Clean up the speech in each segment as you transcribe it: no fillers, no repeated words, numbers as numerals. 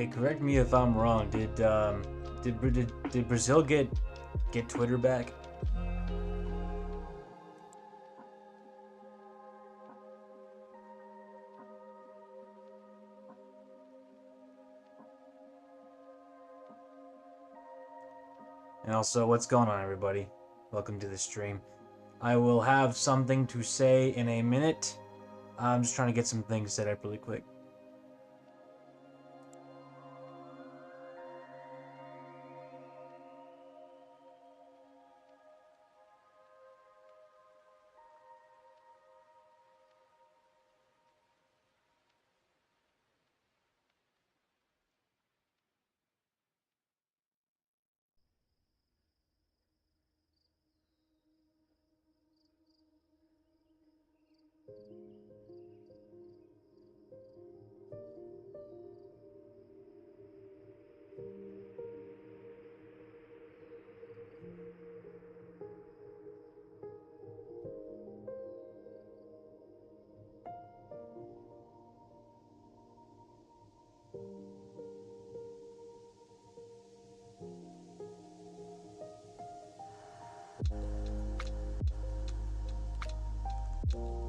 Hey, correct me if I'm wrong. Did Brazil get Twitter back? And also, what's going on, everybody? Welcome to the stream. I will have something to say in a minute. I'm just trying to get some things set up really quick.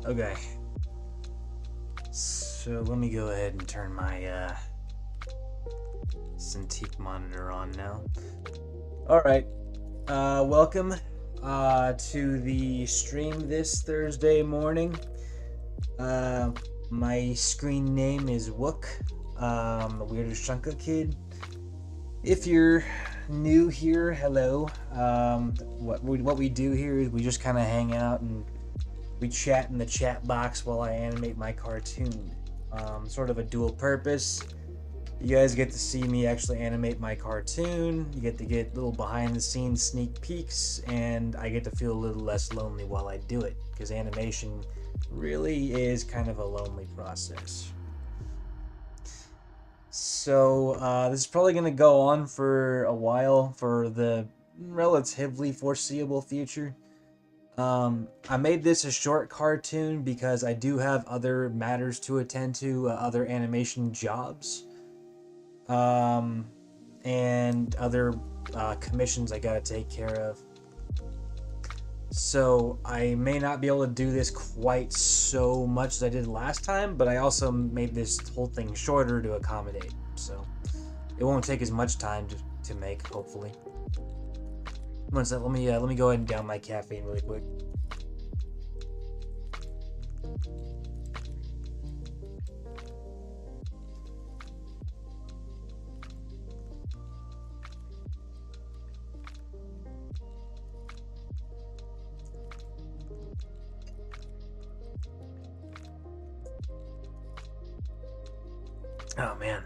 Okay. So let me go ahead and turn my Cintiq monitor on now. Alright. Welcome to the stream this Thursday morning. My screen name is WUK, the Weirdest Chunka Kid. If you're new here, hello. What we do here is we just kind of hang out and we chat in the chat box while I animate my cartoon. Sort of a dual purpose. You guys get to see me actually animate my cartoon. You get to get little behind the scenes sneak peeks, and I get to feel a little less lonely while I do it, because animation really is kind of a lonely process. So this is probably going to go on for a while, for the relatively foreseeable future. I made this a short cartoon because I do have other matters to attend to, other animation jobs, and other commissions I gotta take care of. So I may not be able to do this quite so much as I did last time, but I also made this whole thing shorter to accommodate. So it won't take as much time to make, hopefully. One sec, let me go ahead and down my caffeine really quick. Oh man.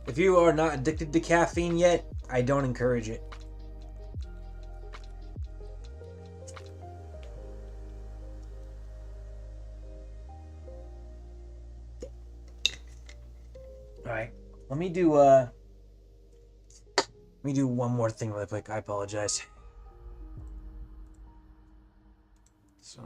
If you are not addicted to caffeine yet, I don't encourage it. Alright. Let me do one more thing really quick. I apologize. So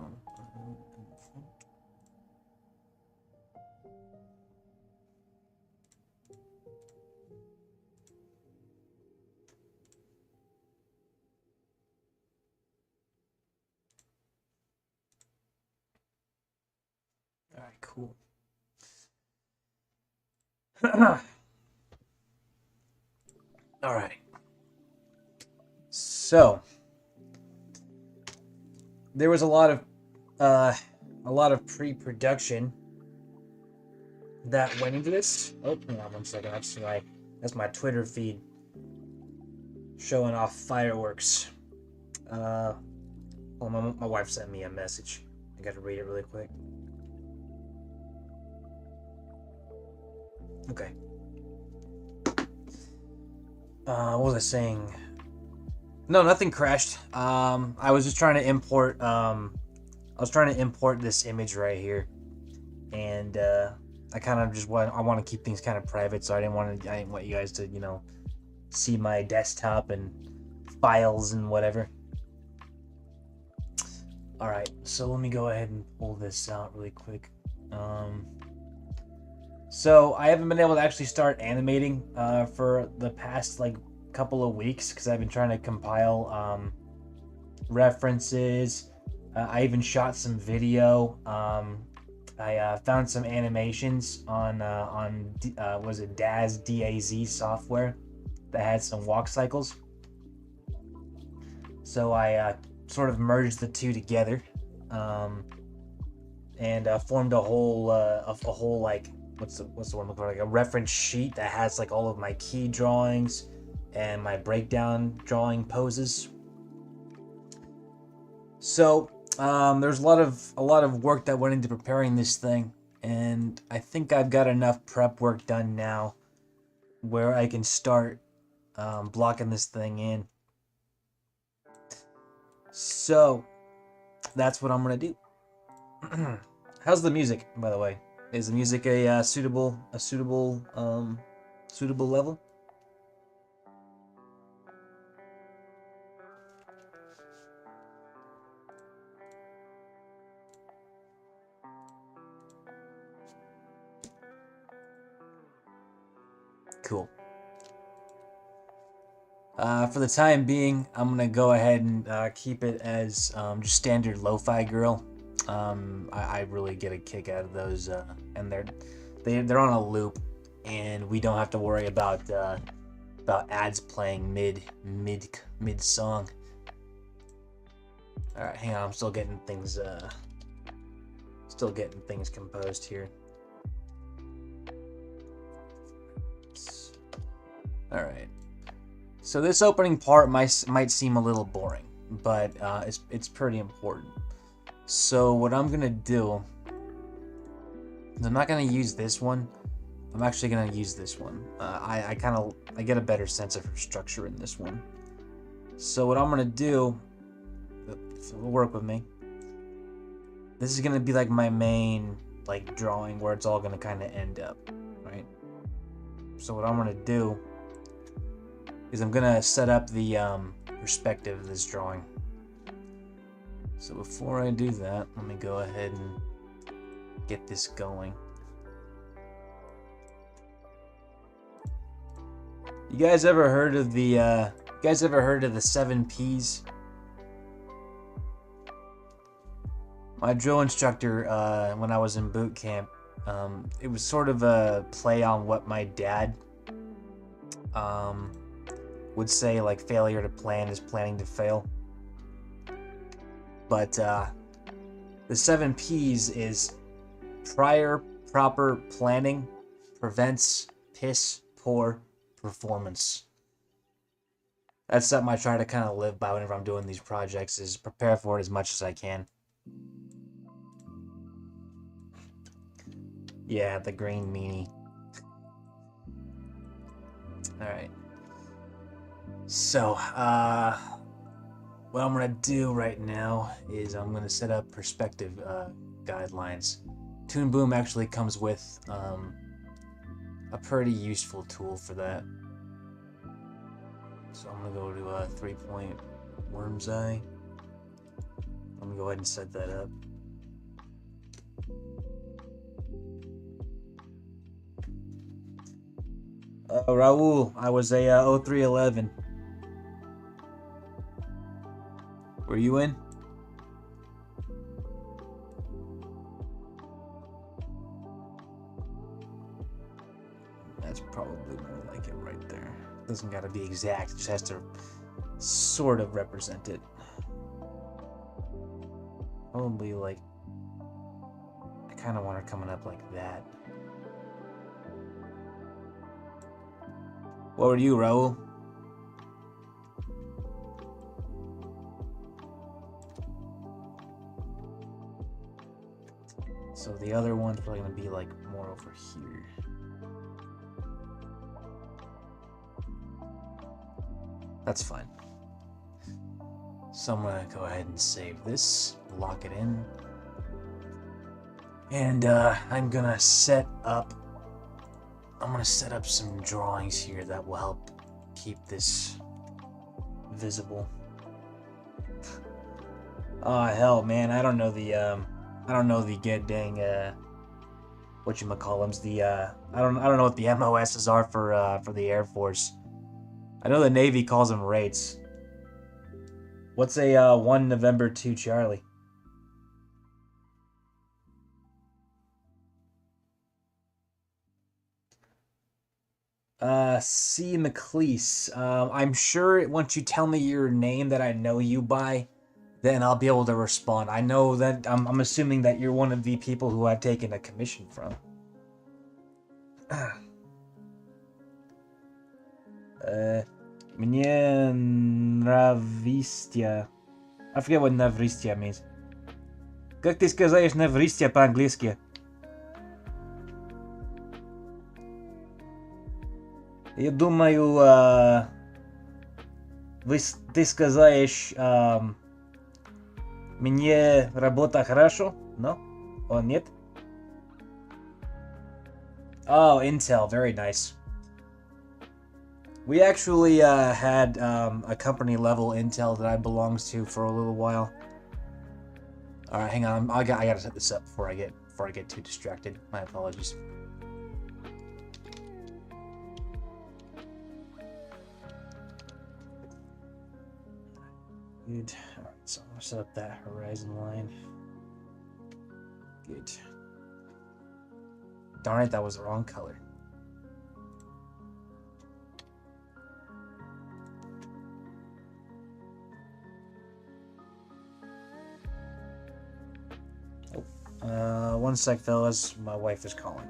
alright, cool. Alright. So there was a lot of pre-production that went into this. Oh, hang on one second. That's my Twitter feed showing off fireworks. Well, my wife sent me a message. I got to read it really quick. Okay. What was I saying? No, nothing crashed. I was just trying to import. I was trying to import this image right here, and I kind of just want. I want to keep things kind of private, so I didn't want you guys to, see my desktop and files and whatever. All right, so let me go ahead and pull this out really quick. So I haven't been able to actually start animating for the past like couple of weeks because I've been trying to compile references. I even shot some video. I found some animations on was it DAZ software that had some walk cycles. So I sort of merged the two together, and formed a whole like what's the one looking for, like a reference sheet that has like all of my key drawings and my breakdown drawing poses. So there's a lot of work that went into preparing this thing, and I think I've got enough prep work done now where I can start blocking this thing in. So that's what I'm gonna do. How's the music, by the way? Is the music a suitable level? Cool. For the time being, I'm gonna go ahead and keep it as just standard lo-fi girl. I really get a kick out of those, and they're on a loop, and we don't have to worry about ads playing mid song. All right, hang on, I'm still getting things composed here. All right. So this opening part might seem a little boring, but it's pretty important. So what I'm gonna do is I'm not gonna use this one. I'm actually gonna use this one. I get a better sense of her structure in this one. So what I'm gonna do, work with me. This is gonna be like my main like drawing where it's all gonna kind of end up, right? So what I'm gonna do is I'm gonna set up the perspective of this drawing. So before I do that, let me go ahead and get this going. You guys ever heard of the 7 Ps? My drill instructor, when I was in boot camp, it was sort of a play on what my dad would say, like failure to plan is planning to fail. But the 7 Ps is prior proper planning prevents piss poor performance. That's something I try to kind of live by whenever I'm doing these projects, is prepare for it as much as I can. Yeah, the green meanie. Alright. So, what I'm going to do right now is I'm going to set up perspective guidelines. Toon Boom actually comes with a pretty useful tool for that. So I'm going to go to 3-point worm's eye. I'm going to go ahead and set that up. Raul, I was a 0311. Were you in? That's probably more like it right there. Doesn't gotta be exact, it just has to sort of represent it. Probably like, I kind of want her coming up like that. What were you, Raul? So the other one's probably gonna be like more over here. That's fine. So I'm gonna go ahead and save this, lock it in. And I'm gonna set up some drawings here that will help keep this visible. Oh hell, man, I don't know the good dang whatchamacallums, the I don't know what the MOSs are for the Air Force. I know the Navy calls them rates. What's a 1 November 2 Charlie? C. McLeese. I'm sure once you tell me your name that I know you by, then I'll be able to respond. I know that I'm assuming that you're one of the people who I've taken a commission from. Mnie nравистия. I forget what nравистия means. Как ты сказаешь nравистия по-английски? Я думаю, ты сказаешь, мне работа хорошо, no? Or нет? Oh, Intel, very nice. We actually had a company level Intel that I belonged to for a little while. All right, hang on. I gotta set this up before I get too distracted. My apologies. Good. All right, so I'm gonna set up that horizon line. Good. Darn it, that was the wrong color. One sec, fellas. My wife is calling.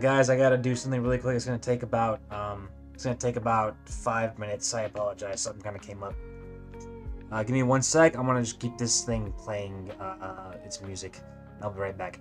Guys, I gotta do something really quick. It's gonna take about 5 minutes. I apologize. Something kind of came up. Give me 1 sec. I'm gonna just keep this thing playing its music. I'll be right back.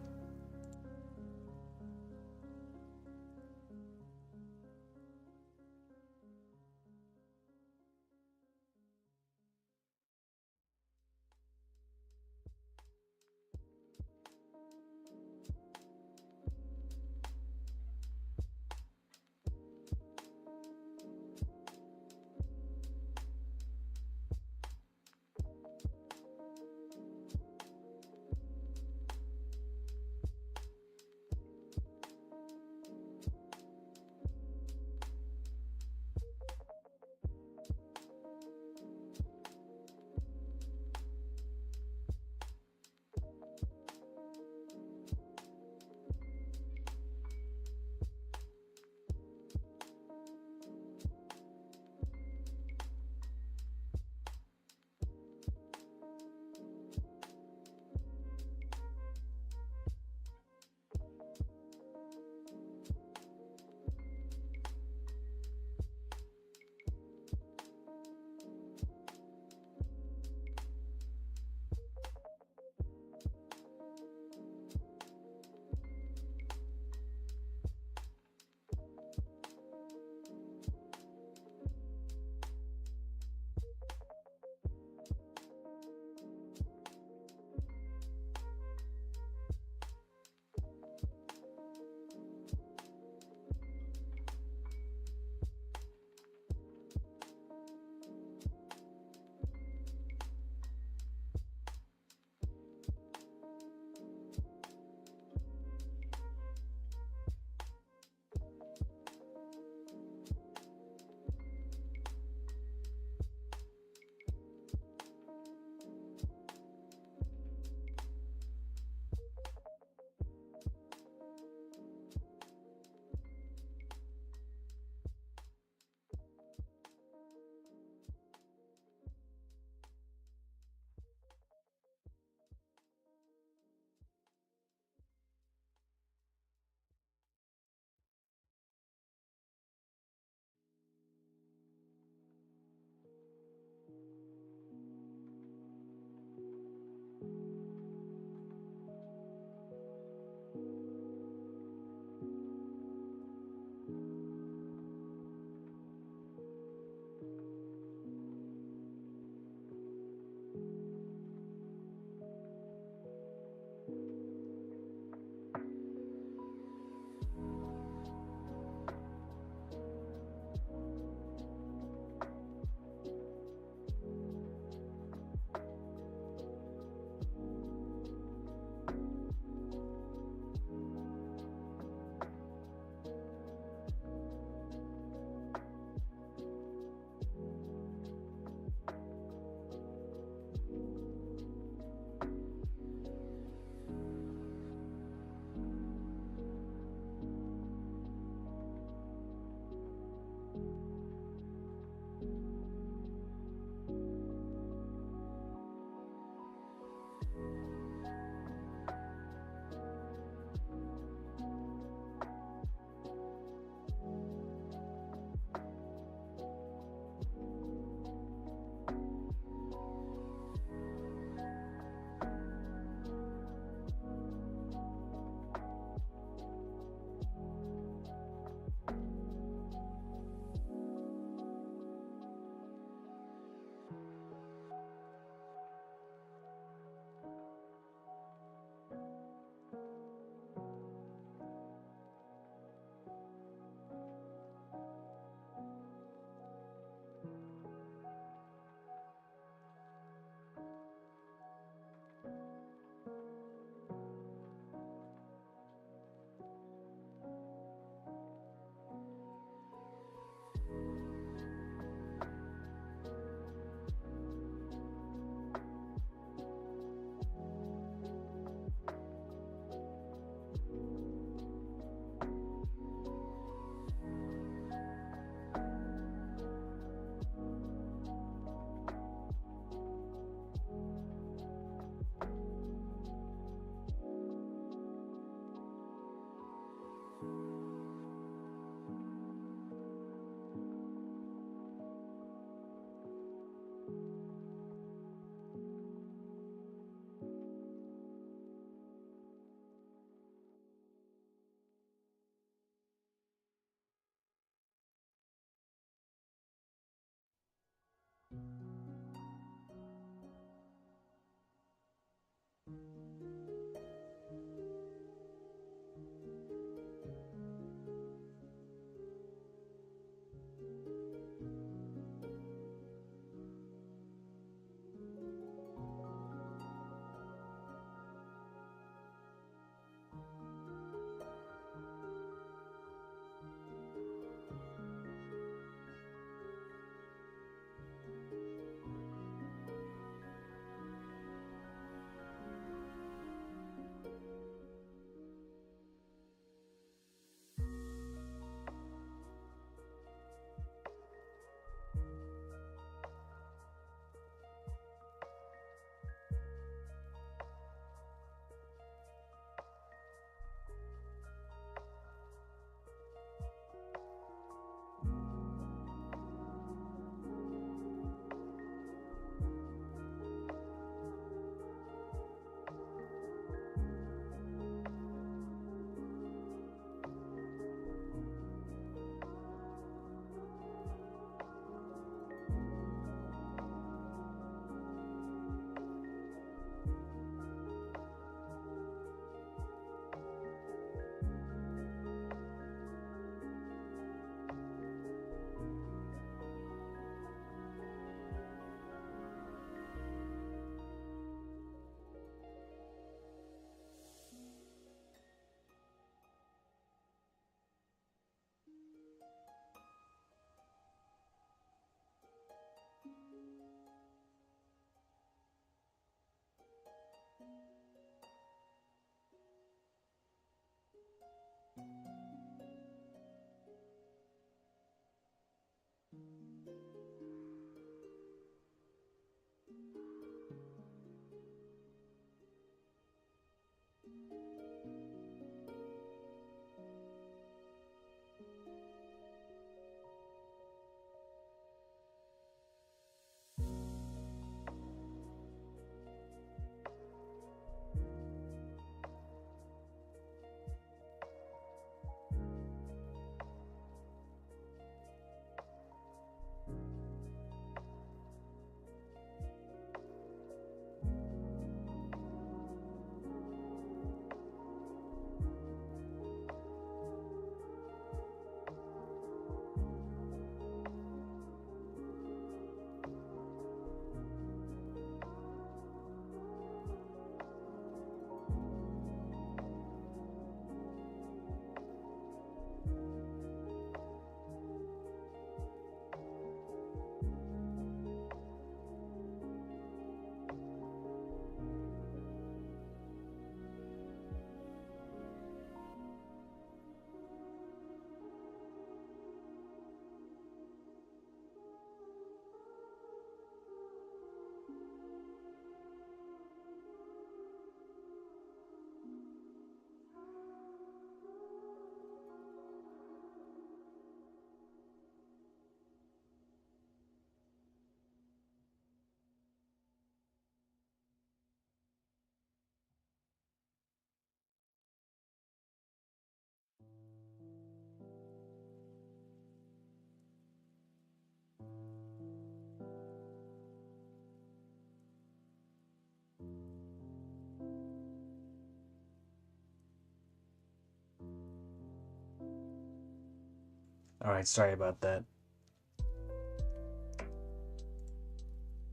Alright, sorry about that.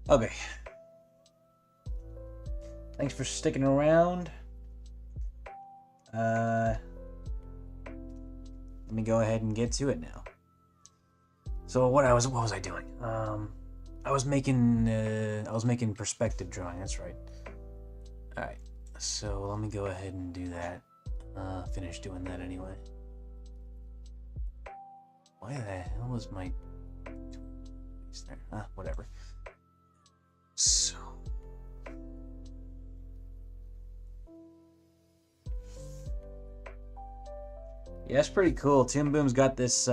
Okay. Thanks for sticking around. Let me go ahead and get to it now. So what was I doing? I was making perspective drawing. That's right. All right. So let me go ahead and do that. Finish doing that anyway. Why the hell was my there? Whatever. So. Yeah, it's pretty cool. Toon Boom's got this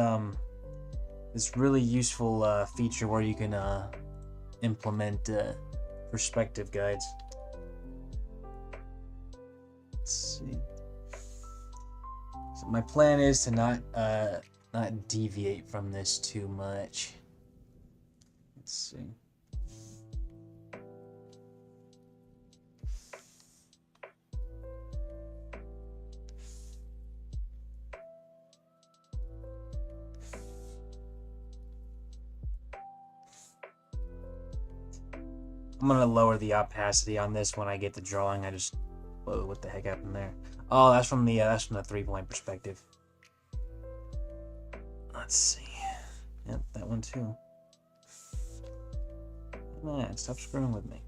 this really useful feature where you can implement perspective guides. Let's see. So my plan is to not deviate from this too much. Let's see. I'm gonna lower the opacity on this when I get the drawing. I just, whoa, what the heck happened there? Oh, that's from the 3-point perspective. Let's see. Yep, that one too. Man, stop screwing with me.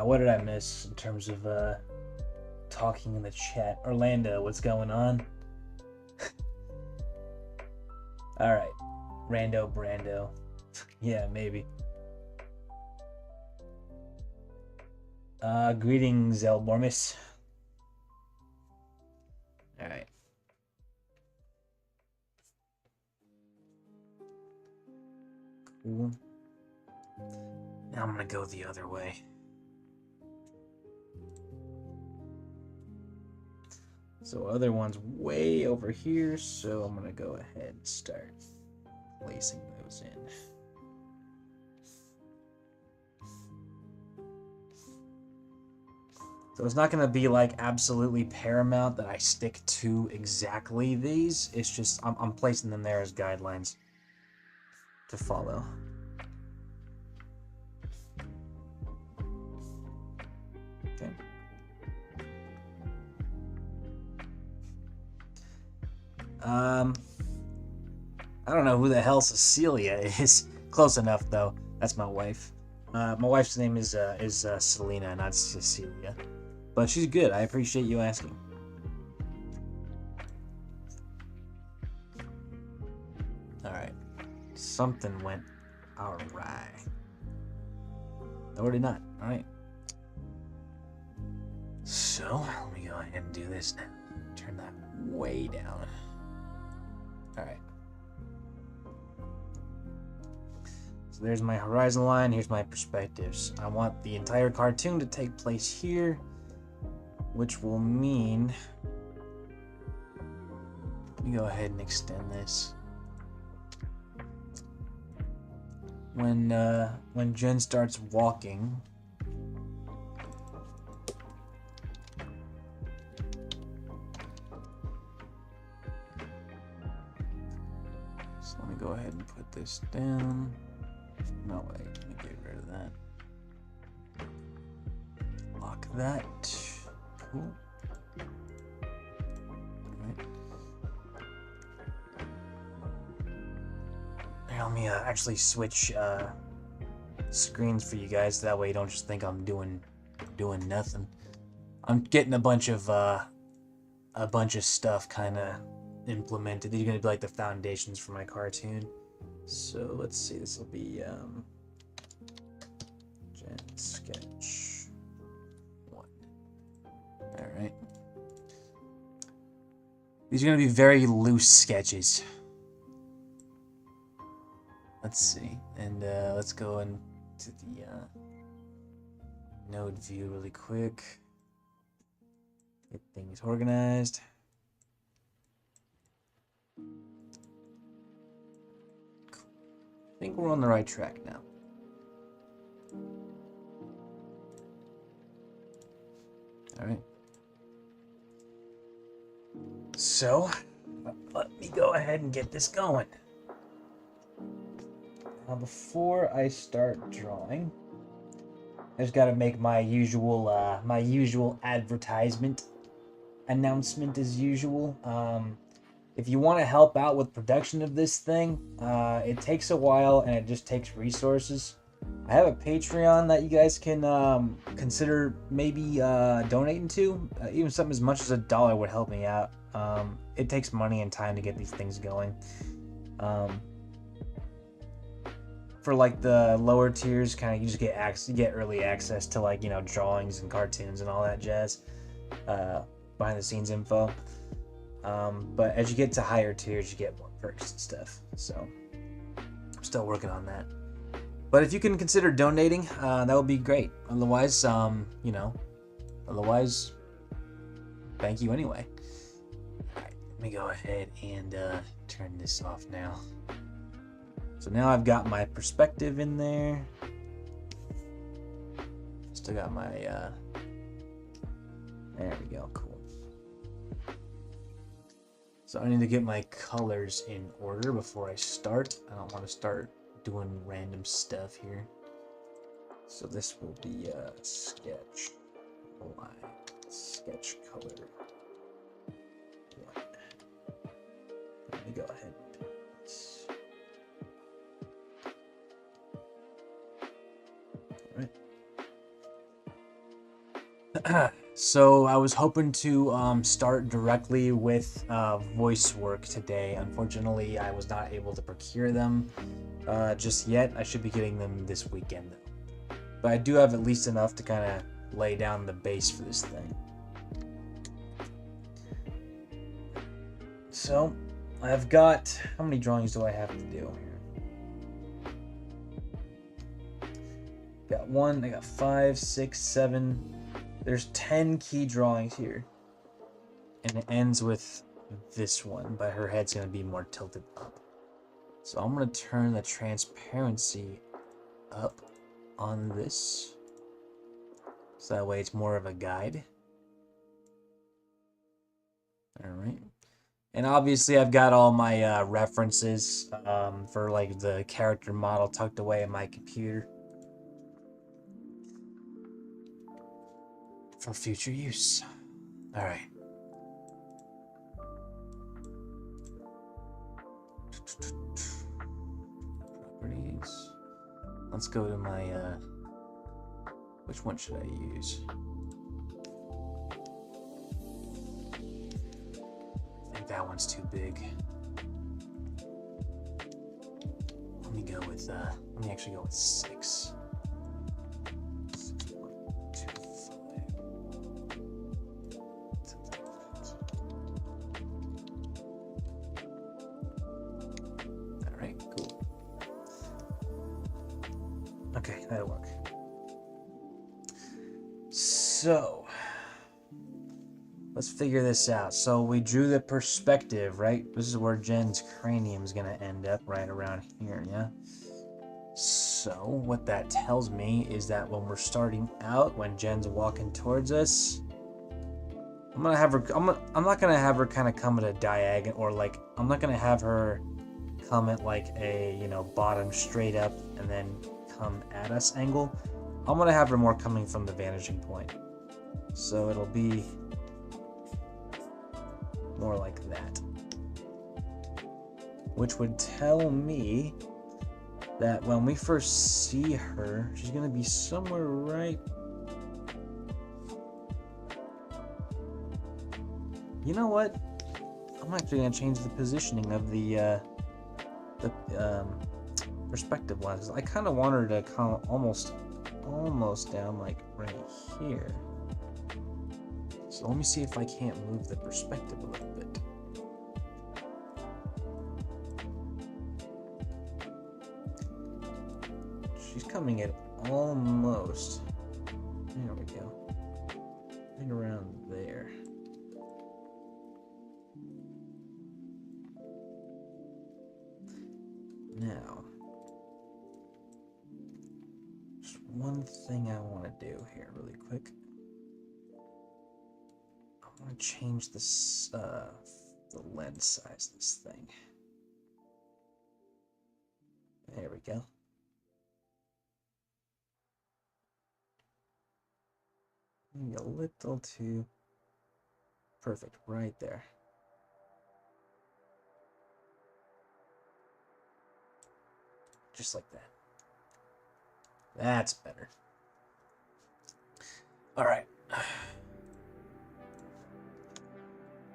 What did I miss in terms of talking in the chat? Orlando, what's going on? All right, Rando Brando. Yeah, maybe. Greetings, Elbormis. All right. Cool. Now I'm gonna go the other way. So other one's way over here, so I'm gonna go ahead and start placing those in. So it's not gonna be like absolutely paramount that I stick to exactly these. It's just I'm placing them there as guidelines to follow. Okay. I don't know who the hell Cecilia is. Close enough though. That's my wife. My wife's name is Selena, not Cecilia. But she's good. I appreciate you asking. All right. Something went awry. Or did not. All right. So let me go ahead and do this now. Turn that way down. All right. So there's my horizon line. Here's my perspectives. I want the entire cartoon to take place here, which will mean, let me go ahead and extend this. When Jen starts walking, so let me go ahead and put this down. No, wait, let me get rid of that. Lock that. Cool. Alright. Here, let me actually switch screens for you guys. That way you don't just think I'm doing nothing. I'm getting a bunch of stuff kind of implemented. These are gonna be like the foundations for my cartoon. So let's see. This will be Gen Sketch 1. All right. These are gonna be very loose sketches. Let's see, and let's go into the node view really quick. Get things organized. I think we're on the right track now. Alright. So, let me go ahead and get this going. Now, before I start drawing, I just gotta make my usual advertisement announcement as usual. If you want to help out with production of this thing, it takes a while and it just takes resources. I have a Patreon that you guys can consider maybe donating to. Even something as much as $1 would help me out. It takes money and time to get these things going. For like the lower tiers, kind of you just get early access to, like, you know, drawings and cartoons and all that jazz, behind the scenes info. But as you get to higher tiers, you get more perks and stuff. So I'm still working on that. But if you can consider donating, that would be great. Otherwise, you know, thank you anyway. All right, let me go ahead and turn this off now. So now I've got my perspective in there. Still got my, there we go, cool. So I need to get my colors in order before I start. I don't want to start doing random stuff here. So this will be a sketch line, sketch color. Let me go ahead and do this. So I was hoping to start directly with voice work today. Unfortunately, I was not able to procure them just yet. I should be getting them this weekend though. But I do have at least enough to kind of lay down the base for this thing. So I've got, how many drawings do I have to do here? Got 1, I got 5, 6, 7. There's 10 key drawings here. And it ends with this one, but her head's going to be more tilted up. So I'm going to turn the transparency up on this. So that way it's more of a guide. Alright. And obviously I've got all my references for like the character model tucked away in my computer. For future use. Alright. Properties. Let's go to my, which one should I use? I think that one's too big. Let me go with, let me actually go with 6. Okay, that'll work. So, let's figure this out. So we drew the perspective, right? This is where Jen's cranium is going to end up, right around here, yeah? So what that tells me is that when we're starting out, when Jen's walking towards us, I'm gonna have her. I'm not gonna have her kind of come at a diagonal, or like I'm not gonna have her come at like a, you know, bottom straight up and then come at us angle. I'm gonna have her more coming from the vanishing point. So it'll be more like that. Which would tell me that when we first see her, she's gonna be somewhere right. You know what? I'm actually gonna change the positioning of the perspective lens. I kind of want her to come almost down like right here. So let me see if I can't move the perspective a little bit. She's coming at almost, there we go, right around there. Now, one thing I want to do here really quick. I want to change this, the lens size of this thing. There we go. Maybe a little too perfect right there. Just like that. That's better. All right.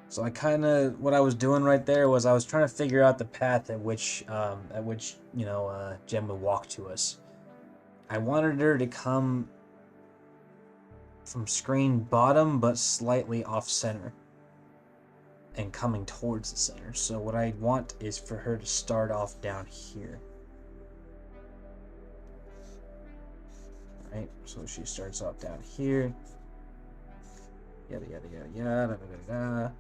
So I kind of, what I was doing right there was I was trying to figure out the path at which Jem would walk to us. I wanted her to come from screen bottom, but slightly off center, and coming towards the center. So what I want is for her to start off down here. Right, so she starts off down here. Yada yada yada yada da, da, da.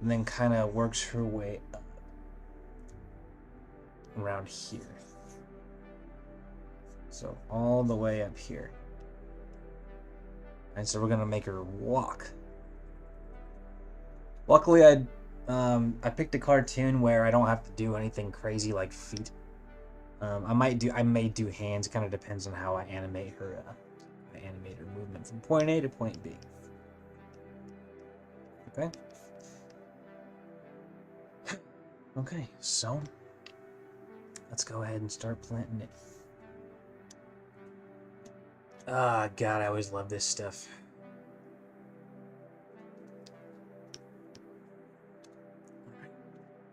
And then kind of works her way up around here. So all the way up here. And so we're gonna make her walk. Luckily, I picked a cartoon where I don't have to do anything crazy like feet. I may do hands. Kind of depends on how I animate her. Animate her movement from point A to point B. Okay. Okay, so let's go ahead and start planting it. Ah, God, I always love this stuff. Alright,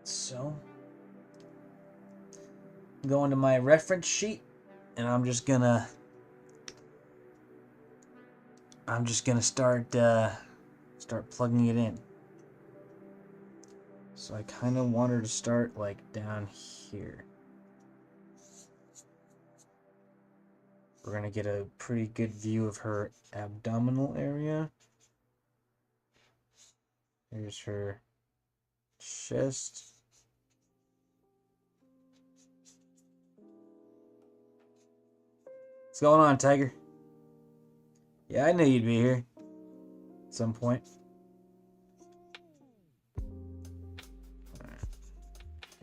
so I'm going to my reference sheet, and I'm just gonna start plugging it in. So I kind of want her to start like down here. We're gonna get a pretty good view of her abdominal area. Here's her chest. What's going on, Tiger? Yeah, I knew you'd be here at some point.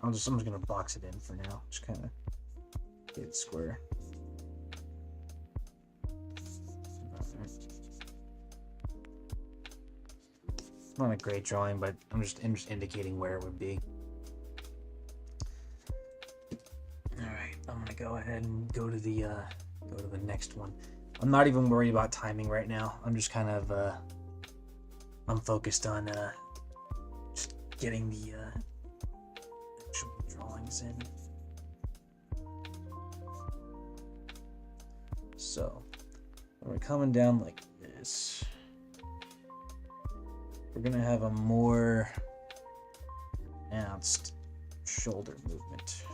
I'm just gonna box it in for now. Just kind of get it square. Not a great drawing, but I'm just indicating where it would be. All right, I'm gonna go ahead and go to the next one. I'm not even worried about timing right now. I'm just kind of I'm focused on just getting the actual drawings in. So when we're coming down like this, we're gonna have a more pronounced shoulder movement.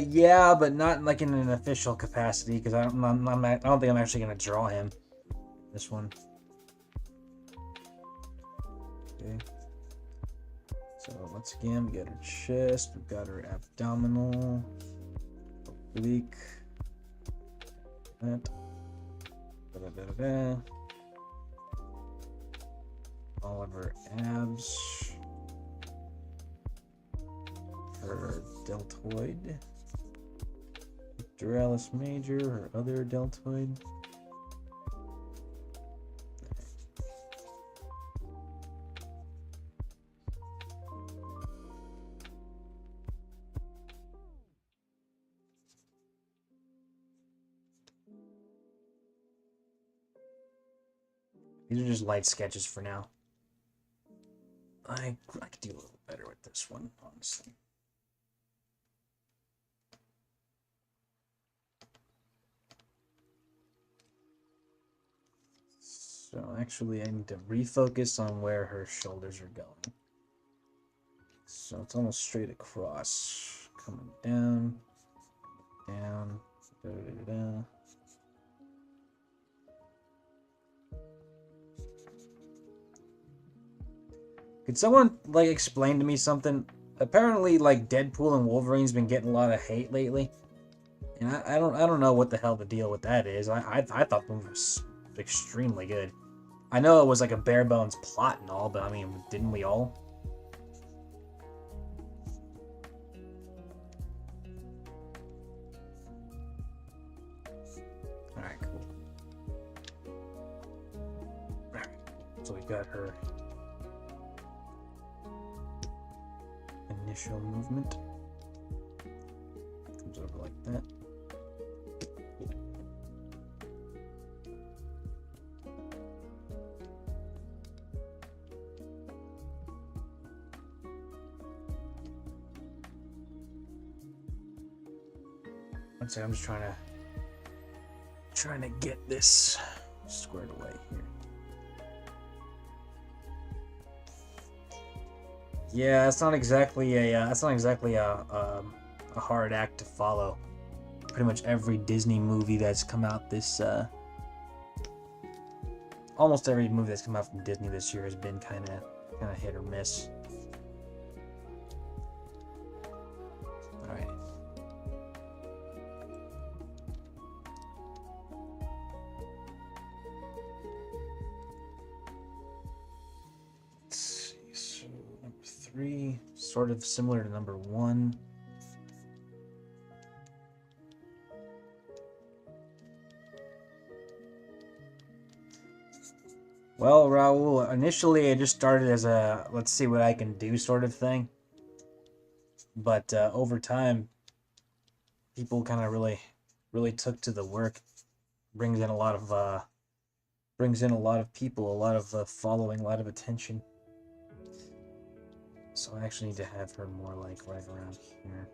Yeah, but not like in an official capacity, because I don't think I'm actually gonna draw him. This one. Okay. So once again, we got her chest, we've got her abdominal, oblique, that, da, da, da, da, da. All of her abs. Her deltoid, pectoralis major, her other deltoid. These are just light sketches for now. I could do a little better with this one, honestly. So actually I need to refocus on where her shoulders are going. So it's almost straight across. Coming down, down, da, da, da, da. Could someone like explain to me something? Apparently, like Deadpool and Wolverine's been getting a lot of hate lately, and I don't know what the hell the deal with that is. I thought the movie was extremely good. I know it was like a bare bones plot and all, but I mean, didn't we all? All right, cool. All right, so we got her initial movement. Comes over like that. One second, I'm just trying to get this squared away here. Yeah, it's not exactly a hard act to follow. Pretty much every Disney movie that's come out this almost every movie that's come out from Disney this year has been kind of hit or miss. All right. Let's see. So number 3, sort of similar to number 1. Well, Raul, initially I just started as a let's see what I can do sort of thing. But over time, people kind of really took to the work. Brings in a lot of people, a lot of following, a lot of attention. So I actually need to have her more like right around here.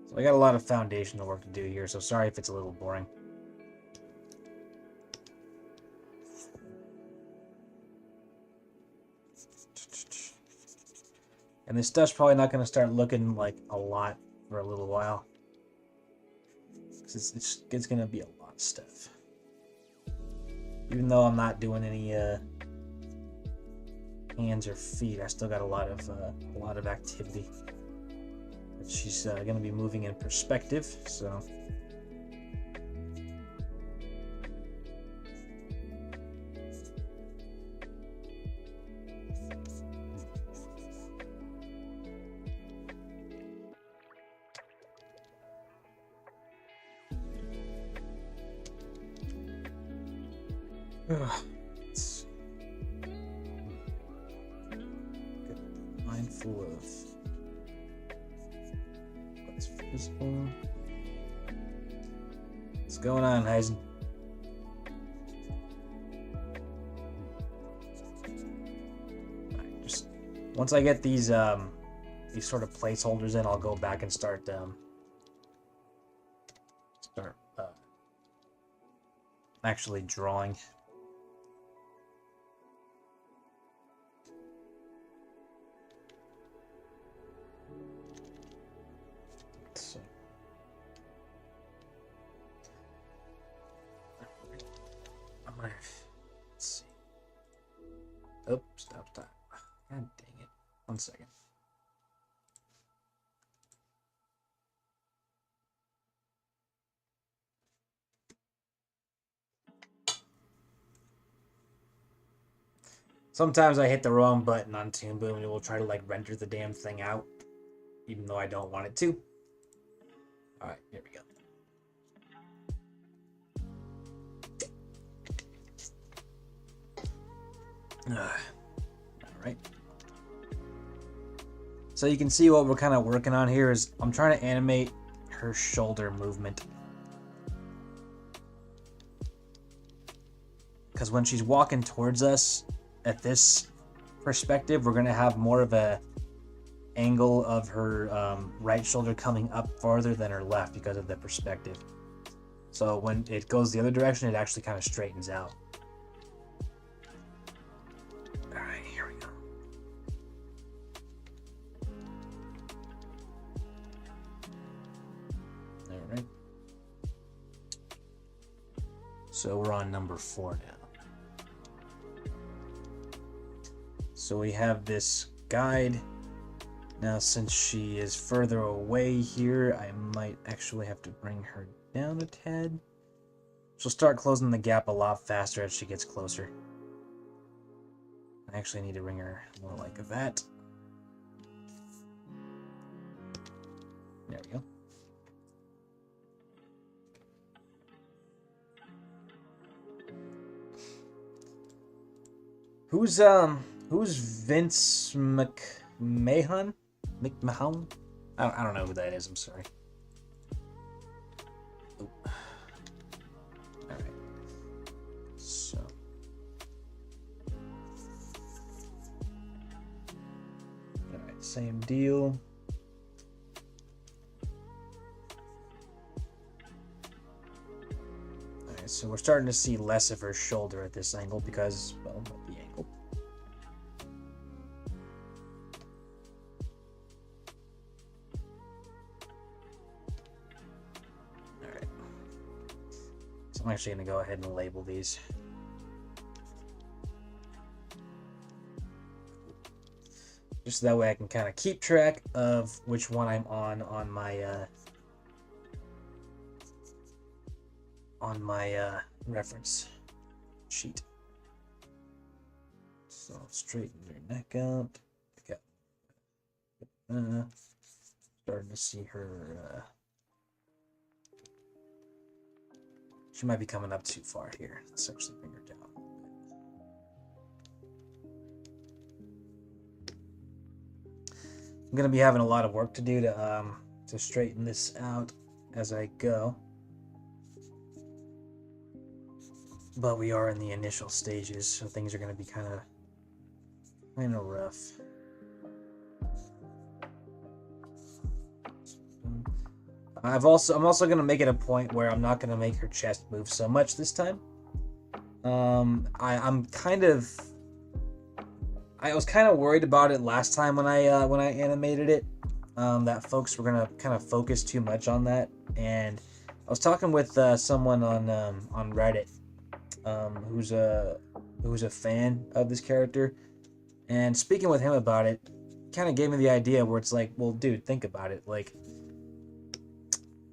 So I got a lot of foundational work to do here, so sorry if it's a little boring. And this stuff's probably not going to start looking like a lot for a little while. It's going to be a lot of stuff. Even though I'm not doing any hands or feet, I still got a lot of activity. But she's going to be moving in perspective, so. Let's get mindful of what's visible. What's going on, Heisen? Right, just once I get these sort of placeholders in, I'll go back and start actually drawing. So I'm gonna, let's see. Oh, stop. God dang it. 1 second. Sometimes I hit the wrong button on Toon Boom and it will try to like render the damn thing out, even though I don't want it to. Alright, here we go. Alright. So you can see what we're kind of working on here is I'm trying to animate her shoulder movement. Because when she's walking towards us at this perspective, we're going to have more of a angle of her right shoulder coming up farther than her left because of the perspective. So when it goes the other direction, it actually kind of straightens out. All right, here we go. All right. So we're on number 4 now. So we have this guide. Now, since she is further away here, I might actually have to bring her down a tad. She'll start closing the gap a lot faster as she gets closer. I actually need to bring her more like that. There we go. Who's Vince McMahon? McMahon? I don't know who that is, I'm sorry. Ooh. Alright. So. Alright, same deal. Alright, so we're starting to see less of her shoulder at this angle because, well, of the angle. I'm actually going to go ahead and label these. Just that way I can kind of keep track of which one I'm on my reference sheet. So straighten your neck out. Starting to see her. She might be coming up too far here. Let's actually bring her down. I'm gonna be having a lot of work to do to straighten this out as I go. But we are in the initial stages, so things are gonna be kind of rough. I'm also gonna make it a point where I'm not gonna make her chest move so much this time. I was kind of worried about it last time when I animated it, that folks were gonna kind of focus too much on that. And I was talking with someone on Reddit, who's a fan of this character, and speaking with him about it, kind of gave me the idea where it's like, well, dude, think about it, like.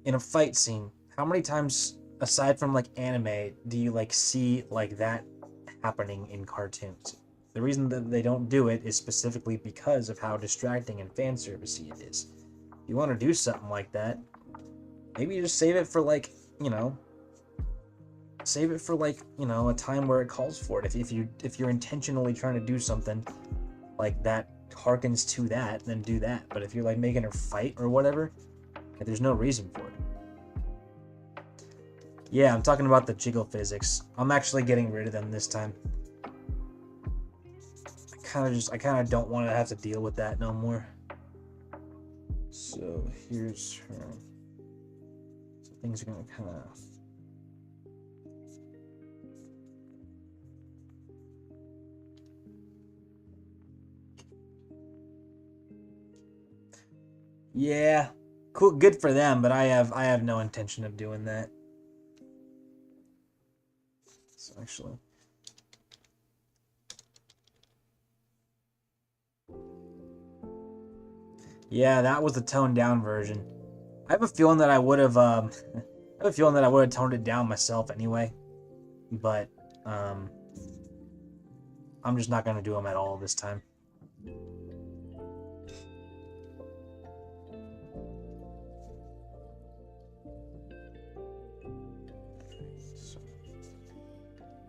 In a fight scene, how many times, aside from like anime, do you like see like that happening in cartoons? The reason that they don't do it is specifically because of how distracting and fan servicey it is. If you want to do something like that, maybe you just save it for like, a time where it calls for it. If you're intentionally trying to do something like that harkens to that, then do that. But if you're like making her fight or whatever, there's no reason for it. Yeah, I'm talking about the jiggle physics. I'm actually getting rid of them this time. I kind of don't want to have to deal with that no more. So here's her. So things are gonna kind of. Yeah, cool, good for them, but I have no intention of doing that. So actually, yeah, that was the toned down version. I have a feeling that I would have toned it down myself anyway, but I'm just not gonna do them at all this time.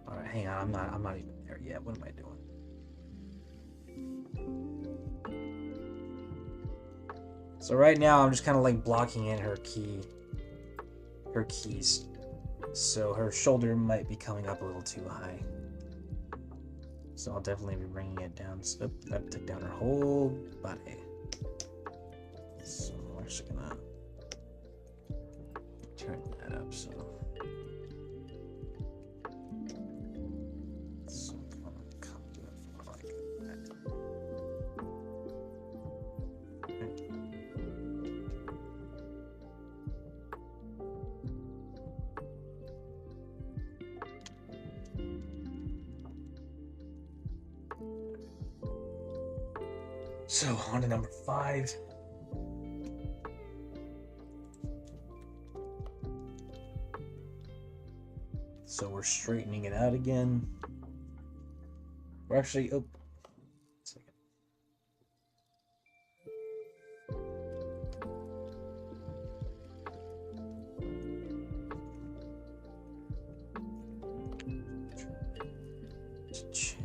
Alright, hang on, I'm not even there yet. What am I doing? So right now I'm just kind of like blocking in her keys. So her shoulder might be coming up a little too high. So I'll definitely be bringing it down. So that took down her whole body. So we're actually gonna turn that up so. So on to number 5. So we're straightening it out again. We're actually, oh, second. Chin.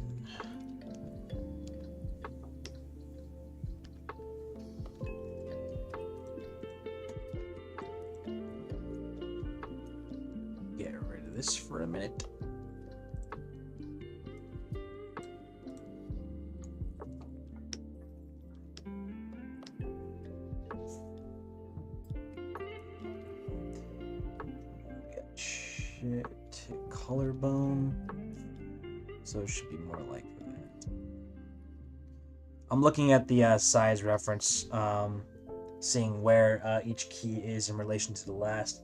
Get rid of this for a minute. Collarbone, so it should be more like that. I'm looking at the size reference, seeing where each key is in relation to the last.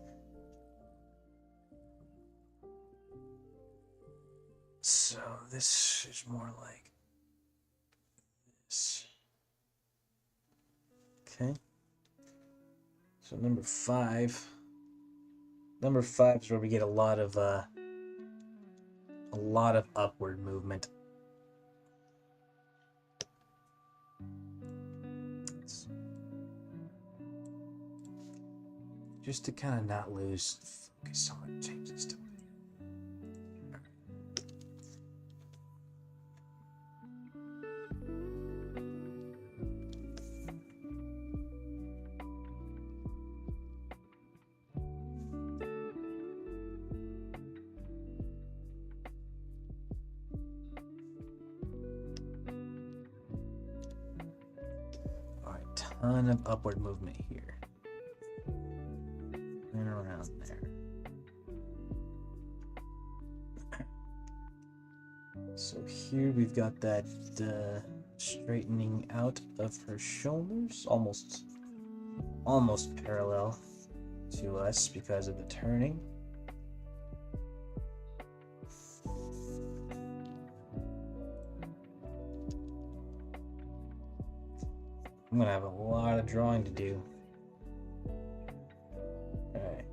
So this is more like this. Okay. So number 5. Number 5 is where we get a lot of upward movement. Just to kind of not lose focus. I'm going to change this to ton of upward movement here and around there. So here we've got that straightening out of her shoulders, almost parallel to us because of the turning. I'm gonna have a lot of drawing to do. Alright.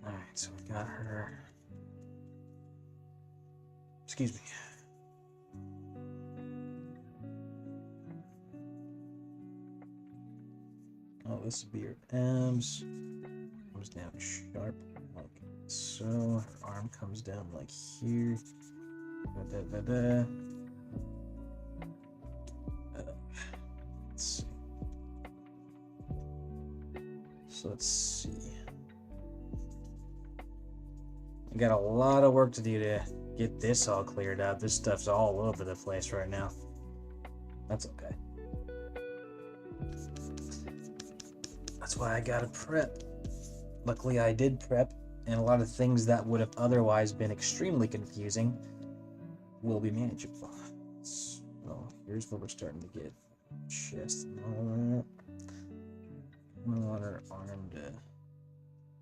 Alright, so we've got her. Excuse me. Oh, this would be her M's. Comes down sharp like so. Her arm comes down like here. Let's see. So let's see. I got a lot of work to do to get this all cleared up. This stuff's all over the place right now. That's okay. That's why I gotta prep. Luckily I did prep, and a lot of things that would have otherwise been extremely confusing will be manageable. So here's where we're starting to get chest and all that. I want her arm to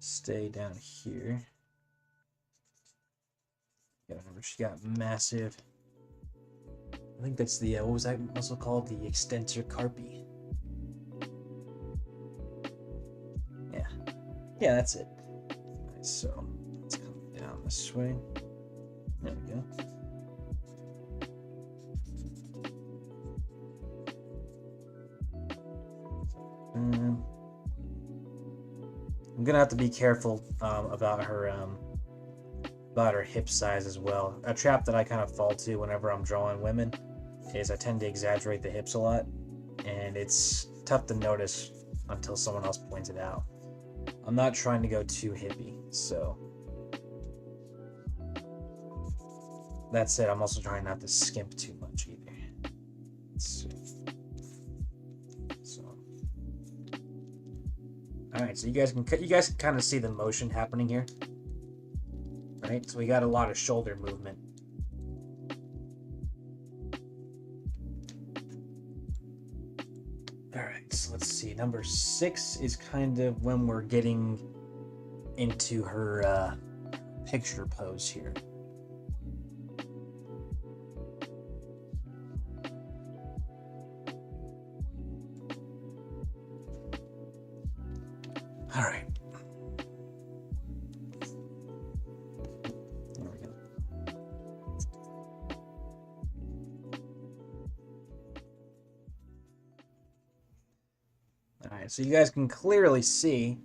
stay down here. Yeah, remember she got massive. I think that's the what was that muscle called? The extensor carpi. Yeah, that's it. Alright, so let's come down this way. There we go. I'm gonna have to be careful about her hip size as well. A trap that I kind of fall to whenever I'm drawing women is I tend to exaggerate the hips a lot, and it's tough to notice until someone else points it out. I'm not trying to go too hippie, so that said, I'm also trying not to skimp too much either. Let's see. So, all right, so you guys can kind of see the motion happening here, right? So we got a lot of shoulder movement. All right. let's see. Number 6 is kind of when we're getting into her picture pose here. All right. There we go. All right, so you guys can clearly see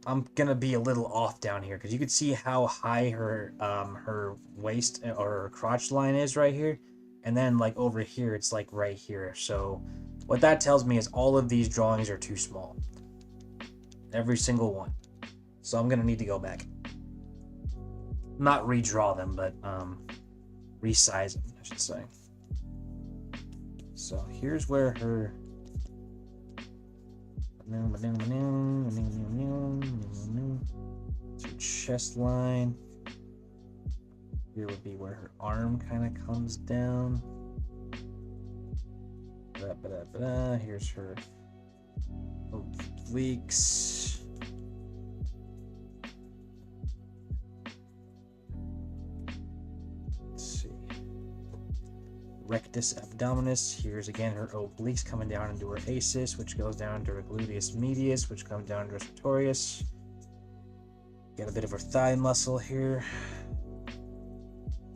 I'm gonna be a little off down here because you can see how high her waist or her crotch line is right here, and then like over here it's like right here. So what that tells me is all of these drawings are too small, every single one. So I'm gonna need to go back, not redraw them, but resize them, I should say. So here's where her chest line. Here would be where her arm kind of comes down. Here's her obliques. Let's see. Rectus abdominis. Here's again her obliques coming down into her acis, which goes down to her gluteus medius, which comes down to her sartorius. Got a bit of her thigh muscle here.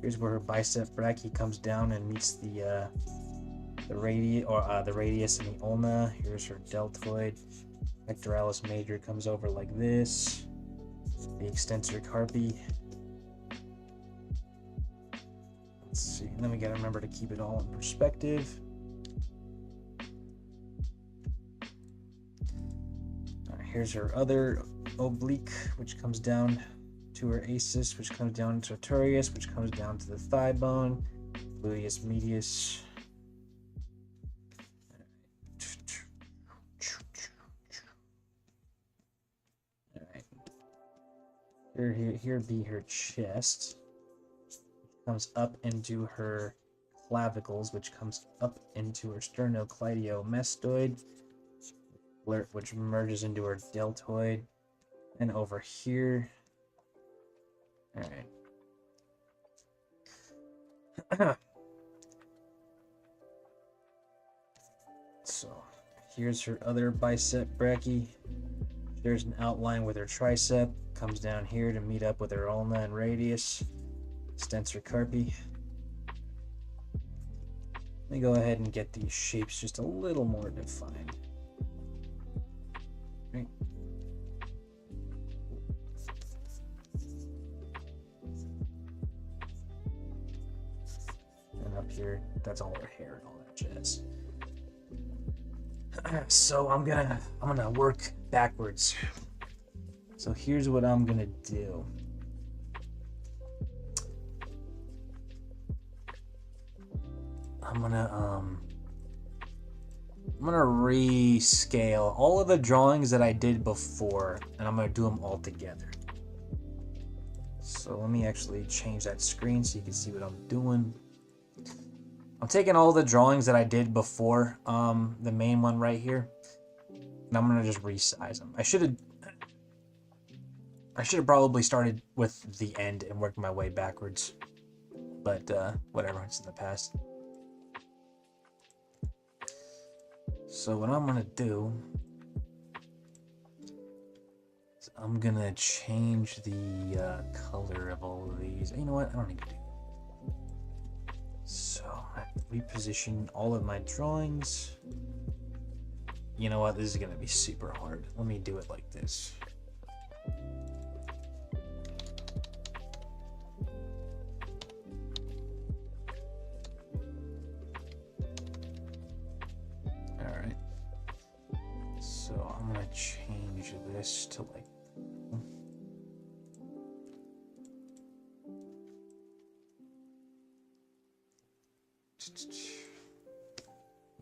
Here's where her bicep brachii comes down and meets the radius and the ulna. Here's her deltoid. Pectoralis major comes over like this. The extensor carpi. Let's see. And then we gotta remember to keep it all in perspective. All right, here's her other oblique, which comes down to her acis, which comes down to sartorius, which comes down to the thigh bone, gluteus medius. All right. Here be her chest, which comes up into her clavicles, which comes up into her sternocleidomastoid, which merges into her deltoid, and over here. All right. So here's her other bicep brachii. There's an outline with her tricep. Comes down here to meet up with her ulna and radius. Extensor carpi. Let me go ahead and get these shapes just a little more defined. Right. And up here, that's all her hair and all that jazz. So I'm gonna work backwards. So here's what I'm gonna do. I'm gonna rescale all of the drawings that I did before, and I'm gonna do them all together. So let me actually change that screen so you can see what I'm doing. I'm taking all the drawings that I did before, the main one right here, and I'm gonna just resize them. I should have probably started with the end and worked my way backwards, but whatever, it's in the past. So what I'm gonna do is I'm gonna change the color of all of these. You know what? I don't need to do that. So I reposition all of my drawings. You know what? This is gonna be super hard. Let me do it like this. Alright. So I'm gonna change this to like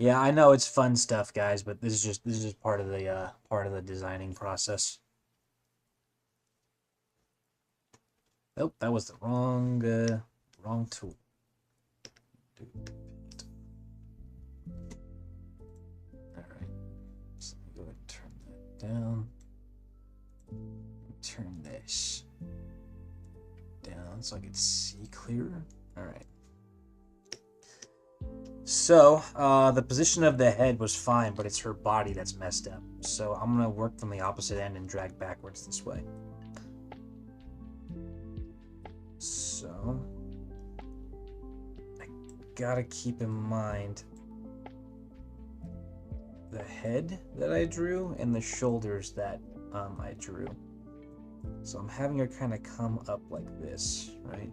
yeah, I know it's fun stuff, guys, but this is just part of the designing process. Oh, that was the wrong tool. down. Turn this down so I can see clearer. All right. So, the position of the head was fine, but it's her body that's messed up. So I'm going to work from the opposite end and drag backwards this way. So, I gotta keep in mind the head that I drew and the shoulders that I drew. So I'm having her kind of come up like this, right?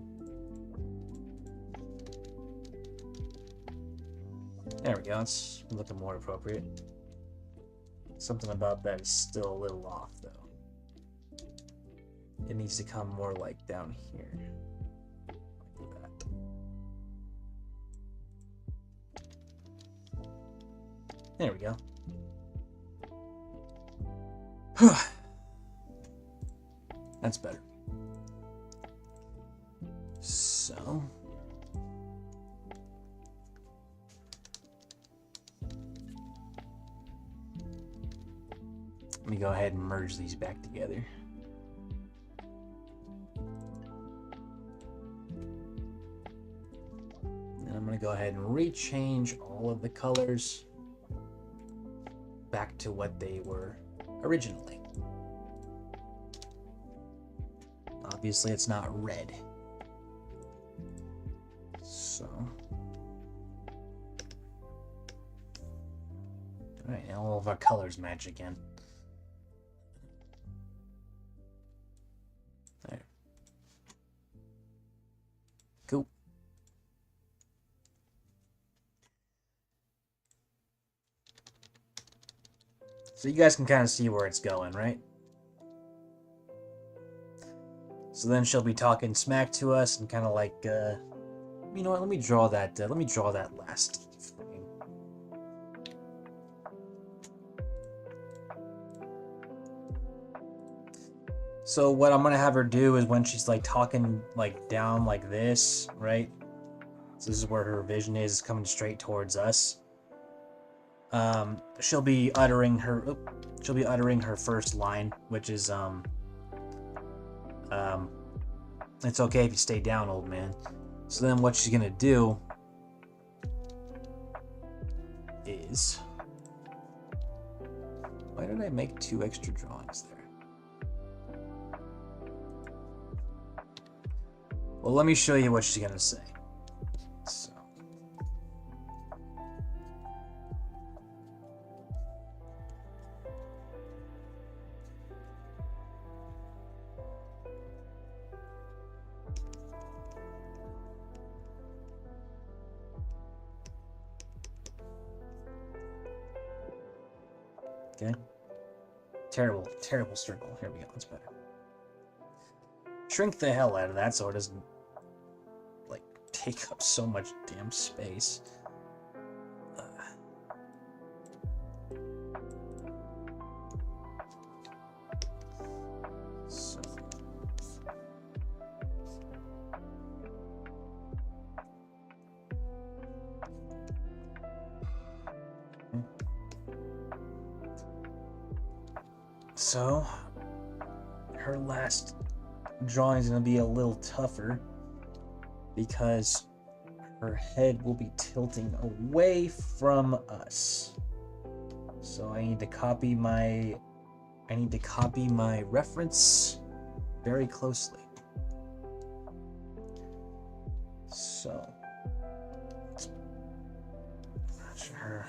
There we go, it's looking more appropriate. Something about that is still a little off, though. It needs to come more like down here. Like that. There we go. That's better. So... let me go ahead and merge these back together. And I'm going to go ahead and rechange all of the colors back to what they were originally. Obviously, it's not red. So... alright, now all of our colors match again. There. Cool. So you guys can kind of see where it's going, right? So then she'll be talking smack to us and kind of like, you know what? Let me draw that. Let me draw that last frame. So what I'm gonna have her do is when she's like talking like down like this, right? So this is where her vision is coming straight towards us. She'll be uttering her first line, which is it's okay if you stay down, old man. So then what she's gonna do is, why did I make 2 extra drawings there? Well, let me show you what she's gonna say. So. Okay. Terrible, terrible circle. Here we go. That's better. Shrink the hell out of that so it doesn't, like, take up so much damn space. So. So, her last drawing is going to be a little tougher because her head will be tilting away from us. So I need to copy my reference very closely. So, match her.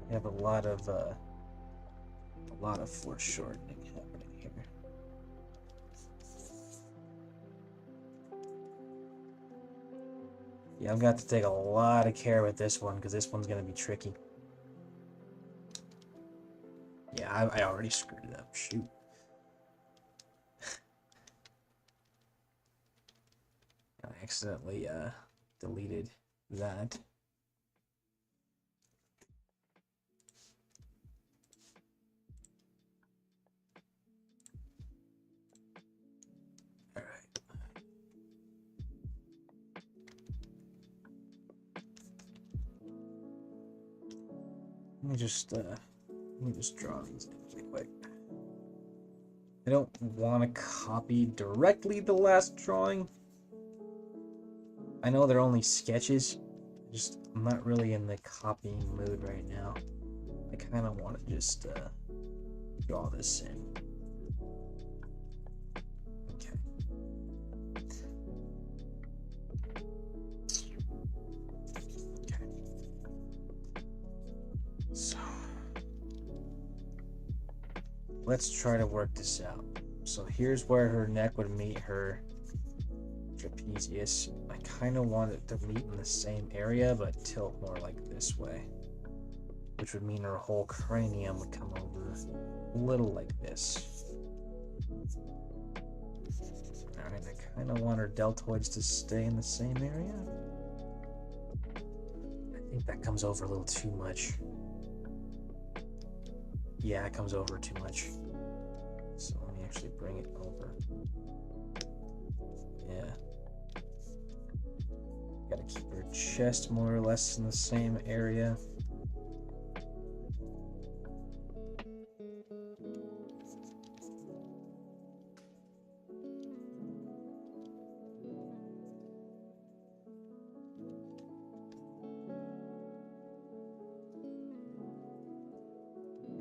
We have a lot of foreshortening happening here. Yeah, I've got to take a lot of care with this one because this one's gonna be tricky. Yeah, I already screwed it up. Shoot. I accidentally deleted that. Let me just draw these really quick. I don't want to copy directly the last drawing. I know they're only sketches. I'm not really in the copying mood right now. I kind of want to just draw this in. Okay. Okay. So let's try to work this out. So here's where her neck would meet her trapezius. I kind of want it to meet in the same area, but tilt more like this way, which would mean her whole cranium would come over a little like this. Alright, I kind of want her deltoids to stay in the same area. I think that comes over a little too much. Yeah, it comes over too much. So let me actually bring it over. Yeah. Gotta keep her chest more or less in the same area.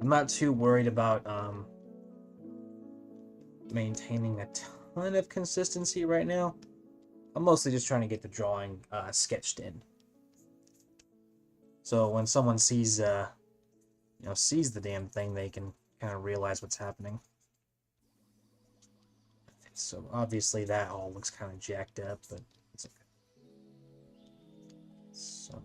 I'm not too worried about maintaining a ton of consistency right now. I'm mostly just trying to get the drawing sketched in. So when someone sees sees the damn thing, they can kind of realize what's happening. So obviously that all looks kind of jacked up, but it's okay. So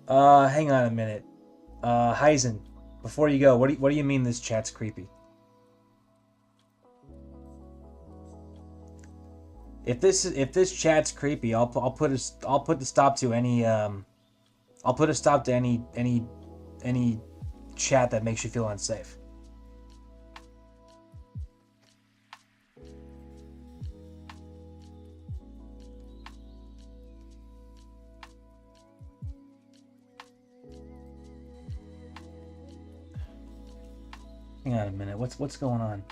hang on a minute. Heisen, before you go, what do you mean this chat's creepy? If this chat's creepy, I'll put a stop to any any chat that makes you feel unsafe. Hang on a minute. What's going on?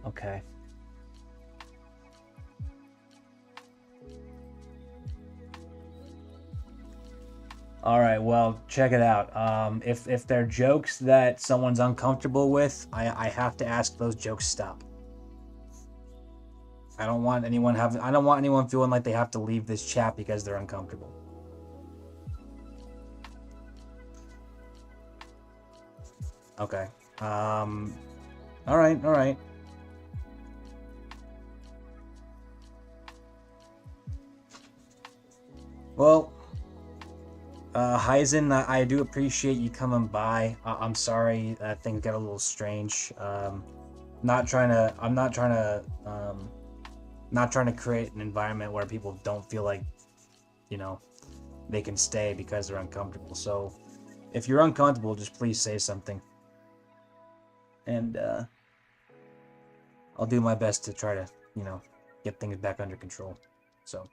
Okay. All right, well, check it out. If they're jokes that someone's uncomfortable with, I have to ask those jokes stop. I don't want anyone feeling like they have to leave this chat because they're uncomfortable. Okay. All right. Well, Heisen, I do appreciate you coming by. I'm sorry that things got a little strange. I'm not trying to create an environment where people don't feel like, they can stay because they're uncomfortable. So, if you're uncomfortable, just please say something. And I'll do my best to try to, get things back under control. So.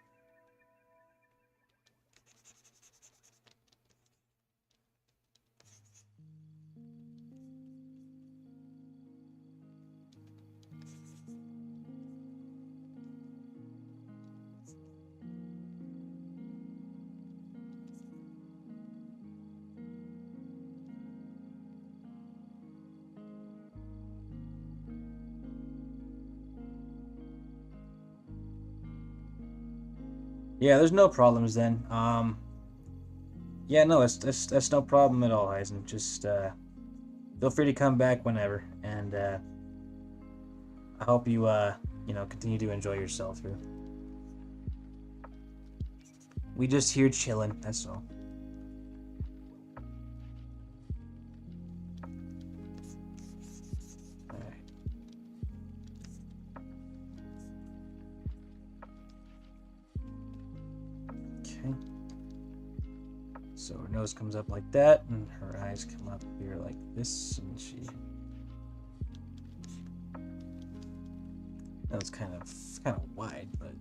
Yeah, there's no problems then. Yeah, no, that's no problem at all, Eisen. Just feel free to come back whenever, and I hope you continue to enjoy yourself here. We just here chilling. That's all. Okay. So her nose comes up like that, and her eyes come up here like this, and she... That was kind of wide, but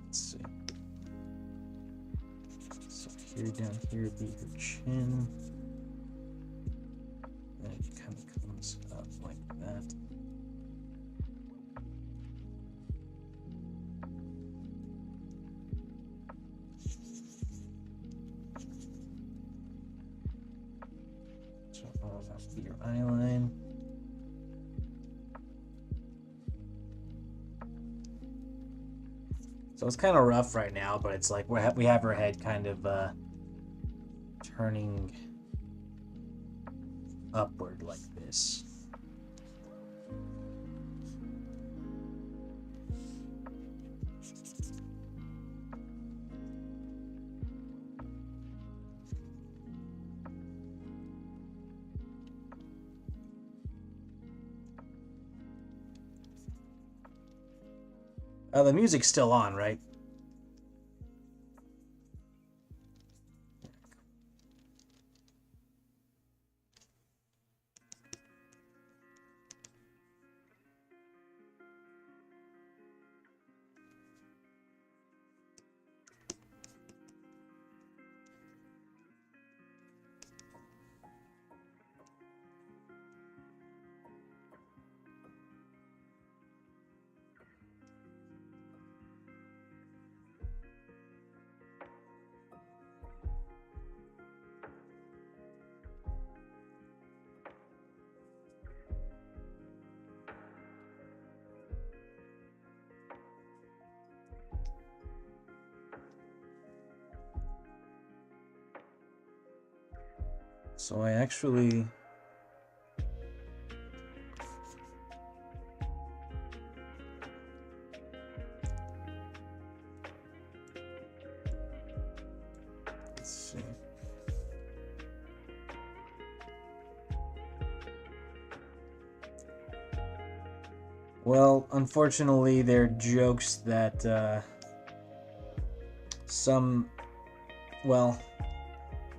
let's see. So here, down here, be her chin. And it kind of comes up like that. So that'll be your eye line. So it's kind of rough right now, but it's like we have her head kind of turning upward like this. The music's still on, right? So I actually... Let's see. Well, unfortunately, they're jokes that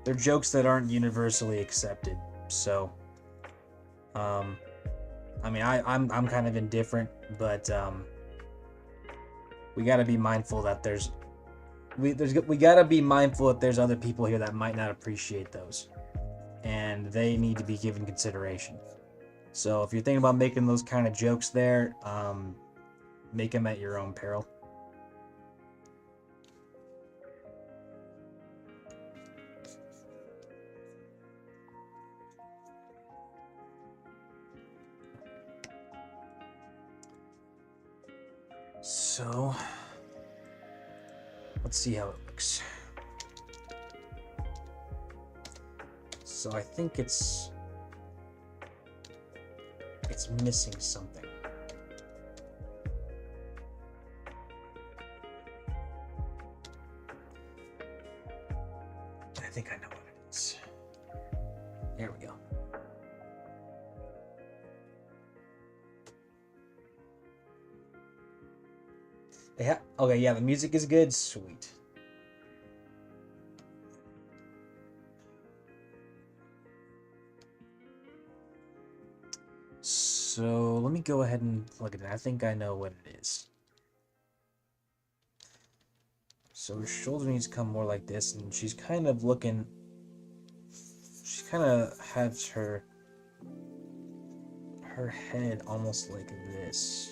they're jokes that aren't universally accepted. So, I mean, I'm kind of indifferent, but we got to be mindful that we got to be mindful that there's other people here that might not appreciate those, and they need to be given consideration. So if you're thinking about making those kind of jokes there, make them at your own peril. So let's see how it looks. So I think it's missing something. I think I know what it is. There we go. Yeah. Okay, yeah, the music is good. Sweet. So let me go ahead and plug it in. I think I know what it is. So her shoulder needs to come more like this, and she's kind of looking... She kind of has her head almost like this.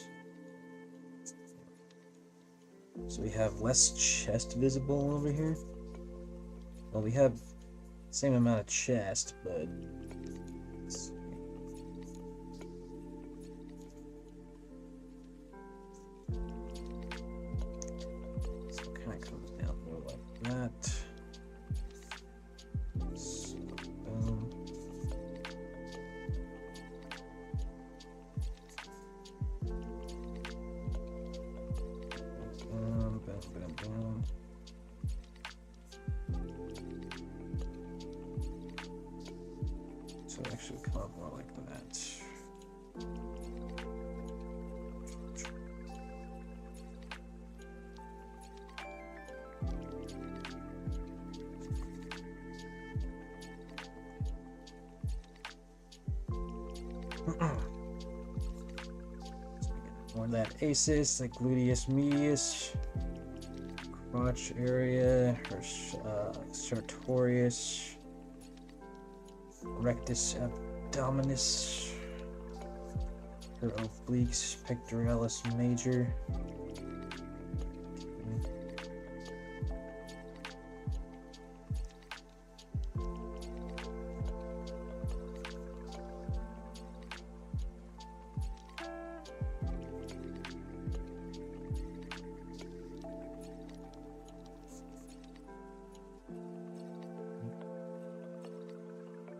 So we have less chest visible over here. Well, we have the same amount of chest, but... that. So, boom. Boom, boom, boom, boom. So it actually come up more like that. More of that acis, the gluteus medius, crotch area, her sartorius, rectus abdominis, her obliques, pectoralis major.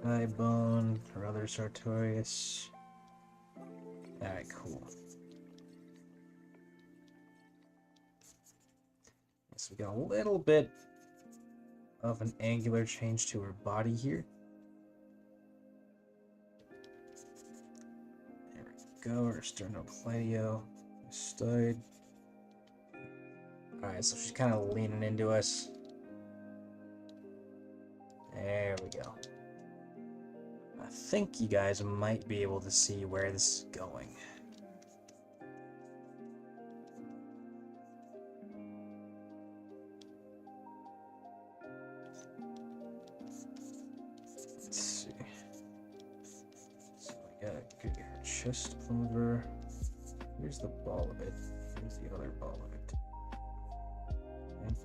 Thigh bone, or other sartorius. Alright, cool. So we got a little bit of an angular change to her body here. There we go, her sternocleido, stoid. Alright, so she's kind of leaning into us. There we go. I think you guys might be able to see where this is going. Let's see. So we gotta get her chest over. Here's the ball of it. Here's the other ball of it. Okay.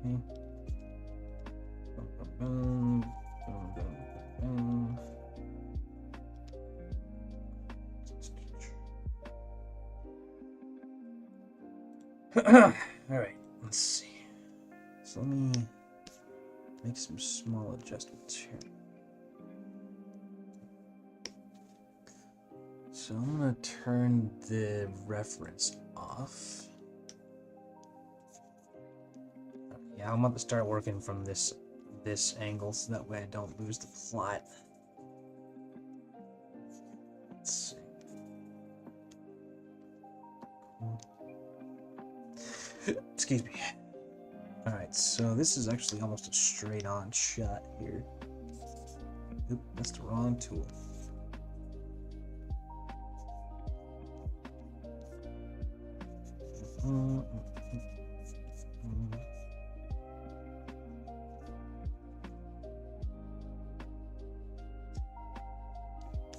Boom, boom, boom, boom, boom. All right, let's see. So let me make some small adjustments here. So I'm gonna turn the reference off. Yeah, I'm about to start working from this angle so that way I don't lose the plot. Let's see. Excuse me. Alright, so this is actually almost a straight on shot here. Oop, that's the wrong tool.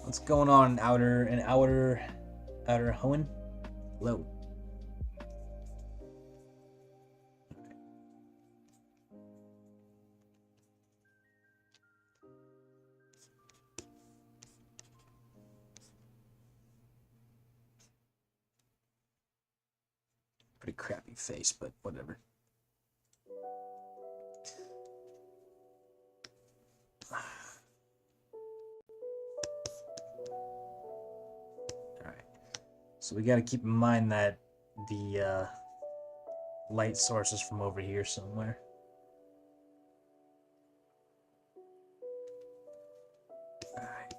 What's going on, outer Hoenn? Hello. Pretty crappy face, but whatever. So we got to keep in mind that the light source is from over here somewhere. All right.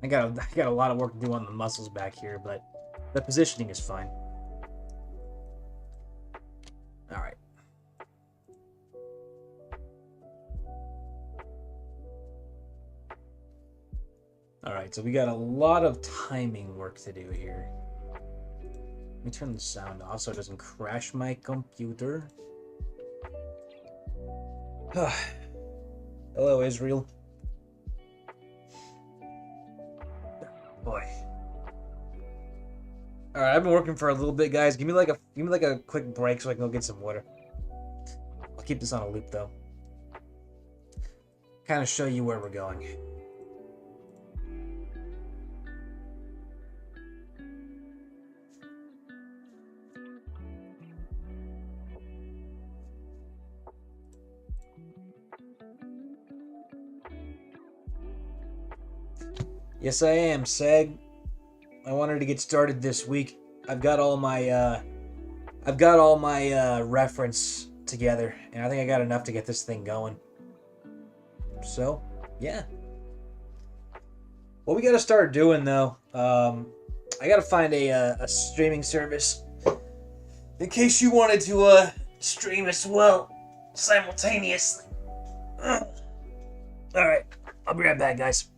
I got a lot of work to do on the muscles back here, but the positioning is fine. All right. All right, so we got a lot of timing work to do here. Let me turn the sound off so it doesn't crash my computer. Hello, Israel. Boy. All right, I've been working for a little bit, guys. Give me like a quick break so I can go get some water. I'll keep this on a loop though. Kind of show you where we're going. Yes, I am, Seg. I wanted to get started this week. I've got all my reference together, and I think I got enough to get this thing going. So, yeah. What we got to start doing, though, I got to find a streaming service in case you wanted to stream as well simultaneously. All right, I'll be right back, guys.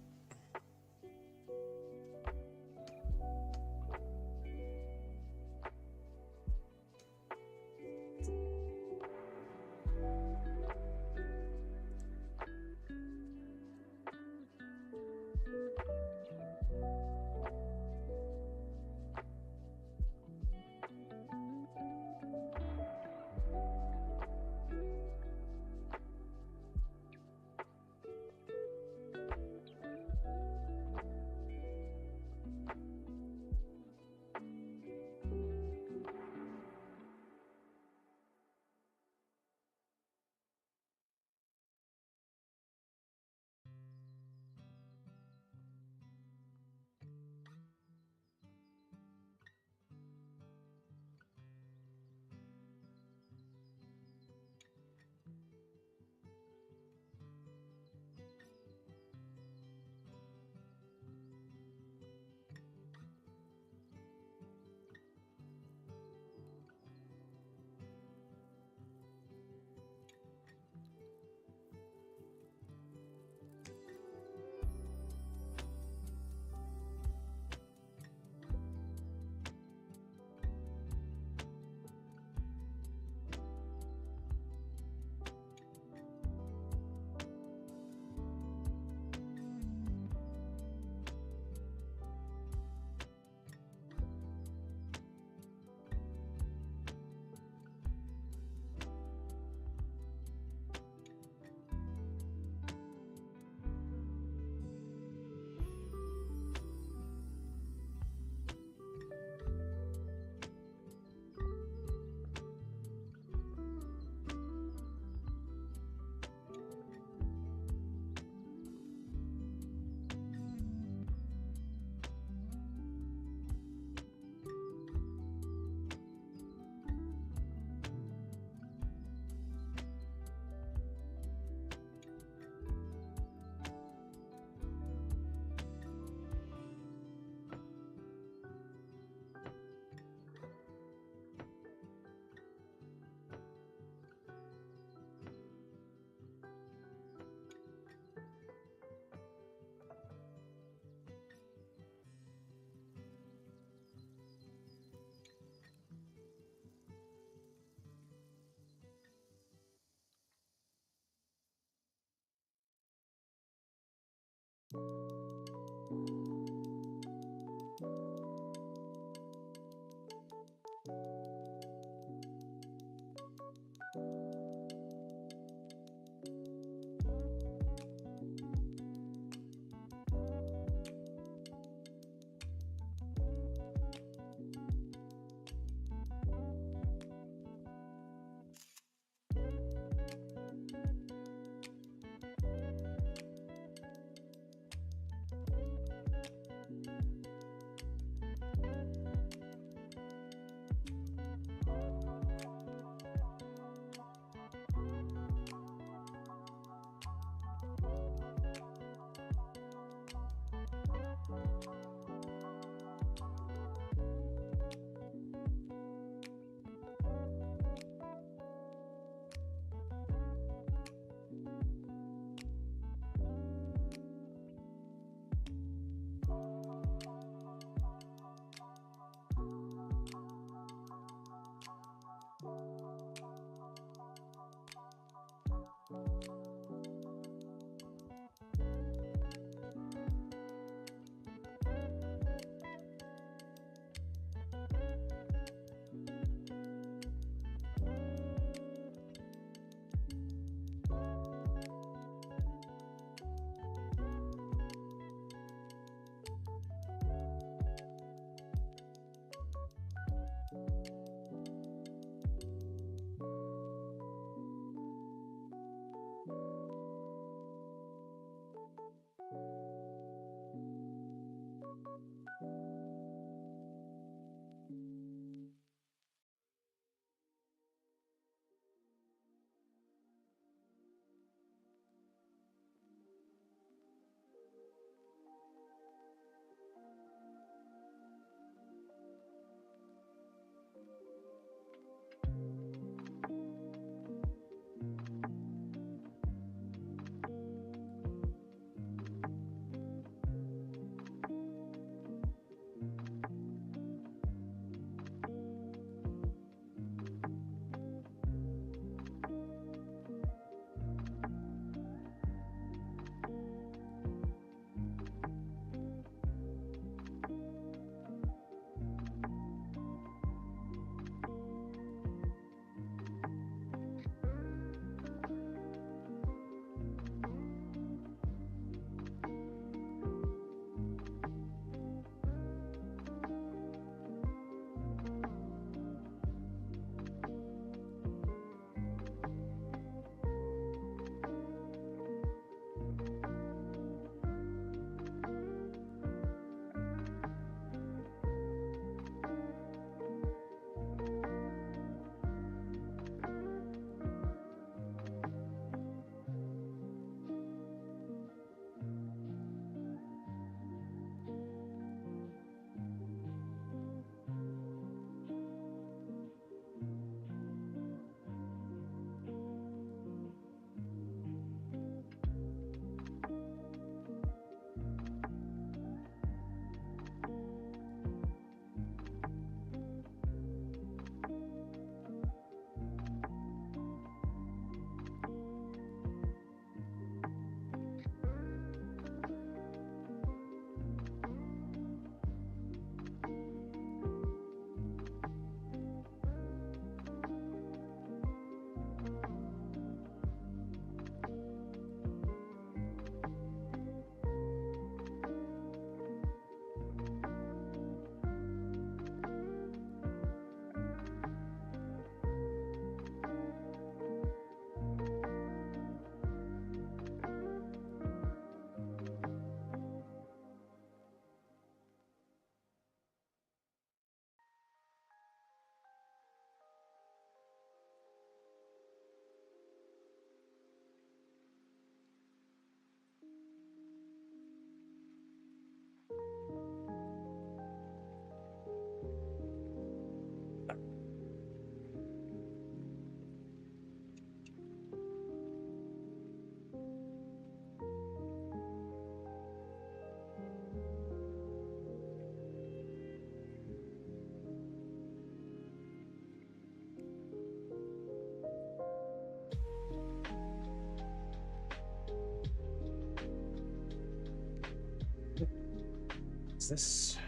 Is this?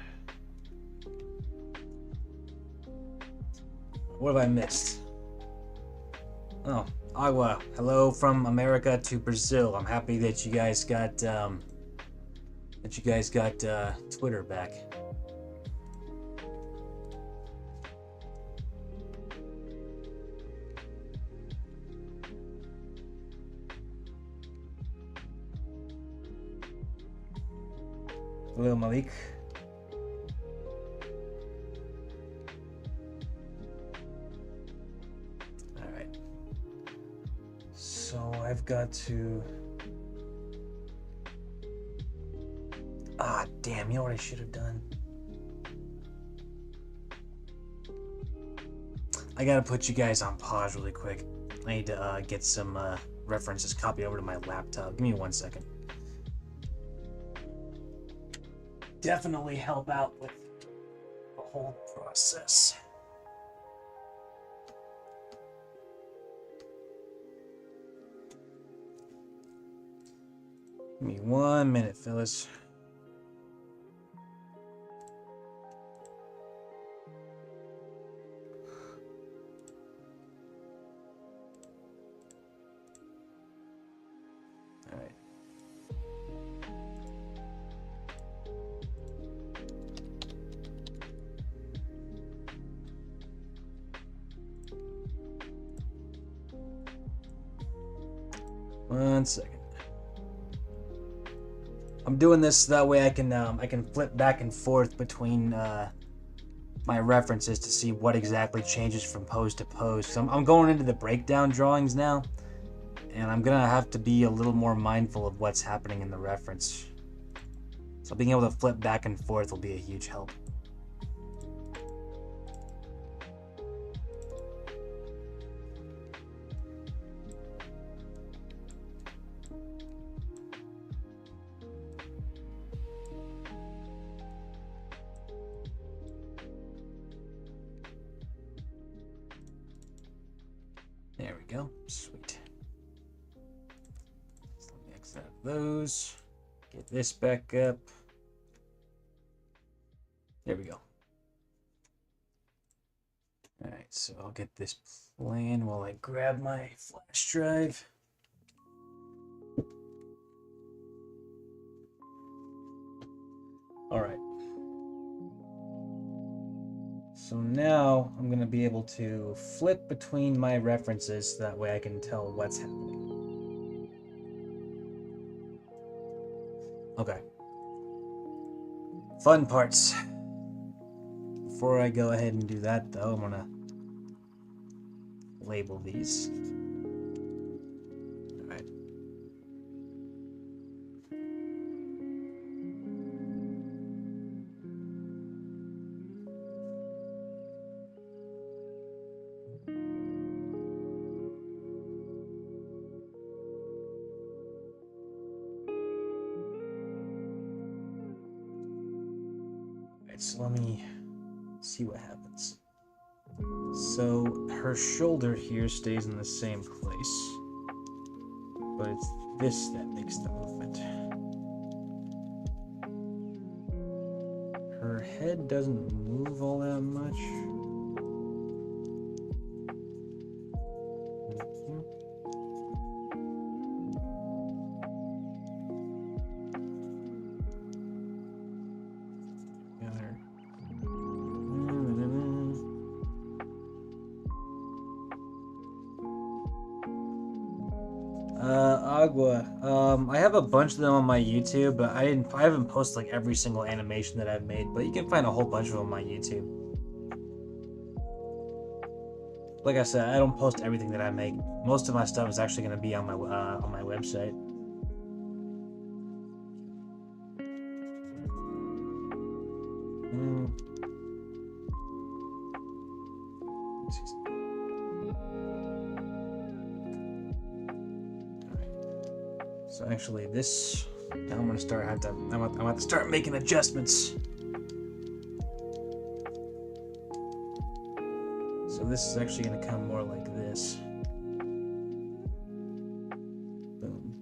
What have I missed? Oh, Agua. Hello from America to Brazil. I'm happy that you guys got Twitter back. Hello, Malik. All right. So I've got to. Ah, damn! You know what I should have done? I gotta put you guys on pause really quick. I need to get some references copied over to my laptop. Give me 1 second. Definitely help out with the whole process. Give me 1 minute, fellas. All right. One second. I'm doing this that way I can flip back and forth between my references to see what exactly changes from pose to pose. So I'm going into the breakdown drawings now, and I'm gonna have to be a little more mindful of what's happening in the reference. So being able to flip back and forth will be a huge help. There we go. Sweet. So let me exit out those. Get this back up. There we go. Alright, so I'll get this plan while I grab my flash drive. Alright. So now I'm going to be able to flip between my references, that way I can tell what's happening. Okay. Fun parts. Before I go ahead and do that though, I'm going to label these. Alright. So let me see what happens. So her shoulder here stays in the same place, but it's this that makes the movement. Her head doesn't move all that much. Agua. I have a bunch of them on my YouTube, but I haven't posted like every single animation that I've made, but you can find a whole bunch of them on my YouTube. Like I said, I don't post everything that I make. Most of my stuff is actually going to be on my website. So actually, this now I'm gonna start. I'm gonna have to start making adjustments. So this is actually gonna come more like this. Boom.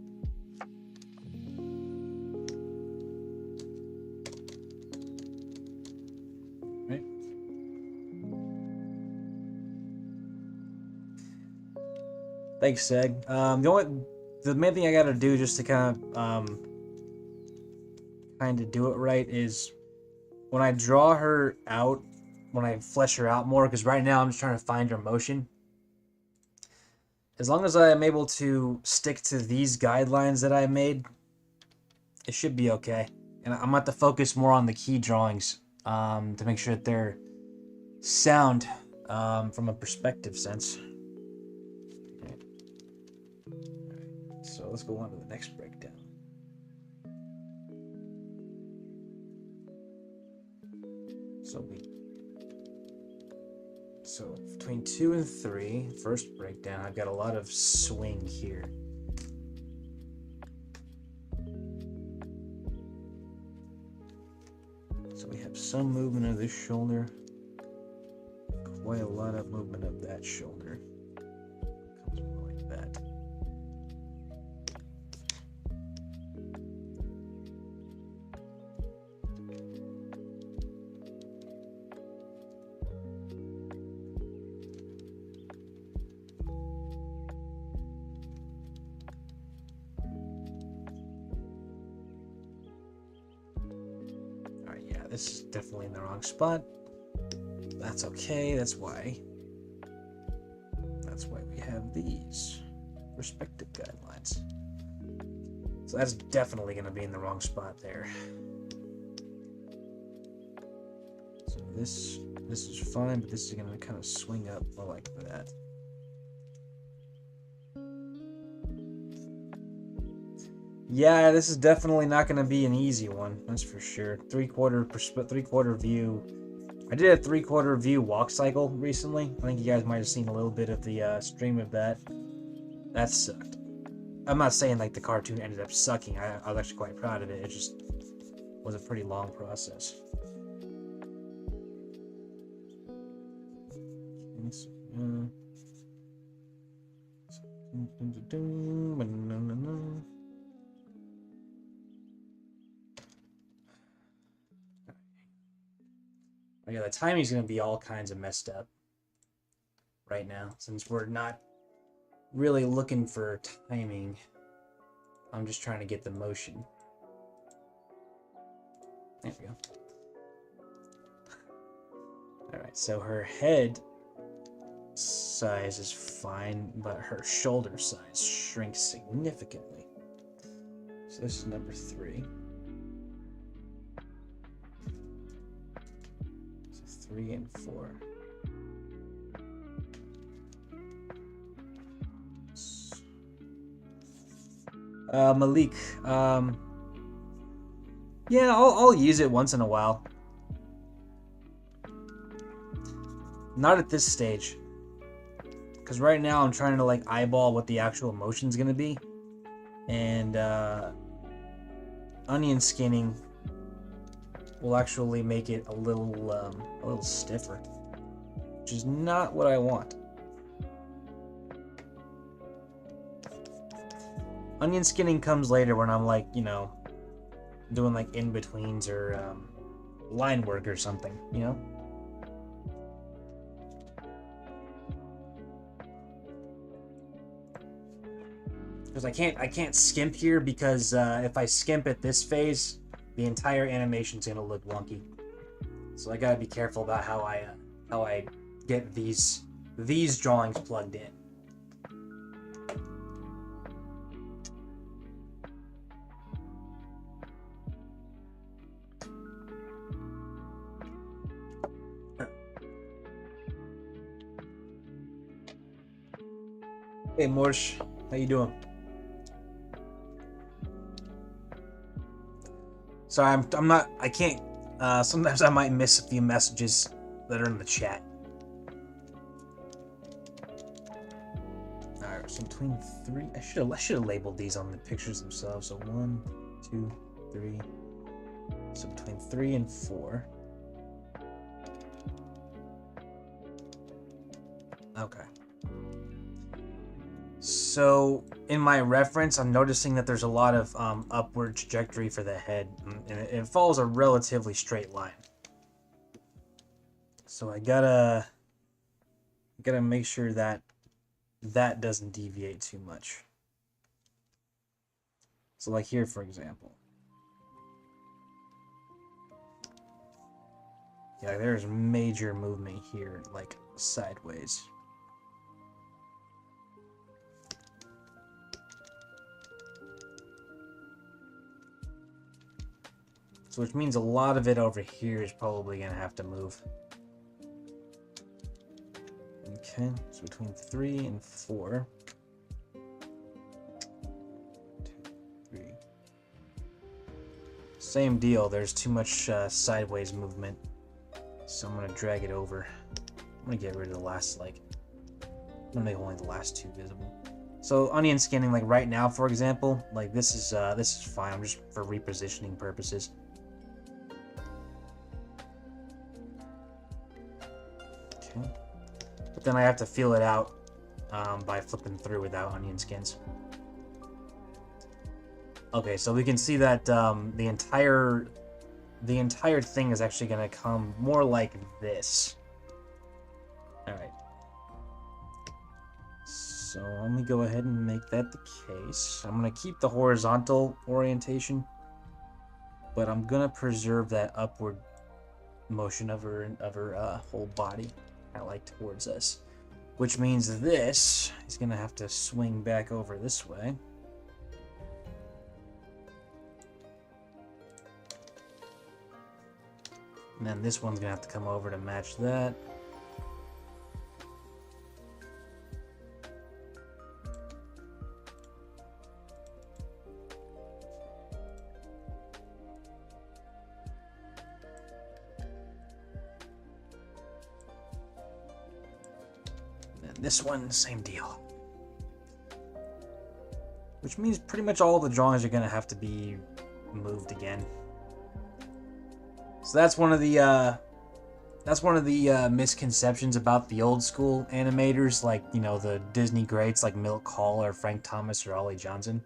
Thanks, Seg. The main thing I gotta do just to kind of do it right is when I draw her out, when I flesh her out more, because right now I'm just trying to find her motion. As long as I am able to stick to these guidelines that I made, it should be okay. And I'm going to have to focus more on the key drawings to make sure that they're sound from a perspective sense. Okay. Alright, so let's go on to the next breakdown. So between 2 and 3, first breakdown, I've got a lot of swing here. So we have some movement of this shoulder, quite a lot of movement of that shoulder. Comes more like that. This is definitely in the wrong spot. That's okay. That's why we have these perspective guidelines. So that's definitely going to be in the wrong spot there. So this is fine, but this is going to kind of swing up more like that. Yeah, this is definitely not going to be an easy one. That's for sure. Three-quarter view. I did a three-quarter view walk cycle recently. I think you guys might have seen a little bit of the stream of that. That sucked. I'm not saying like the cartoon ended up sucking. I was actually quite proud of it. It just was a pretty long process. Oh yeah, the timing's gonna be all kinds of messed up right now since we're not really looking for timing. I'm just trying to get the motion. There we go. Alright, so her head size is fine, but her shoulder size shrinks significantly. So this is number 3. So 3 and 4. Malik, yeah, I'll use it once in a while. Not at this stage, because right now I'm trying to like eyeball what the actual motion's gonna be, and onion skinning will actually make it a little stiffer, which is not what I want. Onion skinning comes later when I'm like, you know, doing like in-betweens or line work or something, you know? Because I can't skimp here because if I skimp at this phase, the entire animation's gonna look wonky. So I gotta be careful about how I get these drawings plugged in. Hey Morsh, how you doing? Sorry, I can't, sometimes I might miss a few messages that are in the chat. Alright, so between 3, I should have labeled these on the pictures themselves. So 1, 2, 3. So between 3 and 4. Okay. So in my reference, I'm noticing that there's a lot of upward trajectory for the head, and it follows a relatively straight line. So I gotta make sure that that doesn't deviate too much. So like here, for example. Yeah, there's major movement here, like sideways. So which means a lot of it over here is probably going to have to move. Okay, so between 3 and 4. 2, 3. Same deal, there's too much sideways movement. So I'm going to drag it over. I'm going to get rid of the last, like, I'm going to make only the last 2 visible. So onion scanning, like right now, for example, like this is fine. I'm just for repositioning purposes. Okay. But then I have to feel it out by flipping through without onion skins. Okay, so we can see that the entire thing is actually going to come more like this. All right. So let me go ahead and make that the case. I'm going to keep the horizontal orientation, but I'm going to preserve that upward motion of her whole body, kind of like towards us, which means this is going to have to swing back over this way. And then this one's going to have to come over to match that. This one, same deal. Which means pretty much all the drawings are going to have to be moved again. So that's one of the misconceptions about the old school animators, like, you know, the Disney greats like Milt Kahl or Frank Thomas or Ollie Johnson.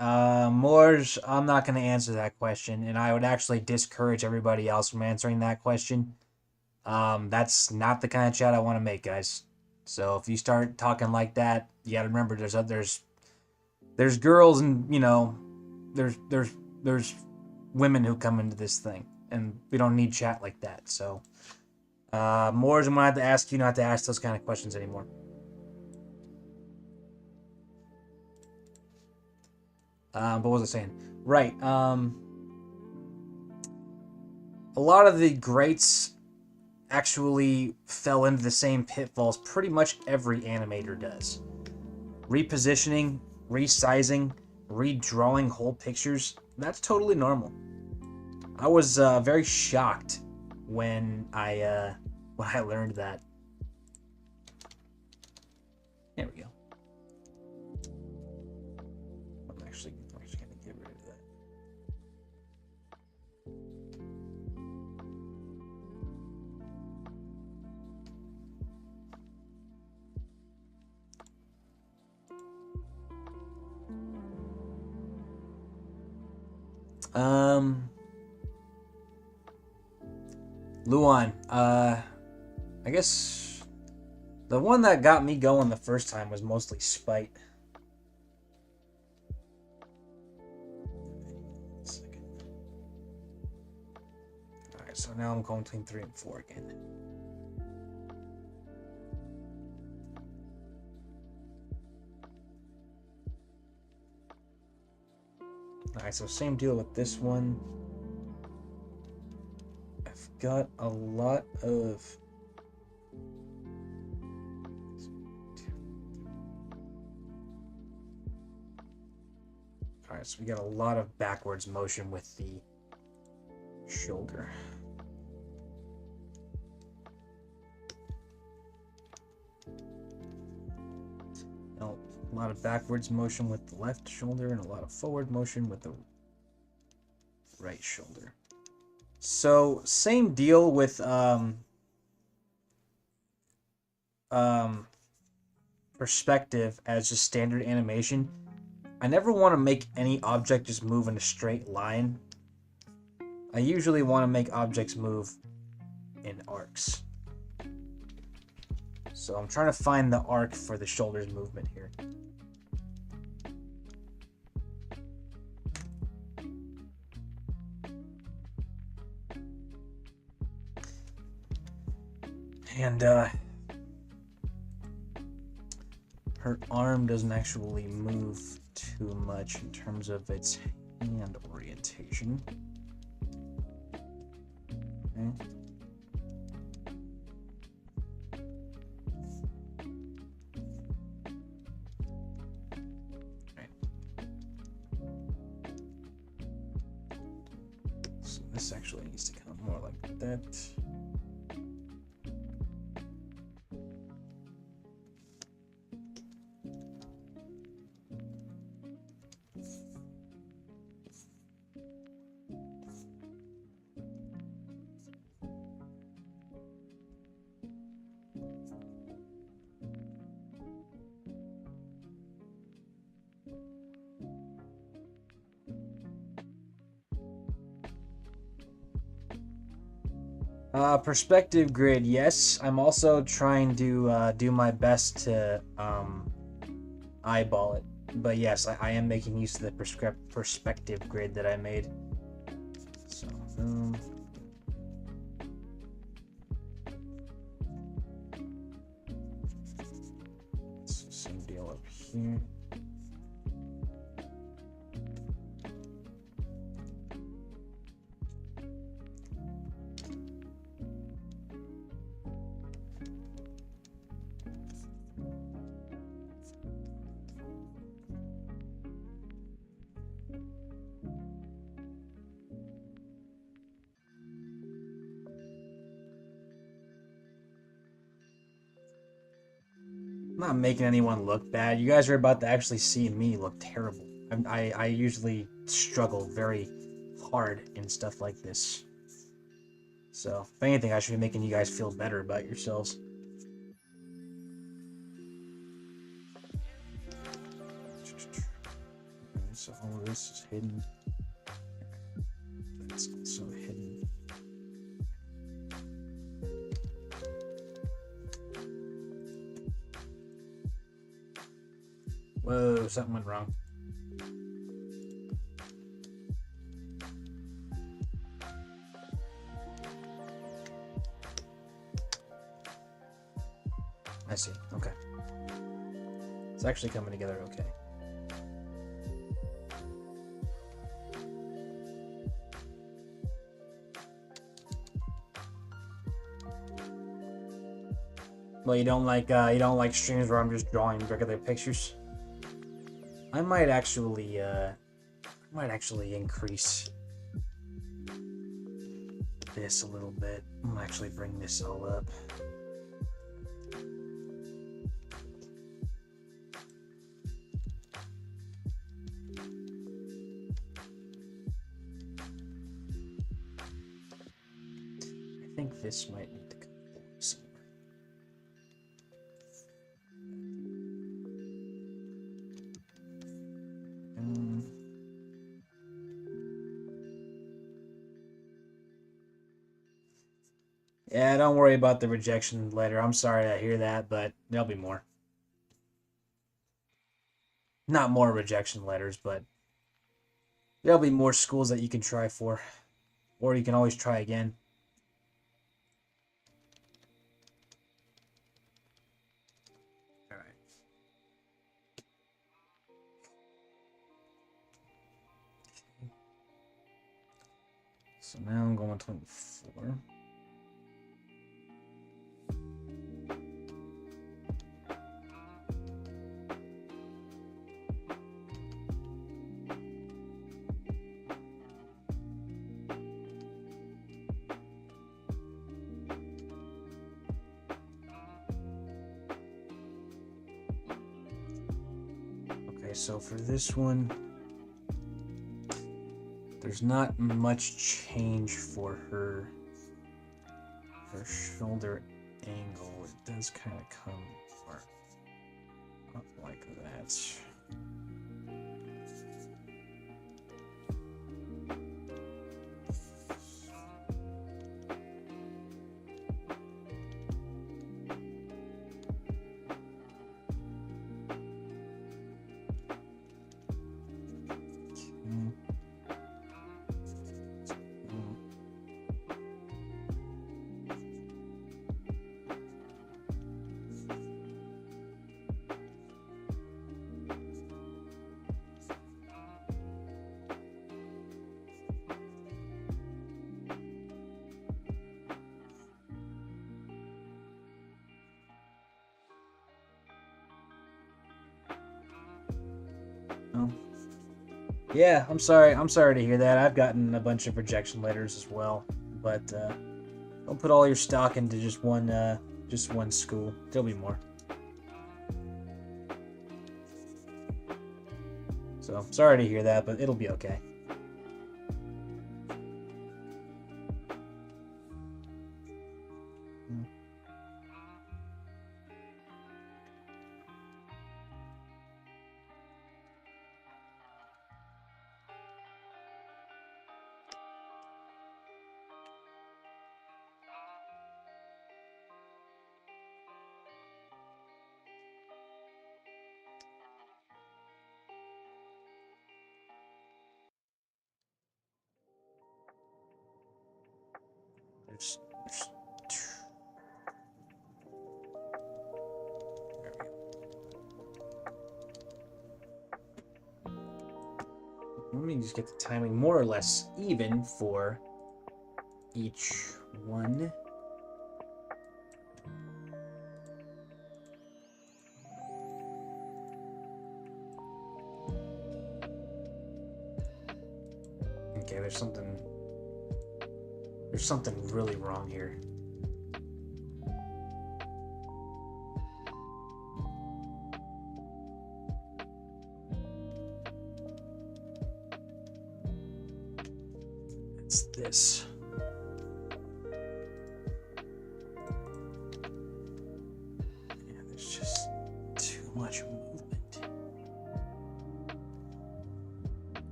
Morge, I'm not going to answer that question, and I would actually discourage everybody else from answering that question. That's not the kind of chat I want to make, guys. So if you start talking like that, you got to remember there's girls and, you know, there's women who come into this thing, and we don't need chat like that. So, Morge, I'm going to have to ask you not to ask those kind of questions anymore. But what was I saying? Right. A lot of the greats actually fell into the same pitfalls pretty much every animator does. Repositioning, resizing, redrawing whole pictures, that's totally normal. I was very shocked when I learned that. There we go. I'm actually going to get rid of that. Luan, I guess the one that got me going the first time was mostly spite. Alright, so now I'm going between 3 and 4 again. Alright, so same deal with this one. I've got a lot of... Alright, so we got a lot of backwards motion with the shoulder. Now, a lot of backwards motion with the left shoulder and a lot of forward motion with the right shoulder. So same deal with perspective as just standard animation. I never want to make any object just move in a straight line. I usually want to make objects move in arcs. So I'm trying to find the arc for the shoulders movement here. And her arm doesn't actually move too much in terms of its hand orientation. Okay. Right. So this actually needs to come more like that. Perspective grid, yes. I'm also trying to do my best to eyeball it. But yes, I am making use of the perspective grid that I made. So, same deal up here. I'm not making anyone look bad. You guys are about to actually see me look terrible. I usually struggle very hard in stuff like this. So, if anything, I should be making you guys feel better about yourselves. So all of this is hidden. That's also hidden. Whoa, something went wrong. I see. Okay. It's actually coming together okay. Well, you don't like streams where I'm just drawing regular pictures? I might actually increase this a little bit. I'm gonna actually bring this all up. I think this might need to come somewhere. Yeah, don't worry about the rejection letter. I'm sorry to hear that, but there'll be more. Not more rejection letters, but there'll be more schools that you can try for. Or you can always try again. Alright. So now I'm going 24. So for this one, there's not much change for her shoulder angle. It does kind of come up like that. Yeah, I'm sorry. I'm sorry to hear that. I've gotten a bunch of rejection letters as well, but don't put all your stock into just one school. There'll be more. So I'm sorry to hear that, but it'll be okay. There's Let me just get the timing more or less even for each one. Okay, there's something really wrong here. It's this. Yeah, there's just too much movement.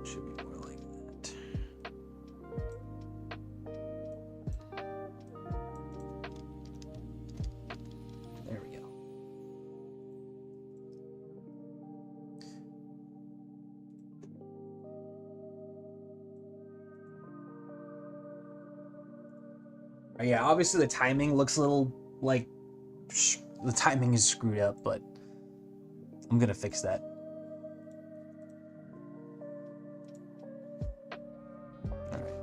Should be more like that. There we go. Yeah, obviously the timing looks a little like the timing is screwed up, but I'm gonna fix that. All right.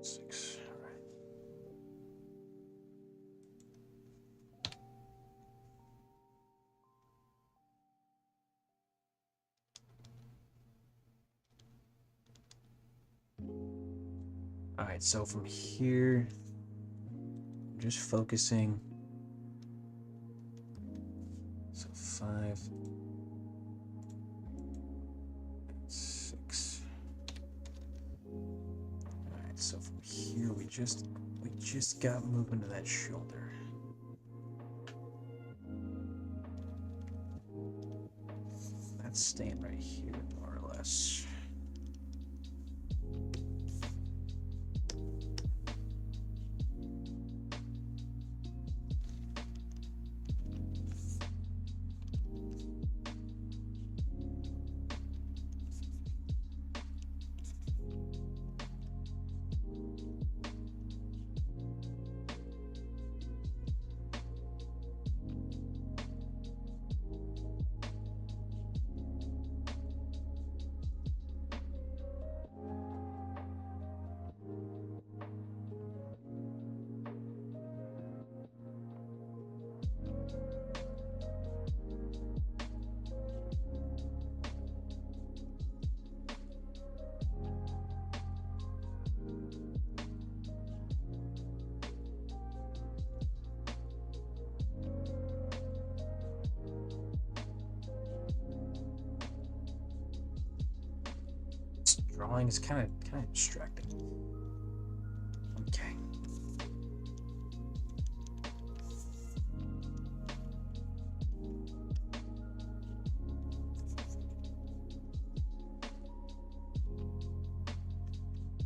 Six. All right. All right, so from here, I'm just focusing. So 5, 6. All right, so from here we just got movement to that shoulder. That's staying right here, more or less. Drawing is kind of distracting. Okay.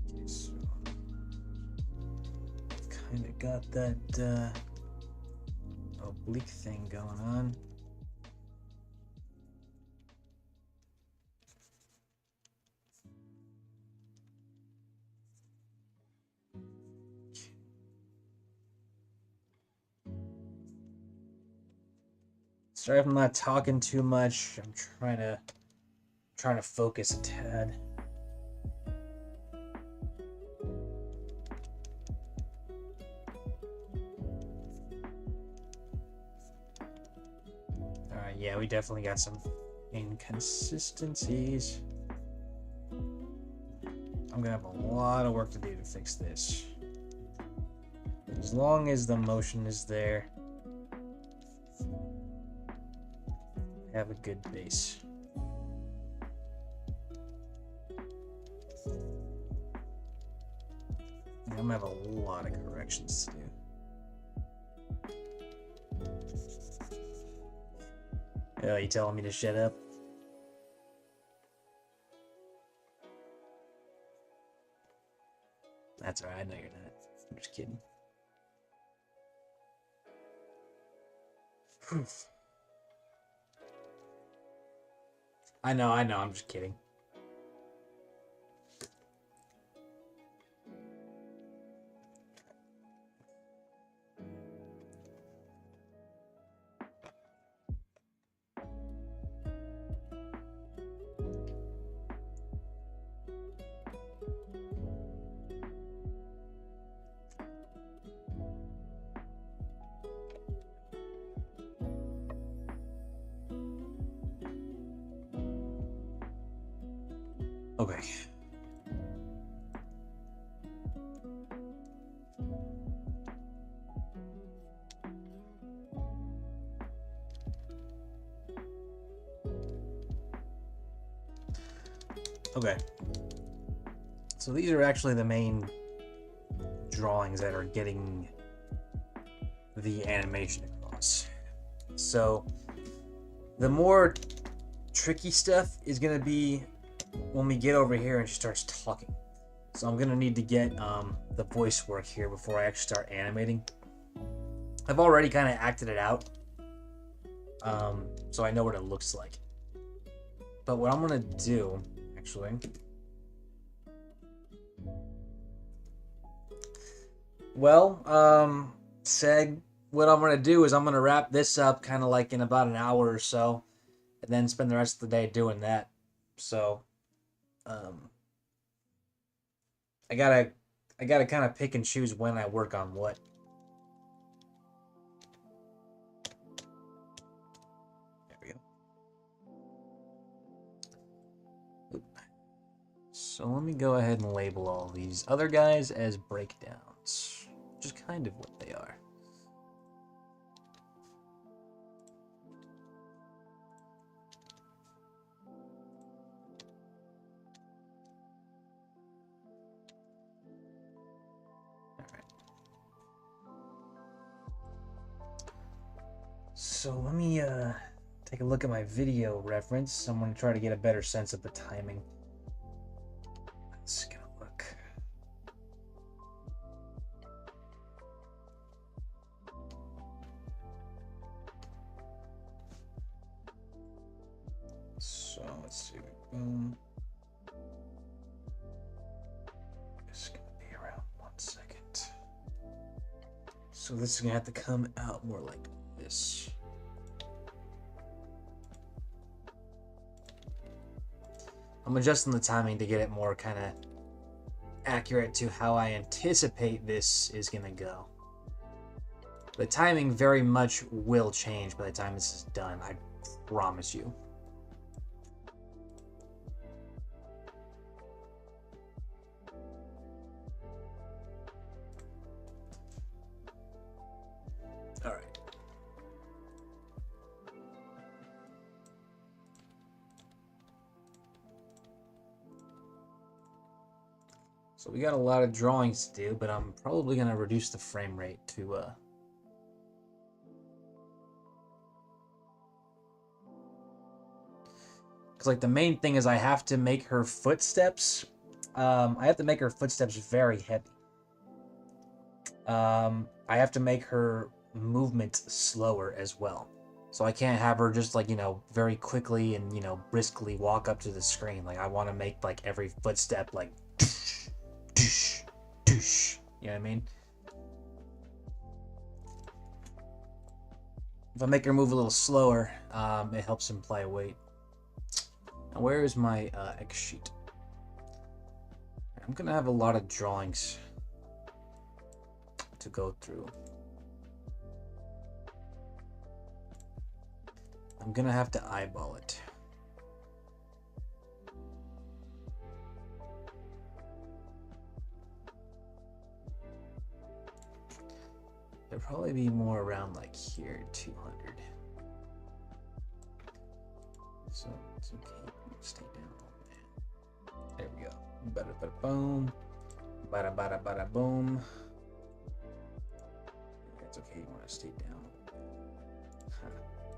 Okay, so kind of got that oblique thing going on. Sorry if I'm not talking too much. I'm trying to focus a tad. Alright, yeah, we definitely got some inconsistencies. I'm gonna have a lot of work to do to fix this. As long as the motion is there, have a good base. I'm gonna have a lot of corrections to do. Oh, you telling me to shut up? That's alright, I know you're not. I'm just kidding. I know, I'm just kidding. Okay. Okay. So these are actually the main drawings that are getting the animation across. So the more tricky stuff is going to be when we get over here and she starts talking. So I'm going to need to get the voice work here before I actually start animating. I've already kind of acted it out, so I know what it looks like. But what I'm going to do, actually, well, Seg, what I'm going to do is I'm going to wrap this up kind of like in about an hour or so, and then spend the rest of the day doing that. So, I gotta kind of pick and choose when I work on what. There we go. So let me go ahead and label all these other guys as breakdowns, which is kind of what they are. So let me take a look at my video reference. I'm going to try to get a better sense of the timing. Let's go look. So let's see. Boom. It's going to be around 1 second. So this is going to have to come out more like this. I'm adjusting the timing to get it more kind of accurate to how I anticipate this is going to go. The timing very much will change by the time this is done, I promise you. All right. So we got a lot of drawings to do, but I'm probably going to reduce the frame rate to because like the main thing is I have to make her footsteps. I have to make her footsteps very heavy. I have to make her movement slower as well. So I can't have her just like, you know, very quickly and, you know, briskly walk up to the screen. Like I want to make like every footstep like doosh, doosh. You know what I mean? If I make her move a little slower, it helps imply weight. Now, where is my X sheet? I'm gonna have a lot of drawings to go through. I'm gonna have to eyeball it. There'll probably be more around like here, 200. So it's okay. Stay down. There we go. Bada bada boom. Bada bada bada boom. It's okay. You want to stay down.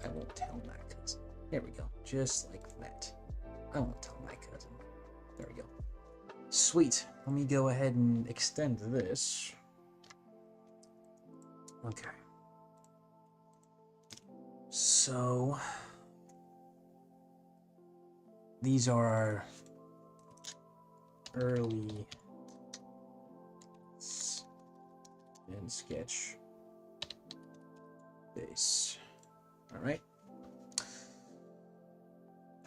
I won't tell my cousin. There we go. Just like that. I won't tell my cousin. There we go. Sweet. Let me go ahead and extend this. Okay. So these are our early and sketch base. All right.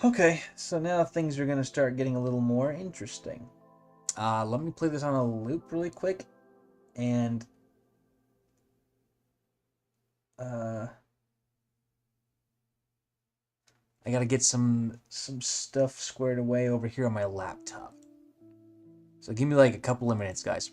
Okay, so now things are going to start getting a little more interesting. Let me play this on a loop really quick, and I got to get some stuff squared away over here on my laptop. So give me like a couple of minutes, guys.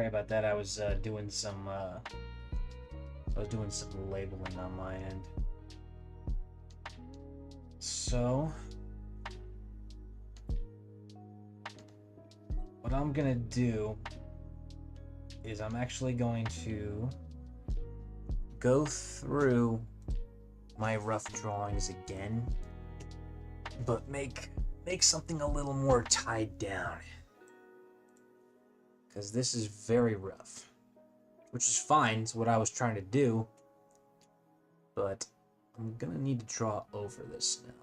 Sorry about that. I was doing some labeling on my end. So what I'm gonna do is I'm actually going to go through my rough drawings again, but make something a little more tied down, because this is very rough, which is fine. It's what I was trying to do, but I'm gonna need to draw over this now.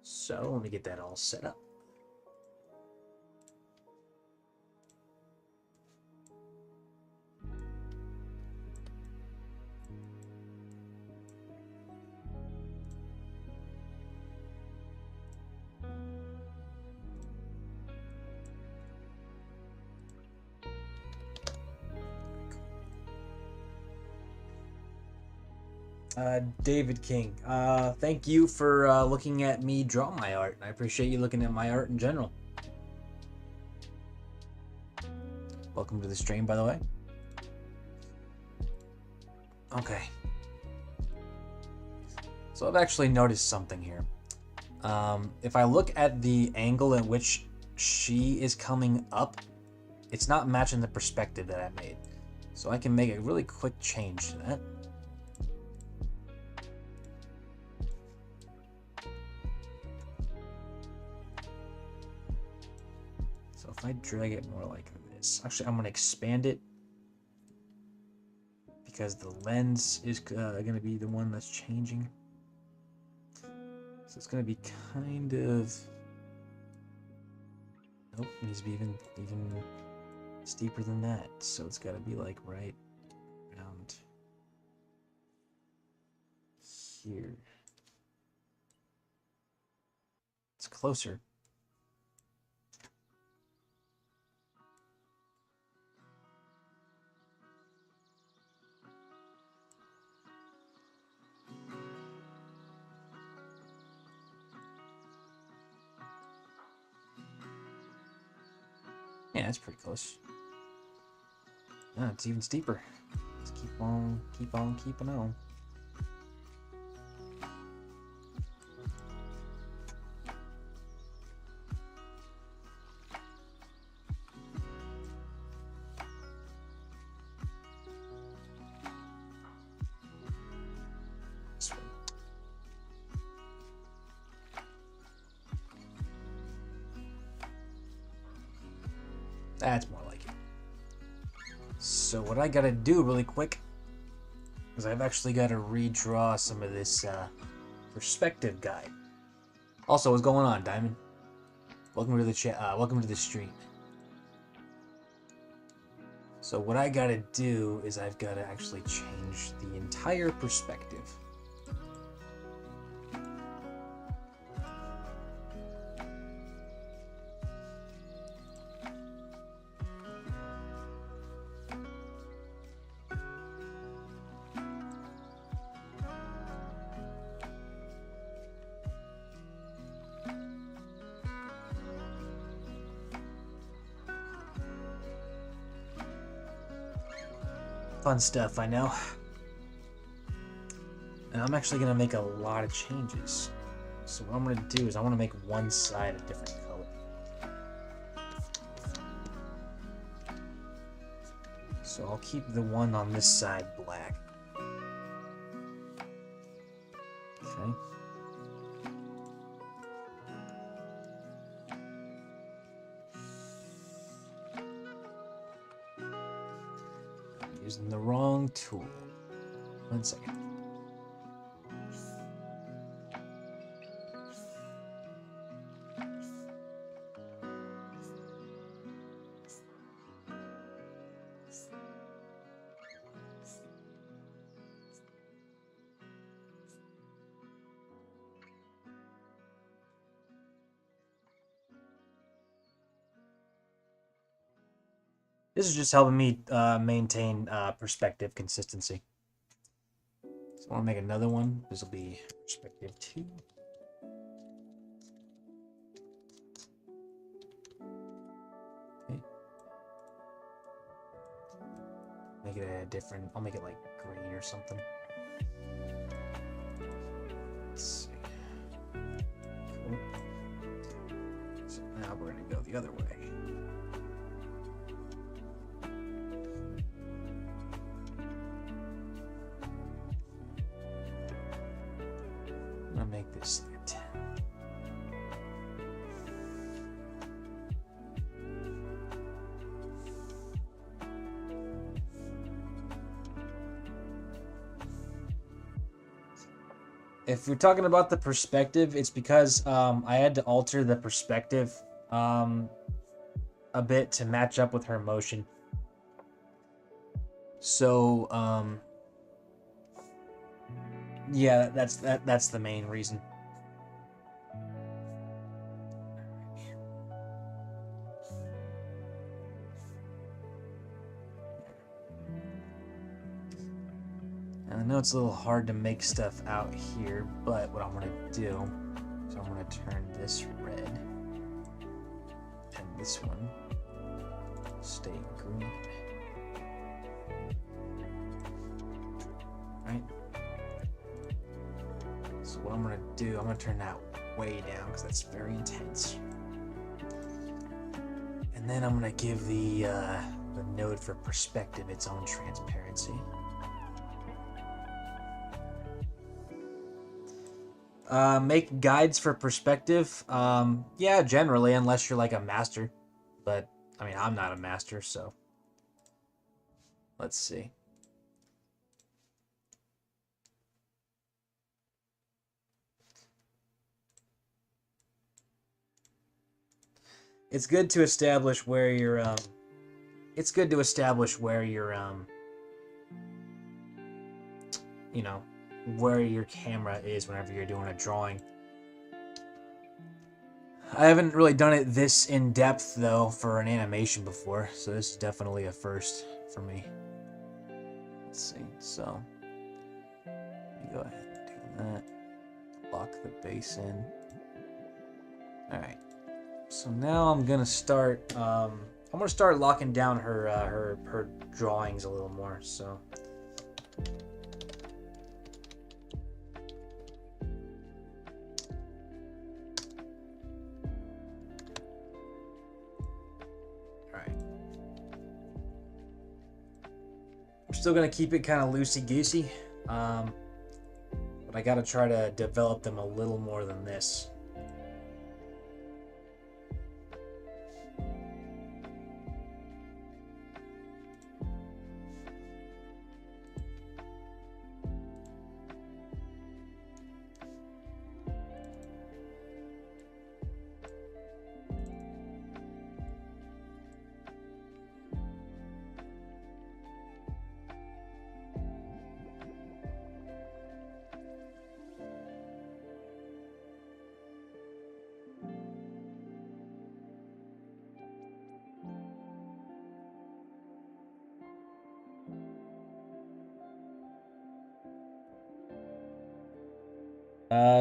So let me get that all set up. David King, thank you for looking at me draw my art. I appreciate you looking at my art in general. Welcome to the stream, by the way. Okay. So I've actually noticed something here. If I look at the angle at which she is coming up, it's not matching the perspective that I made. So I can make a really quick change to that. So if I drag it more like this, actually I'm going to expand it because the lens is going to be the one that's changing. So it's going to be kind of, nope, it needs to be even steeper than that. So it's got to be like right around here. It's closer. Yeah, that's pretty close. Yeah, it's even steeper. Let's keep on keeping on. This way. That's more like it. So what I gotta do really quick is I've actually gotta redraw some of this perspective guide. Also, what's going on, Diamond? Welcome to the chat. Welcome to the stream. So what I gotta do is I've gotta actually change the entire perspective. Fun stuff, I know. And I'm actually gonna make a lot of changes. So what I'm gonna do is I want to make one side a different color. So I'll keep the one on this side black. Okay. I'm using the wrong tool. 1 second. This is just helping me maintain perspective consistency. So I want to make another one. This will be perspective 2. Okay. Make it a different. I'll make it like green or something. Let's see. Cool. So now we're gonna go the other way. I'm gonna make this like a 10. If we're talking about the perspective, it's because I had to alter the perspective a bit to match up with her motion. So yeah, that's the main reason. And I know it's a little hard to make stuff out here, but what I'm gonna do is I'm gonna turn this red and this one stay green. Right? So what I'm gonna do, I'm gonna turn that way down because that's very intense. And then I'm gonna give the node for perspective its own transparency. Make guides for perspective. Yeah, generally, unless you're like a master. But, I mean, I'm not a master, so. Let's see. It's good to establish where you're, you know, where your camera is whenever you're doing a drawing. I haven't really done it this in depth though for an animation before, so this is definitely a first for me. Let's see, so you go ahead and do that. Lock the base in. Alright. So now I'm gonna start locking down her drawings a little more, so still gonna keep it kind of loosey-goosey, but I gotta try to develop them a little more than this.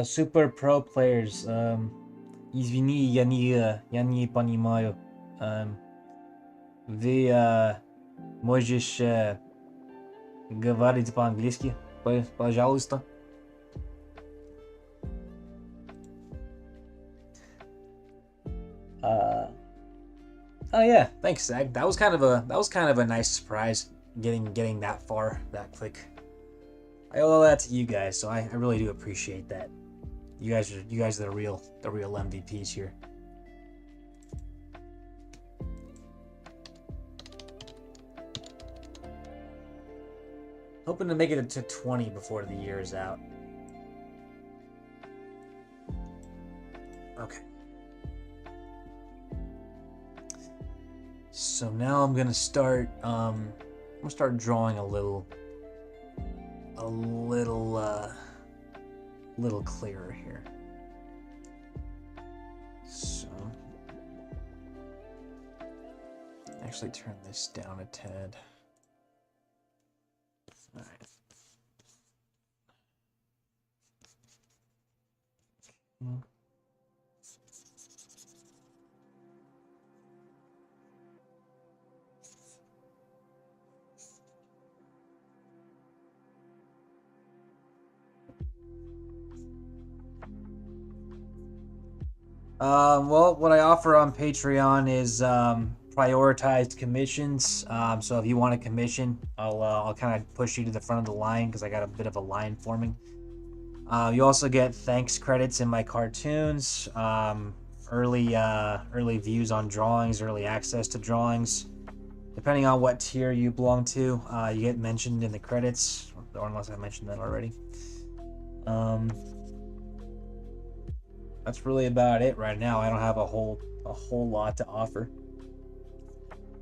Super pro players. Извини, я не понимаю. Вы можешь говорить по-английски, пожалуйста? Oh yeah, thanks, Zach. That was kind of a nice surprise getting that far that quick. I owe that to you guys, so I really do appreciate that. You guys are the real MVPs here. Hoping to make it to 20 before the year is out. Okay. So now I'm gonna start. I'm gonna start drawing a little clearer here. So, actually turn this down a tad. All right. Well, what I offer on Patreon is prioritized commissions. So if you want a commission, I'll kind of push you to the front of the line because I got a bit of a line forming. You also get thanks credits in my cartoons, early views on drawings, early access to drawings. Depending on what tier you belong to, you get mentioned in the credits, or unless I mentioned that already. That's really about it right now. I don't have a whole lot to offer.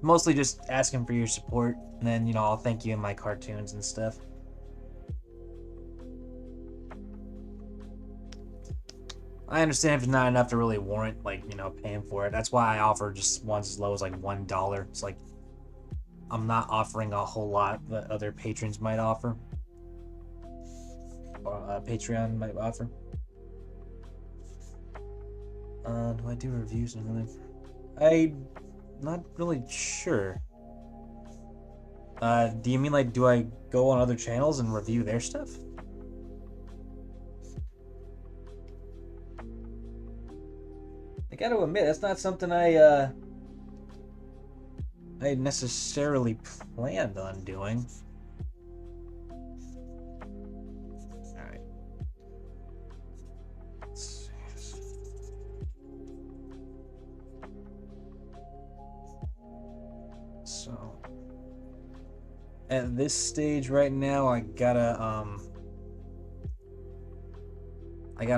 Mostly just asking for your support, and then I'll thank you in my cartoons and stuff. I understand if it's not enough to really warrant paying for it. That's why I offer just ones as low as like $1. It's like I'm not offering a whole lot that other patrons might offer, or Patreon might offer. Do I do reviews and everything? I'm not really sure. Do you mean like do I go on other channels and review their stuff? I gotta admit, that's not something I necessarily planned on doing. Alright. So at this stage right now, I gotta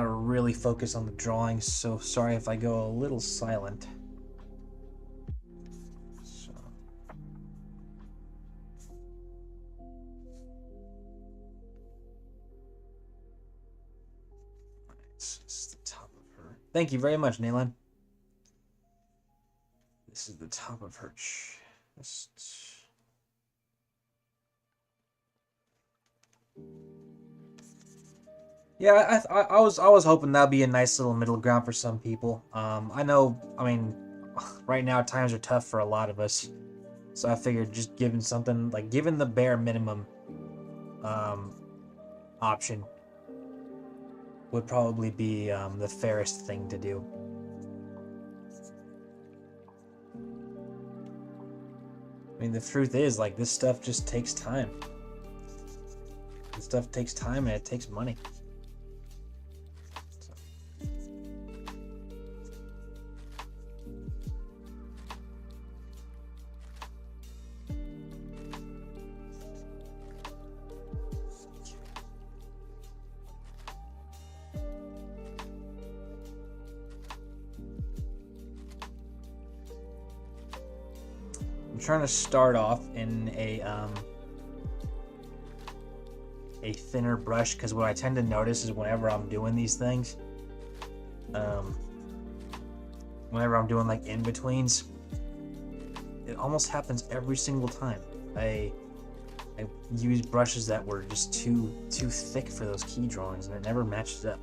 really focus on the drawings, so sorry if I go a little silent. So this is the top of her. Thank you very much, Naylan. This is the top of her chest. Yeah, I was hoping that'd be a nice little middle ground for some people. I know, I mean, right now times are tough for a lot of us, so I figured just giving something like given the bare minimum option would probably be the fairest thing to do. I mean, the truth is, like, this stuff just takes time. This stuff takes time and it takes money. Trying to start off in a thinner brush, because what I tend to notice is whenever I'm doing these things, whenever I'm doing like in-betweens, it almost happens every single time. I use brushes that were just too thick for those key drawings, and it never matches up.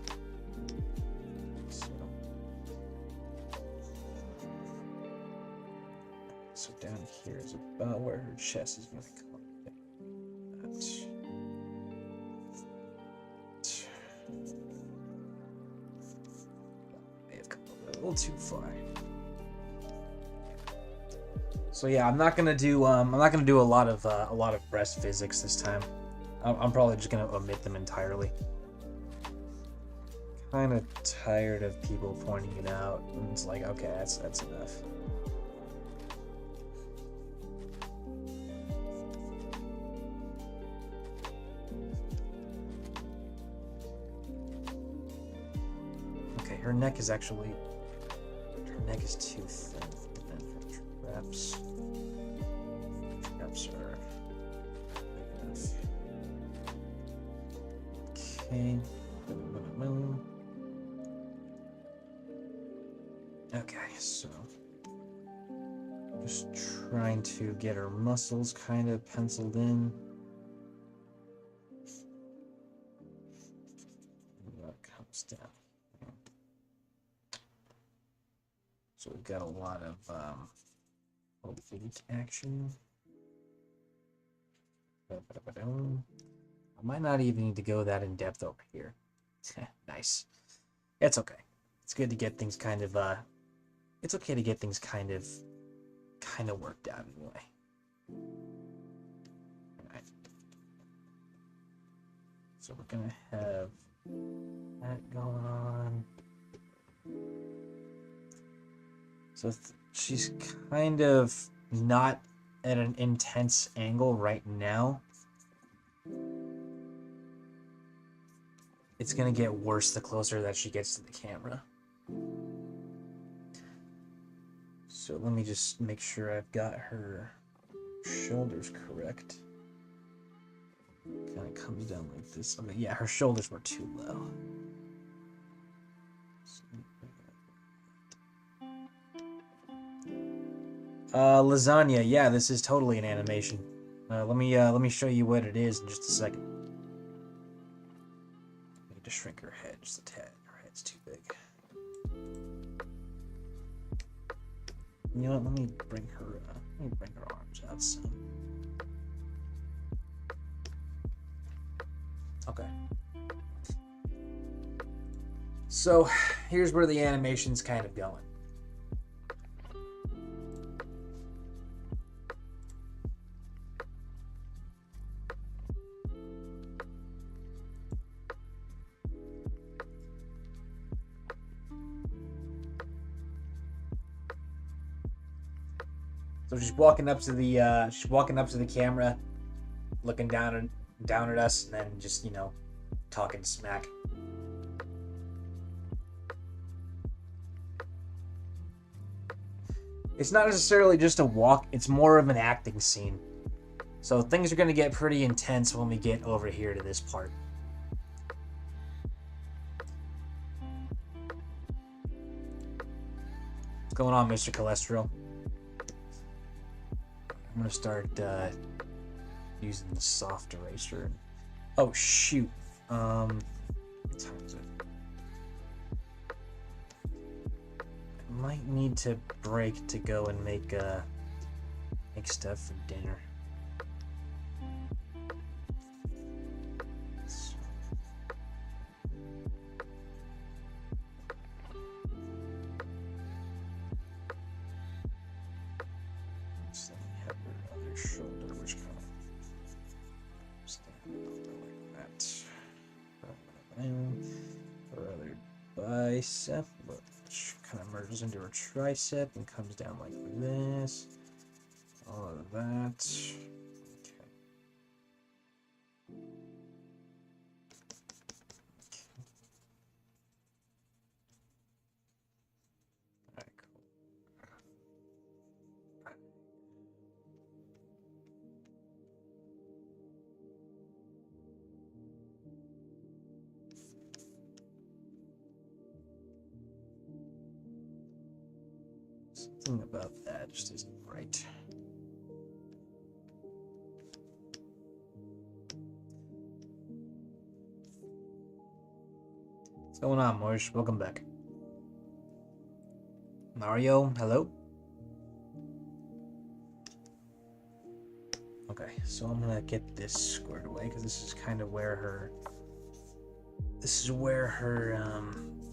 So down here is about where her chest is going to come. May have come a little too far. So yeah, I'm not gonna do a lot of breast physics this time. I'm probably just gonna omit them entirely. Kind of tired of people pointing it out, and it's like, okay, that's enough. Her neck is too thin. And her traps are big enough. Okay. Okay, so just trying to get her muscles kind of penciled in. That comes down. So we've got a lot of oblique action. I might not even need to go that in depth over here. Nice. It's okay. it's good to get things kind of it's okay to get things kind of worked out anyway. Alright. So we're gonna have that going on. So she's kind of not at an intense angle right now. It's gonna get worse the closer that she gets to the camera. So let me just make sure I've got her shoulders correct. Kind of comes down like this. Okay, yeah, her shoulders were too low. Lasagna. Yeah, this is totally an animation. Let me show you what it is in just a second. I need to shrink her head just a tad. Her head's too big. You know what? Let me bring her arms out some. Okay. So here's where the animation's kind of going. So she's walking up to the camera, looking down at us, and then just, you know, talking smack. It's not necessarily just a walk, it's more of an acting scene. So things are going to get pretty intense when we get over here to this part. What's going on, Mr. Cholesterol? I'm gonna start using the soft eraser. Oh shoot! What time is it? I might need to break to go and make stuff for dinner. Bicep, which kind of merges into her tricep and comes down like this. All of that. Okay. All right, cool. Something about that just isn't right. What's going on, Moish? Welcome back. Mario, hello? Okay, so I'm gonna get this squared away because this is kind of where her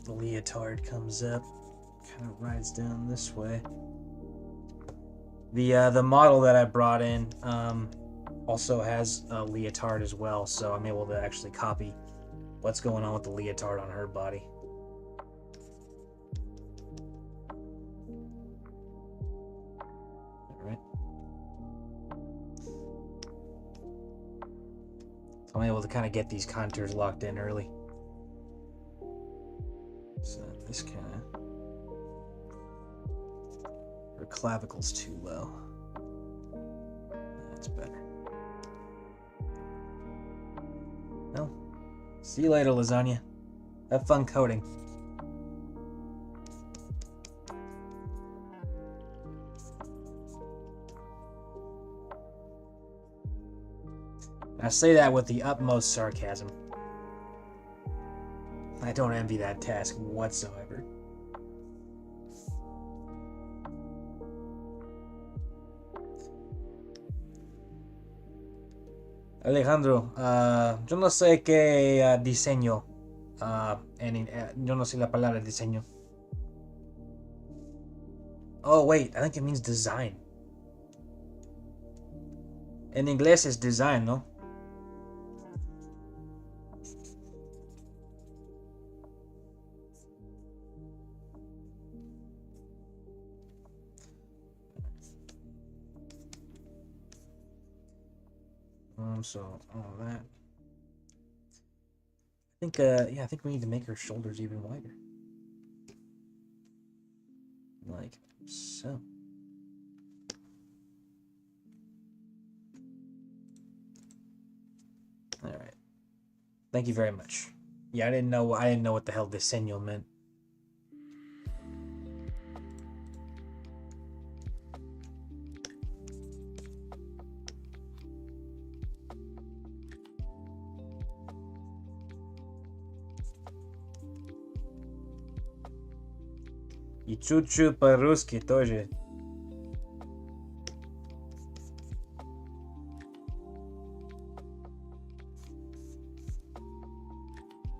leotard comes up. Kind of rides down this way. The model that I brought in also has a leotard as well, so I'm able to actually copy what's going on with the leotard on her body. All right. So I'm able to kind of get these contours locked in early. So this kind of... Her clavicle's too low. That's better. Well, see you later, lasagna. Have fun coding. I say that with the utmost sarcasm. I don't envy that task whatsoever. Alejandro, yo no sé qué diseño, yo no sé la palabra diseño. Oh, wait. I think it means design. En inglés es design, no? So all that. I think, yeah, I think we need to make her shoulders even wider. Like so. All right. Thank you very much. Yeah, I didn't know what the hell diseño meant. И чуть-чуть по-русски тоже.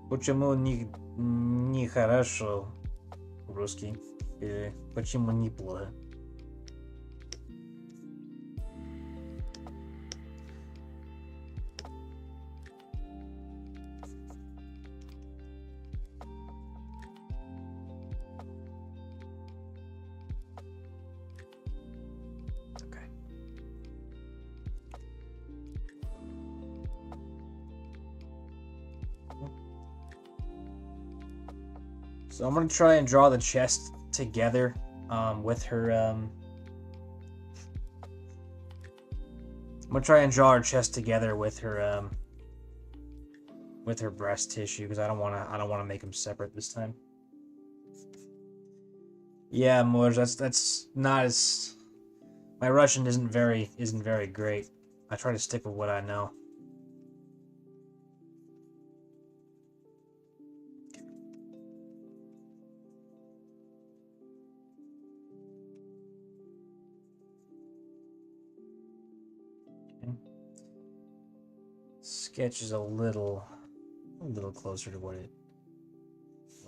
Почему не хорошо русский? Или почему неплохо? So I'm gonna try and draw the chest together with her. I'm gonna try and draw her chest together with her breast tissue because I don't wanna make them separate this time. Yeah, Moj, that's not as my Russian isn't very great. I try to stick with what I know. Sketch is a little closer to what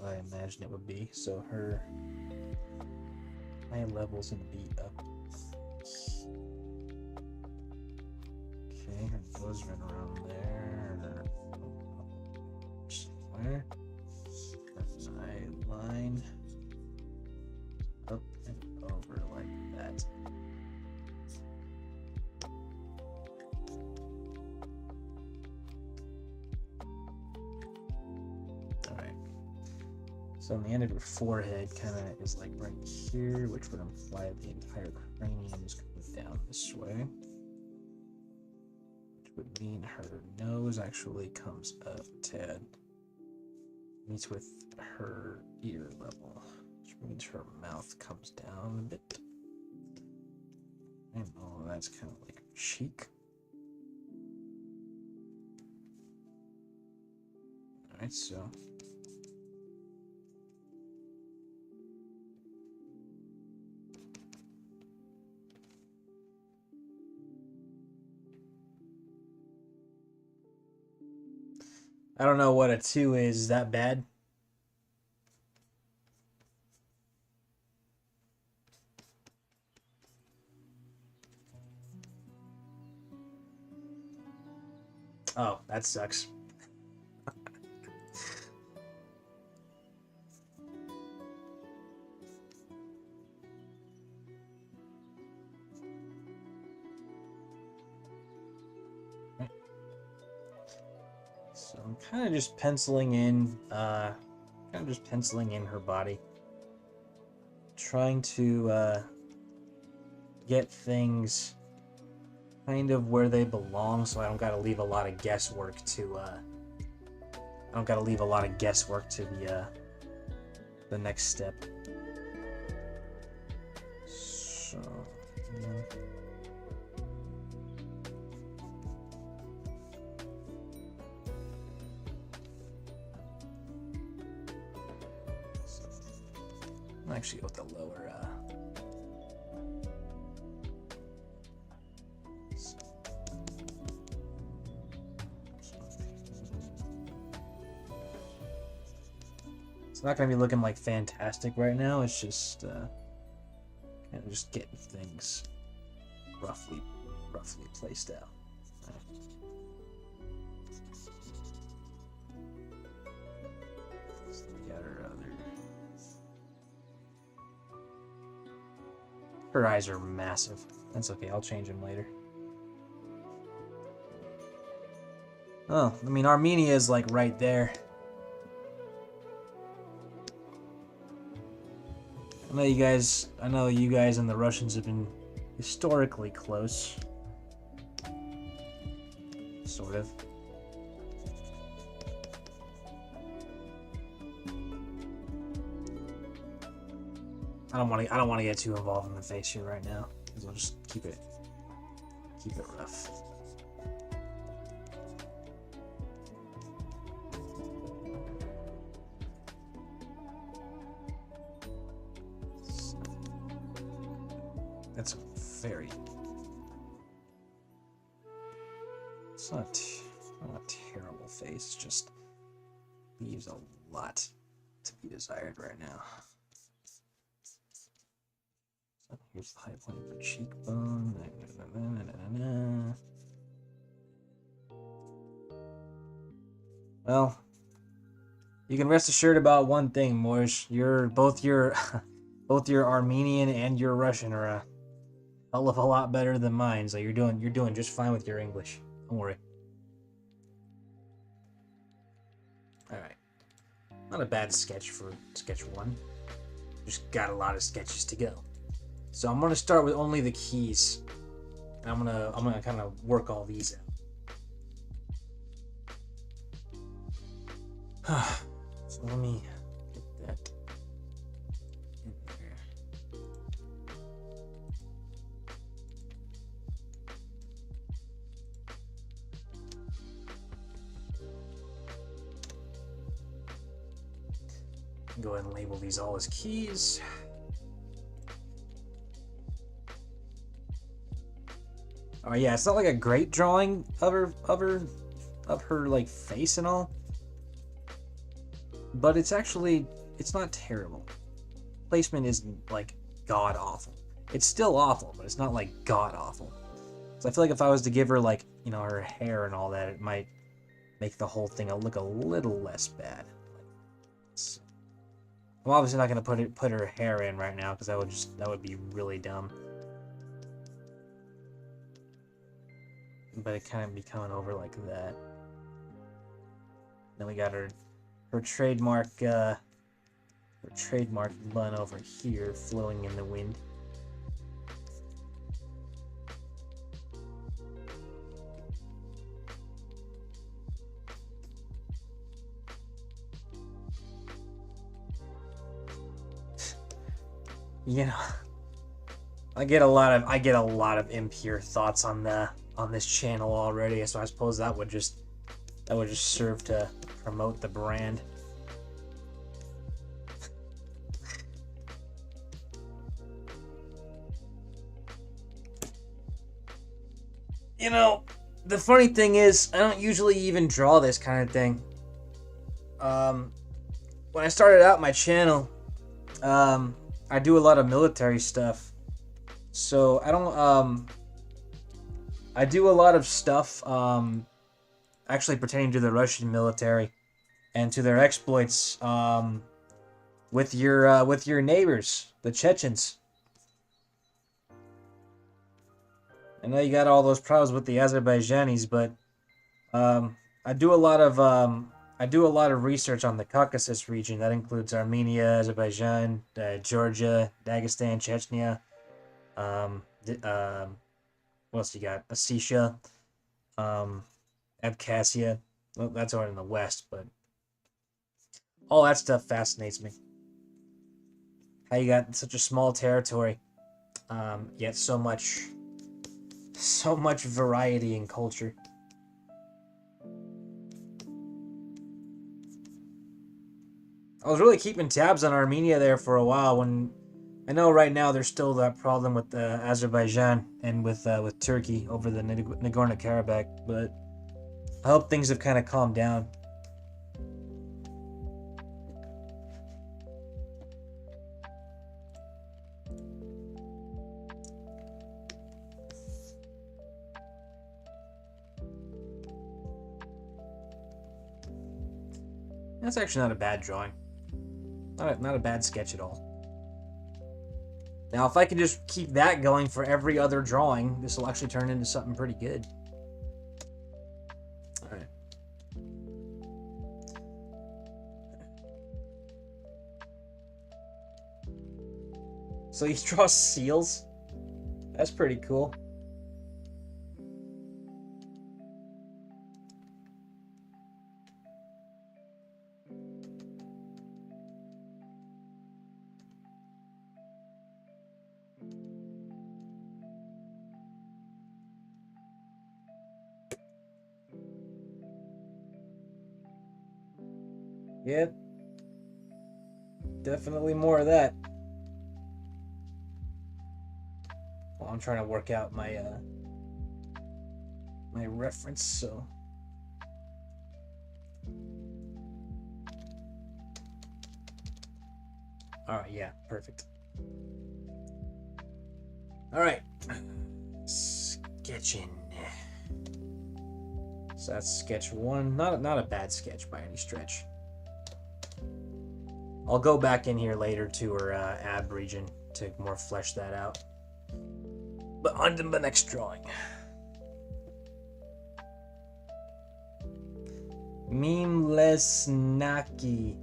I imagine it would be. So her eye level's gonna be up. Okay, her nose right around there. Somewhere. Her eye line up and over like that. So on the end of her forehead kind of is like right here, which would imply the entire cranium is coming down this way. Which would mean her nose actually comes up a tad. Meets with her ear level, which means her mouth comes down a bit. And all of that's kind of like her cheek. Alright, so I don't know what a 2 is. Is that bad? Oh, that sucks. So I'm kind of just penciling in her body. Trying to get things kind of where they belong, so I don't gotta leave a lot of guesswork to the next step. So I'll actually go with the lower it's not going to be looking like fantastic right now. It's just And just getting things roughly placed out. So we got her other. Her eyes are massive. That's okay, I'll change them later. Oh, I mean, Armenia is like right there. I know you guys and the Russians have been historically close. Sort of. I don't want to get too involved in the face here right now, because I'll just keep it rough. That's very. It's not a terrible face. Just leaves a lot to be desired right now. So here's the high point of the cheekbone. Well, you can rest assured about one thing, Moish. Both your Armenian and your Russian are a hell of a lot better than mine. So you're doing just fine with your English. Don't worry. All right. Not a bad sketch for sketch 1. Just got a lot of sketches to go. So I'm gonna start with only the keys. And I'm gonna kind of work all these out. So let me get that in there. Go ahead and label these all as keys. Oh yeah, it's not like a great drawing of her like face and all, but it's not terrible. Placement isn't like god awful. It's still awful, but it's not like god awful. So I feel like if I was to give her like, you know, her hair and all that, it might make the whole thing look a little less bad. I'm obviously not gonna put her hair in right now because that would be really dumb. But it kind of be coming over like that. Then we got her trademark bun over here flowing in the wind. You know, I get a lot of impure thoughts on this channel already, so I suppose that would just serve to promote the brand. You know, the funny thing is, I don't usually even draw this kind of thing. When I started out my channel, I do a lot of military stuff. So I do a lot of stuff actually pertaining to the Russian military and to their exploits with your neighbors, the Chechens. I know you got all those problems with the Azerbaijanis, but I do a lot of research on the Caucasus region. That includes Armenia, Azerbaijan, Georgia, Dagestan, Chechnya. What else you got? Ossetia, Abkhazia. Well, that's over in the west, but all that stuff fascinates me. How you got such a small territory, yet so much variety in culture. I was really keeping tabs on Armenia there for a while. When I know right now there's still that problem with Azerbaijan and with Turkey over the Nagorno-Karabakh, but I hope things have kind of calmed down. That's actually not a bad drawing. Not a bad sketch at all. Now, if I can just keep that going for every other drawing, this will actually turn into something pretty good. All right. So he draws seals? That's pretty cool. Yep. Definitely more of that. Well, I'm trying to work out my my reference, so all right, yeah, perfect. All right, sketching. So that's sketch one. Not a bad sketch by any stretch. I'll go back in here later to her ab region to more flesh that out. But on to the next drawing. Memeless Naki.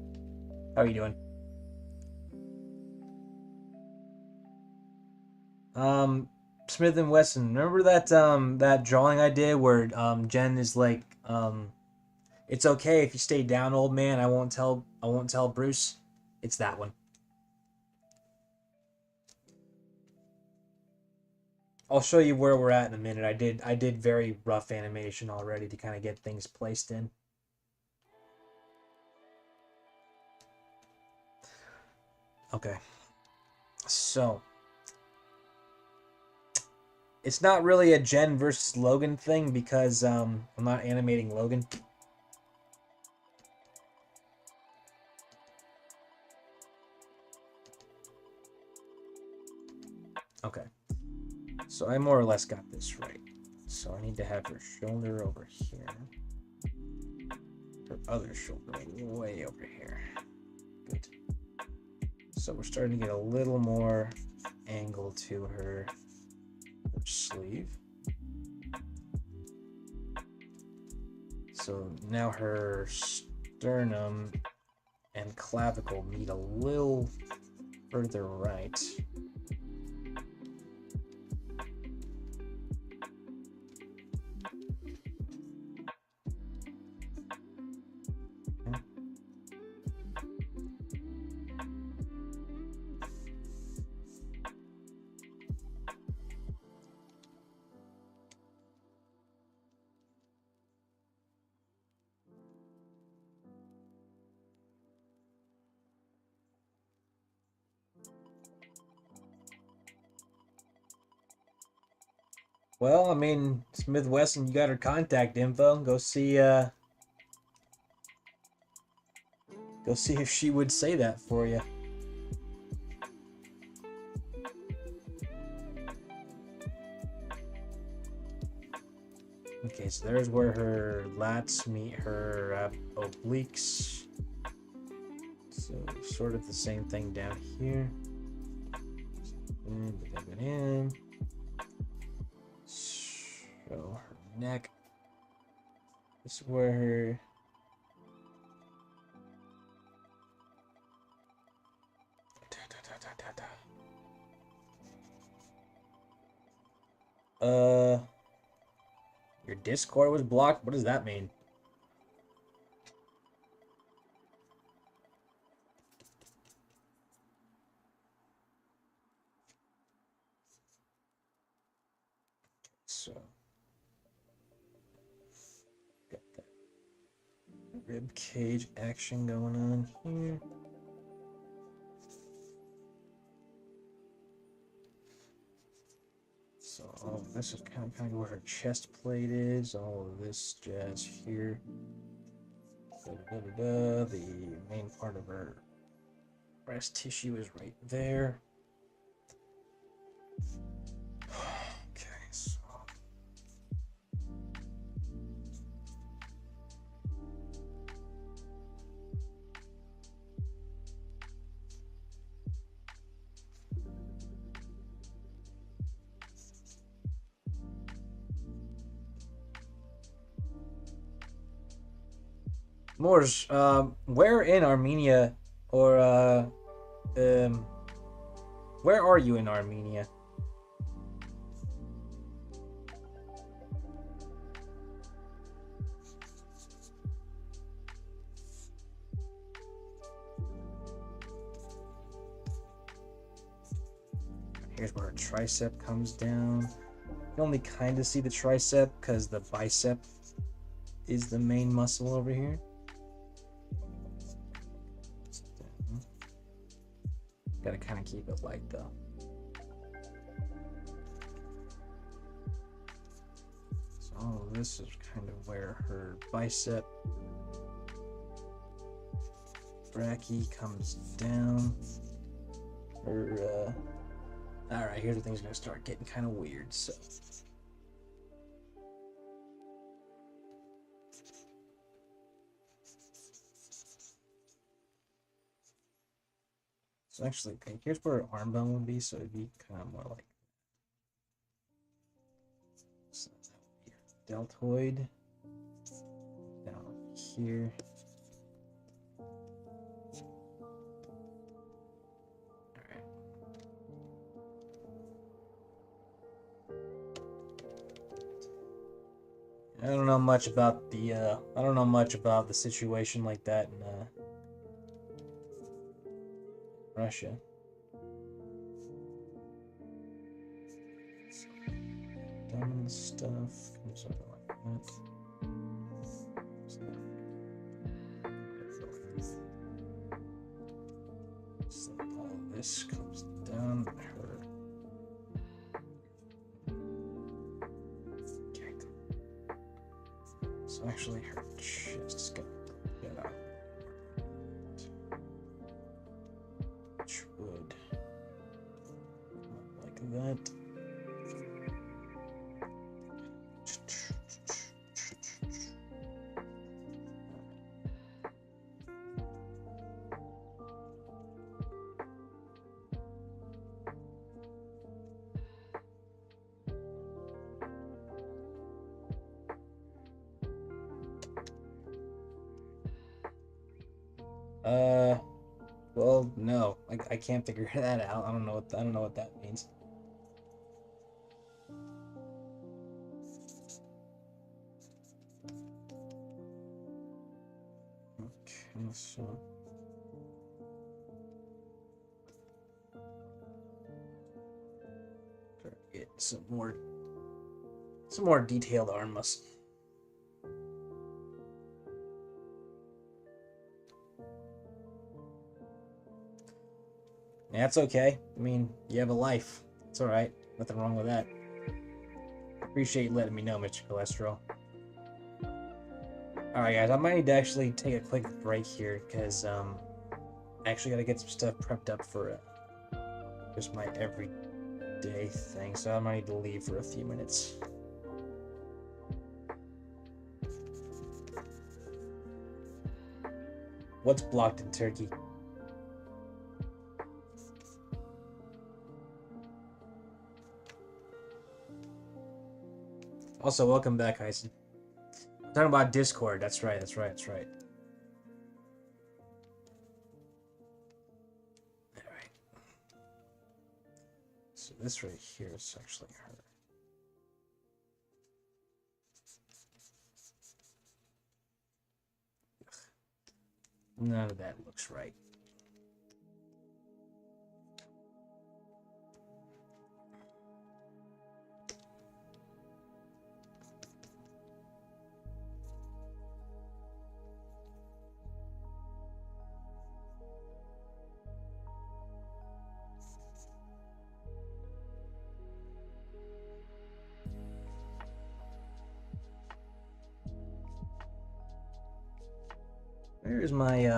How are you doing? Smith and Wesson. Remember that that drawing I did where Jen is like, it's okay if you stay down, old man. I won't tell Bruce. It's that one. I'll show you where we're at in a minute. I did very rough animation already to kind of get things placed in. Okay. So it's not really a Jen versus Logan thing because I'm not animating Logan. Okay. So I more or less got this right. So I need to have her shoulder over here. Her other shoulder way over here. Good. So we're starting to get a little more angle to her sleeve. So now her sternum and clavicle meet a little further right. Well, I mean, Smith Wesson, you got her contact info. Go see if she would say that for you. Okay, so there's where her lats meet her obliques. So sort of the same thing down here. Show her neck. This is where her your Discord was blocked? What does that mean? So got that rib cage action going on here. So all of this is kind of where her chest plate is. All of this jazz here. The main part of her breast tissue is right there. Okay, so Mors, where in Armenia, or um, where are you in Armenia? Here's where her tricep comes down. You can only kind of see the tricep because the bicep is the main muscle over here. Gotta kind of keep it light though. So this is kind of where her bicep brachii comes down. Her all right, here's where things are gonna start getting kind of weird. So actually, okay, here's where her arm bone would be. So it'd be kind of more like, so that would be her deltoid down here. I don't know much about the situation like that in Russia. Dumb stuff comes over like that. So all this comes down her. Okay. So actually her chest is gonna get out. Which would like that. Well, no, I can't figure that out. I don't know what that means. Okay, so get some more detailed arm muscle. That's okay. I mean, you have a life. It's all right. Nothing wrong with that. Appreciate you letting me know, Mr. Cholesterol. All right, guys. I might need to actually take a quick break here because I actually got to get some stuff prepped up for just my everyday thing. So I might need to leave for a few minutes. What's blocked in Turkey? Also, welcome back, Hyson. I'm talking about Discord. That's right. All right. So this right here is actually her. None of that looks right.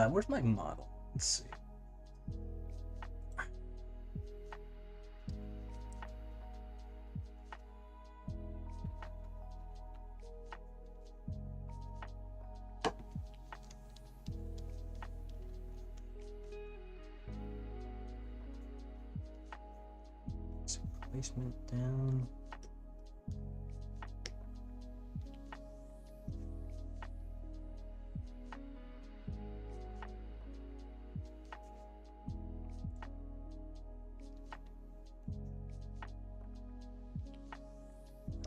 Where's my model? Let's see. Placement down.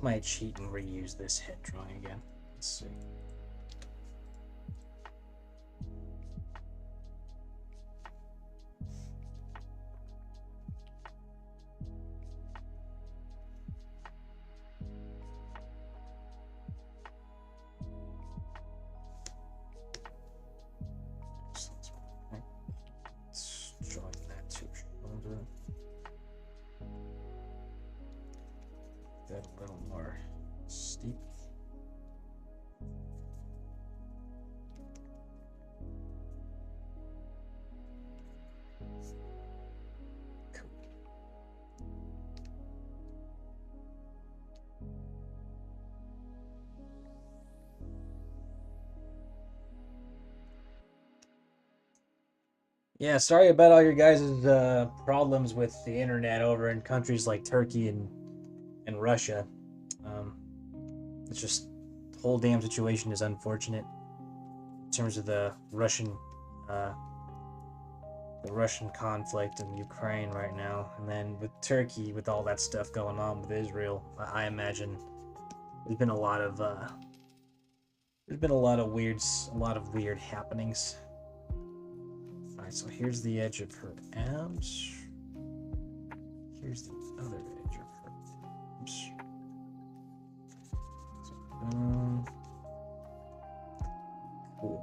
I might cheat and reuse this head drawing again. Let's see. Let's join that to shoulder. That a little more steep. Yeah, sorry about all your guys' problems with the internet over in countries like Turkey and Russia. Um, it's just the whole damn situation is unfortunate in terms of uh, the Russian conflict in Ukraine right now, and then with Turkey, with all that stuff going on with Israel. I imagine there's been a lot of weird happenings. Alright, so here's the edge of her abs. Here's the other edge of her abs. Cool.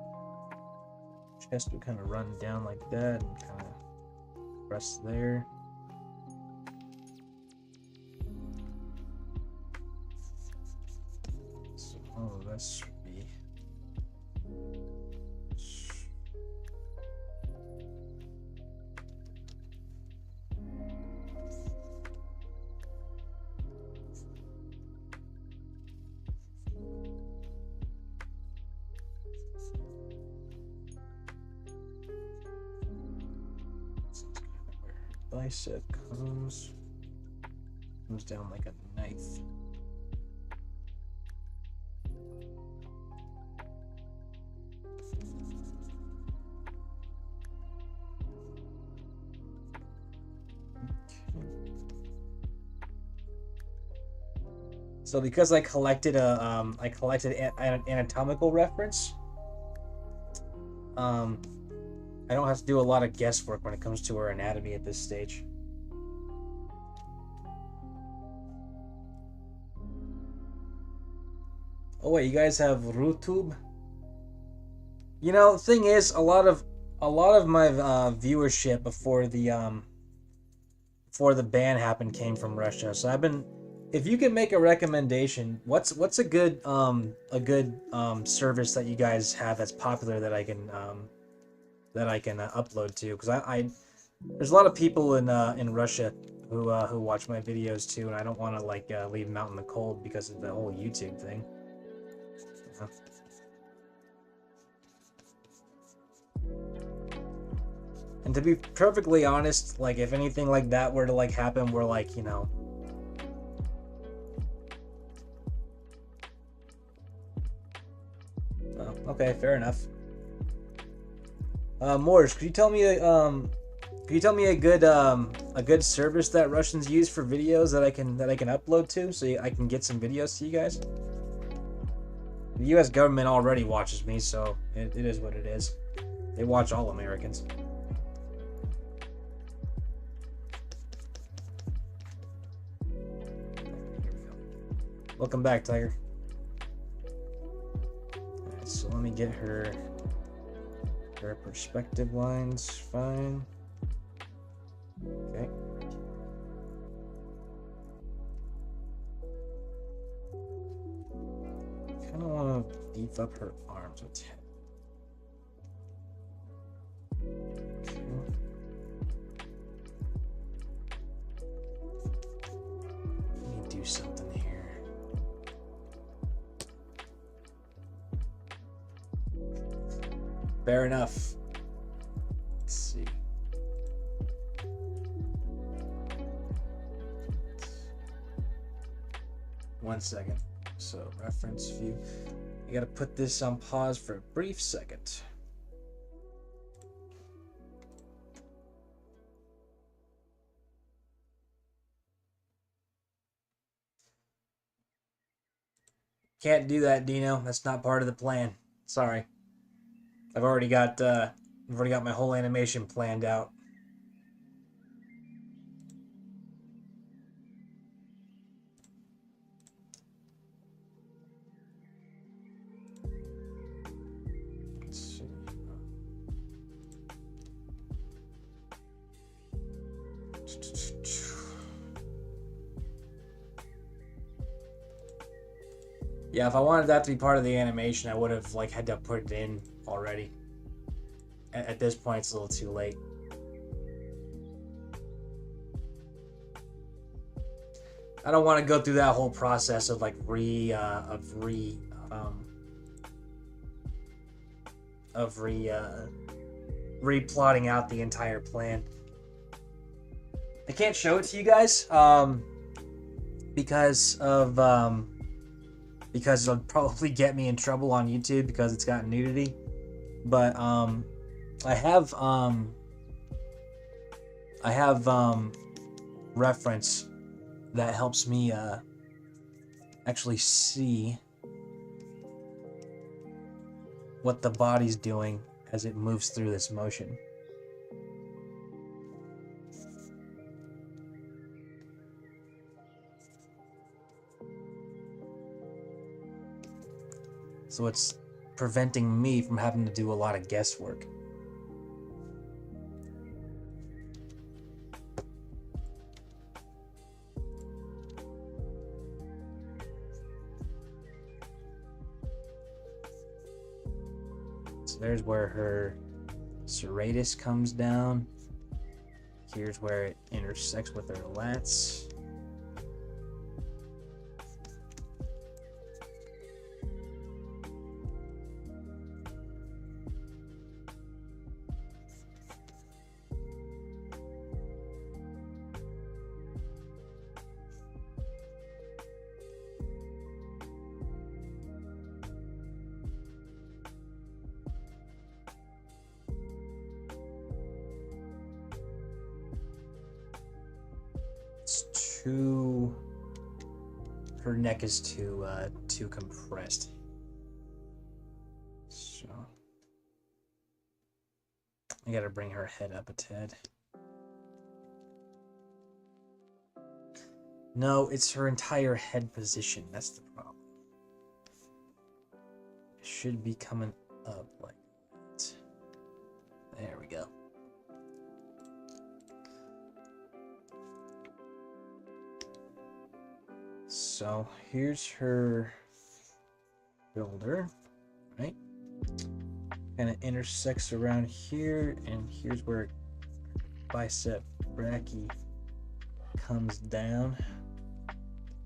Chest would kind of run down like that and kind of press there. So all of this should be. Bicep comes down like a knife. So because I collected an anatomical reference, I don't have to do a lot of guesswork when it comes to her anatomy at this stage. Oh wait, you guys have RooTube? You know, the thing is, a lot of my viewership before the ban happened came from Russia. So I've been, if you can make a recommendation, what's a good service that you guys have that's popular that I can upload to, because I there's a lot of people in Russia who watch my videos too, and I don't want to leave them out in the cold because of the whole YouTube thing. And to be perfectly honest, like if anything like that were to happen, we're you know. Oh, okay, fair enough. Morris, could you tell me a good service that Russians use for videos that I can upload to, so I can get some videos to you guys? The U.S. government already watches me, so it is what it is. They watch all Americans. Here we go. Welcome back, Tiger. Alright, so let me get her perspective lines. Fine. Okay. Kind of want to beef up her arms a tad. Okay. Let me do something here. Fair enough. Let's see. One second. So, reference view. I gotta put this on pause for a brief second. Can't do that, Dino. That's not part of the plan. Sorry. I've already got my whole animation planned out. Let's see. Yeah, if I wanted that to be part of the animation, I would have like had to put it in already. At this point, it's a little too late. I don't want to go through that whole process of like replotting out the entire plan. I can't show it to you guys because it'll probably get me in trouble on YouTube because it's got nudity. But I have reference that helps me actually see what the body's doing as it moves through this motion. So it's preventing me from having to do a lot of guesswork. So there's where her serratus comes down. Here's where it intersects with her lats. Her neck is too compressed. So I gotta bring her head up a tad. No, it's her entire head position. That's the problem. It should be coming up like that. There we go. So here's her shoulder, right? Kind of intersects around here, and here's where bicep brachii comes down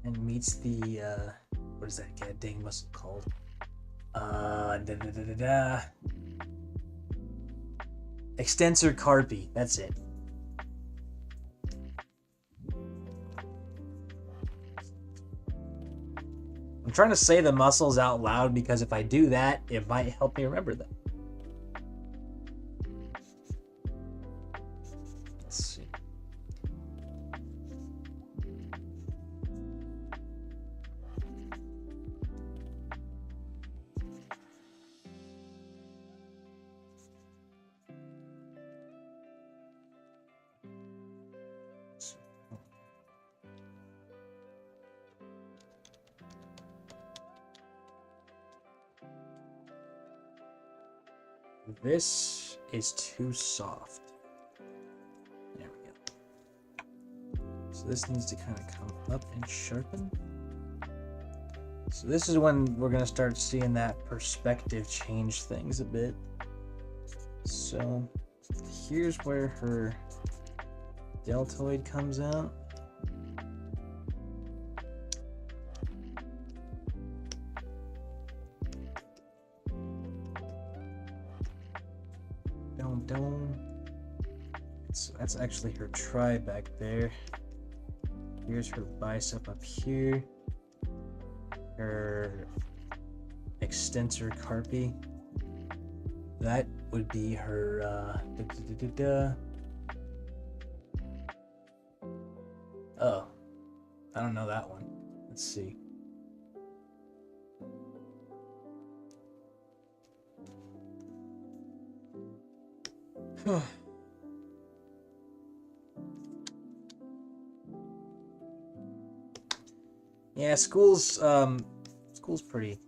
and meets the what is that goddamn muscle called? Extensor carpi. That's it. I'm trying to say the muscles out loud because if I do that, it might help me remember them. Let's see. This is too soft. There we go. So this needs to kind of come up and sharpen. So this is when we're going to start seeing that perspective change things a bit. So here's where her deltoid comes out. So that's actually her tri back there. Here's her bicep up here. Her extensor carpi. That would be her Oh, I don't know that one. Let's see. Yeah, school's pretty.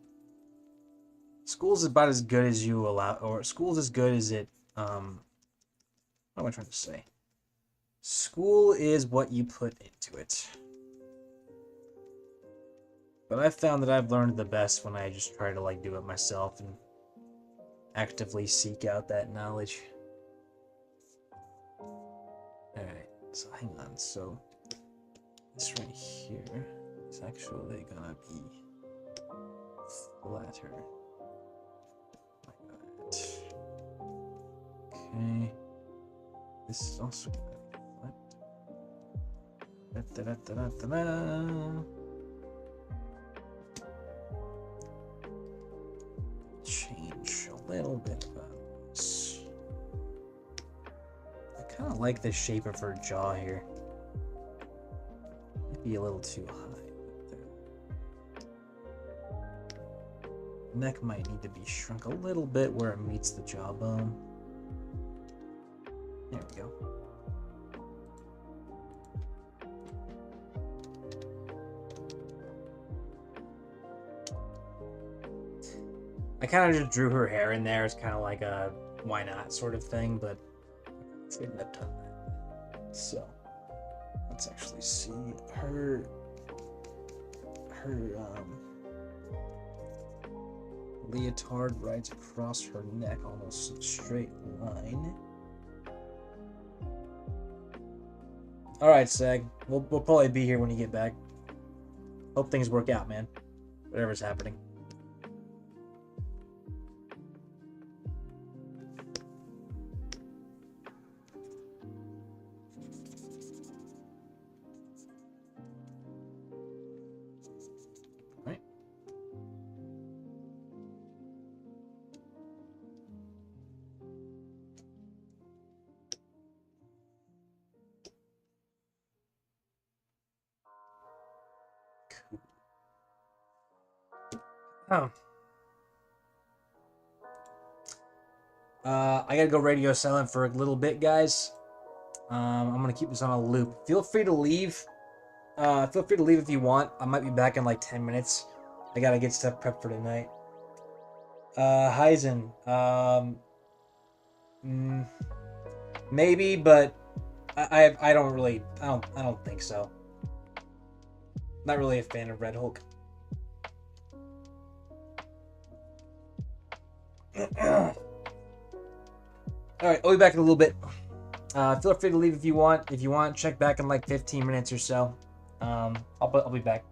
School's about as good as you allow, or school's as good as it. What am I trying to say? School is what you put into it. But I found that I've learned the best when I just try to like do it myself and actively seek out that knowledge. Alright, so hang on. So this right here is actually gonna be flatter. Like that. Okay. This is also gonna be flat. Da, da, da, da, da, da. Change a little bit about this. I kind of like the shape of her jaw here. Might be a little too high. The neck might need to be shrunk a little bit where it meets the jawbone. There we go. I kind of just drew her hair in there. It's kind of like a why not sort of thing, but I shouldn't have done that. So let's actually see her leotard rides across her neck almost straight line. All right, Sag. We'll probably be here when you get back. Hope things work out, man. Whatever's happening. Oh. I gotta go radio silent for a little bit, guys. I'm gonna keep this on a loop. Feel free to leave. Feel free to leave if you want. I might be back in like 10 minutes. I gotta get stuff prepped for tonight. Heisen. Maybe, but I don't think so. Not really a fan of Red Hulk. Alright, I'll be back in a little bit. Feel free to leave if you want. If you want, check back in like 15 minutes or so. I'll be back.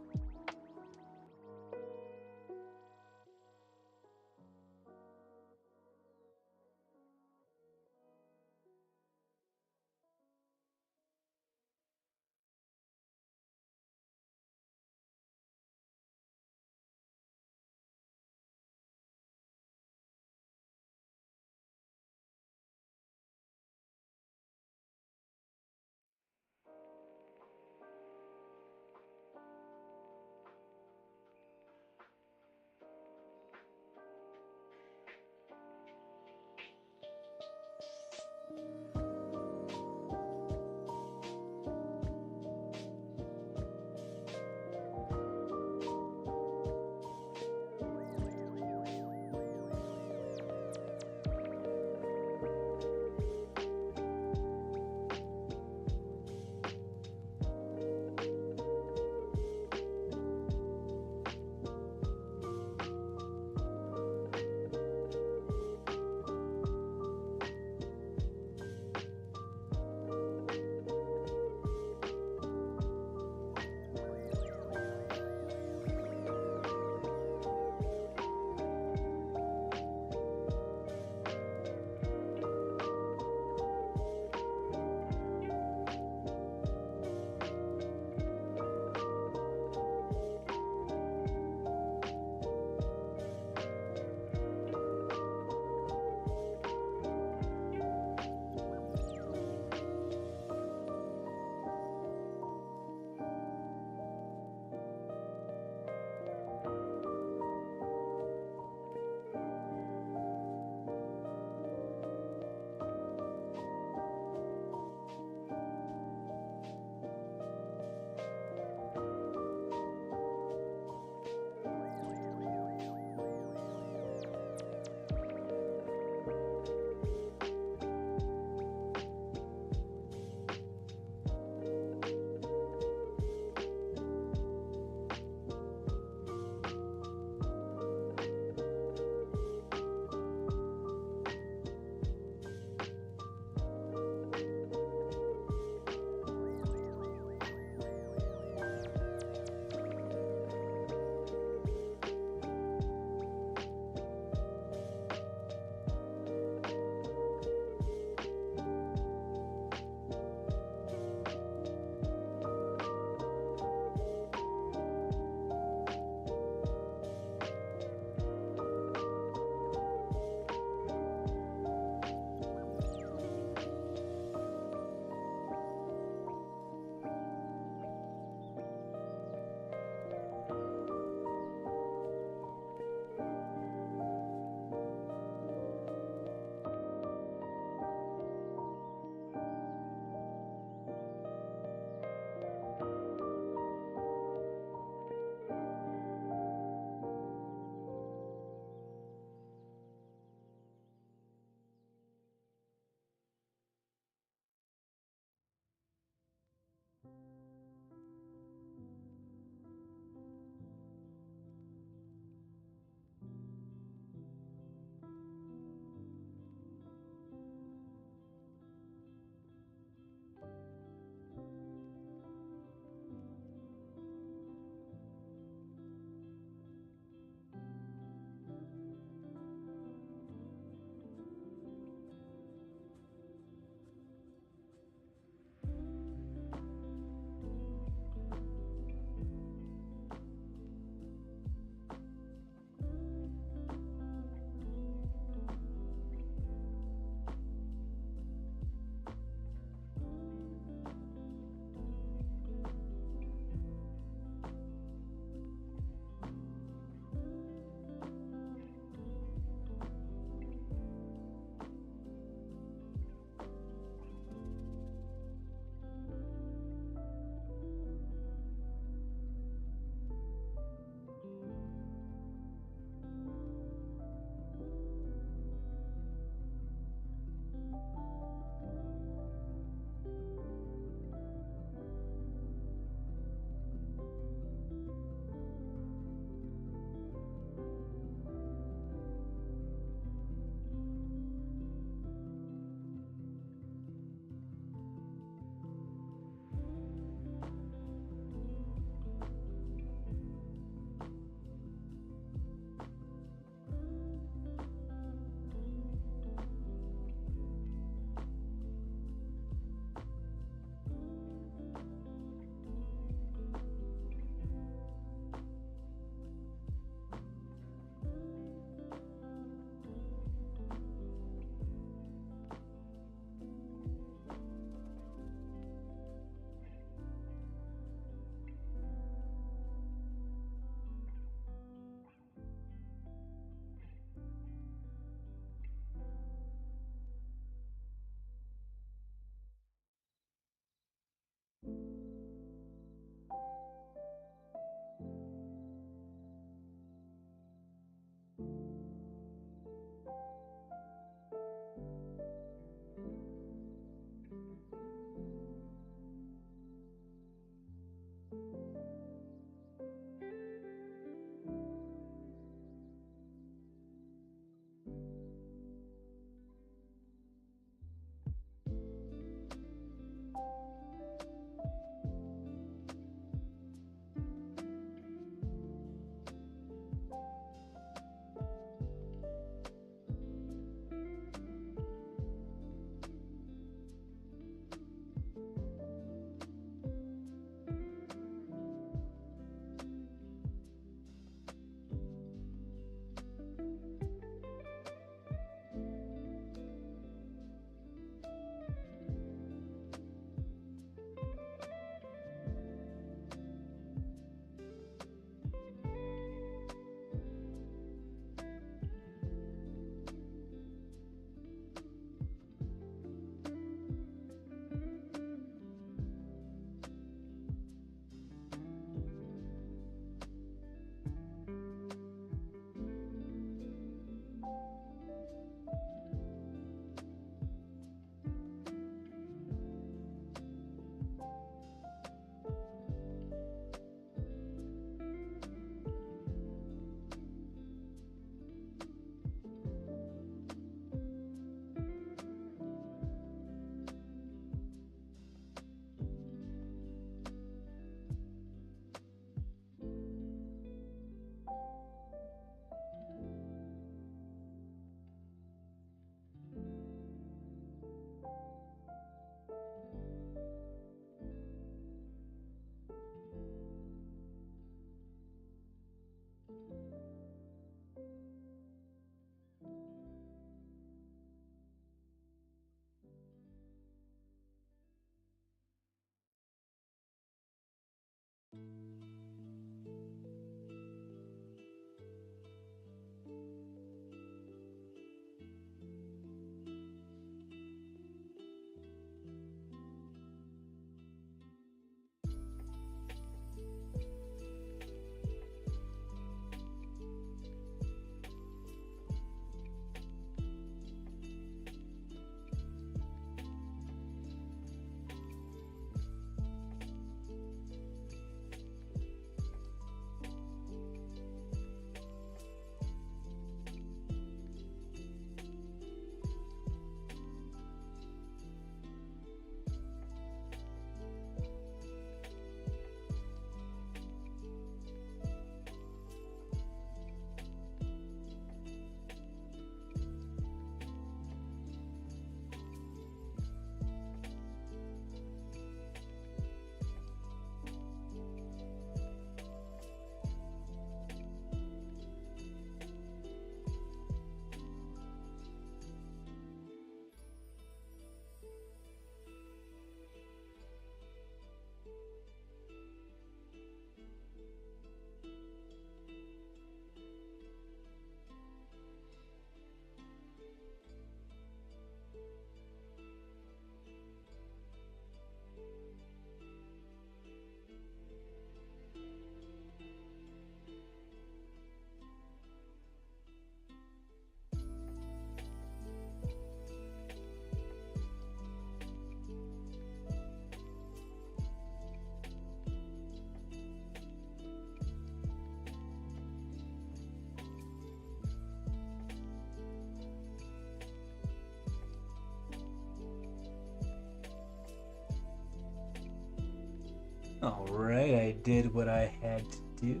Alright, I did what I had to do.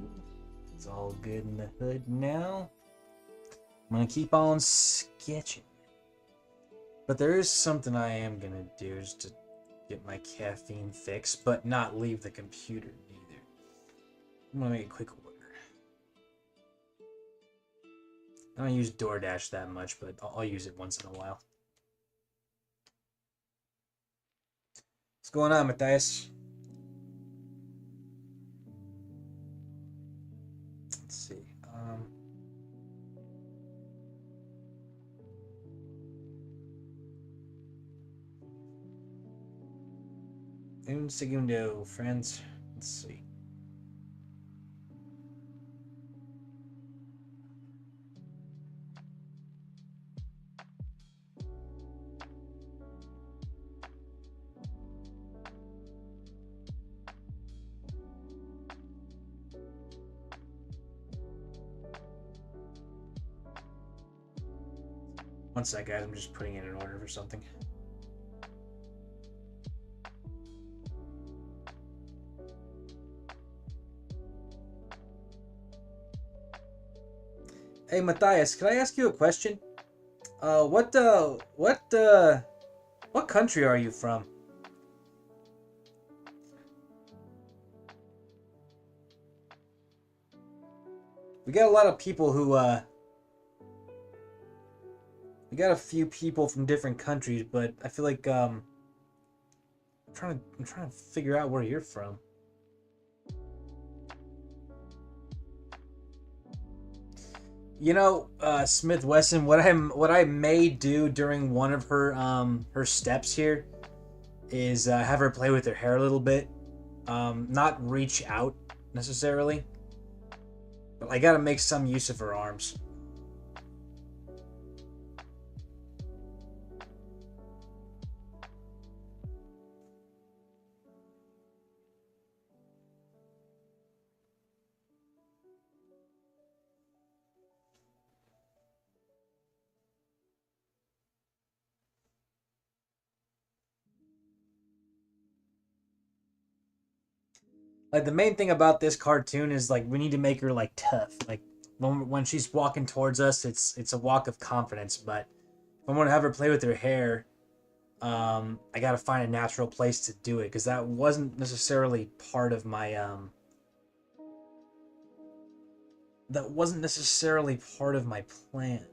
It's all good in the hood now. I'm gonna keep on sketching. But there is something I am gonna do just to get my caffeine fix, but not leave the computer either. I'm gonna make a quick order. I don't use DoorDash that much, but I'll use it once in a while. What's going on, Matthias? Let's see. Un segundo, friends. Let's see. One sec, guys. I'm just putting in an order for something. Hey, Matthias, can I ask you a question? What country are you from? We got a lot of people who, we got a few people from different countries, but I feel like, I'm trying to figure out where you're from. You know, Smith Wesson, what I may do during one of her steps here is have her play with her hair a little bit. Not reach out necessarily, but I gotta make some use of her arms. Like, the main thing about this cartoon is, like, we need to make her, like, tough. Like, when she's walking towards us, it's a walk of confidence. But if I want to have her play with her hair, I gotta find a natural place to do it, because that wasn't necessarily part of my plan.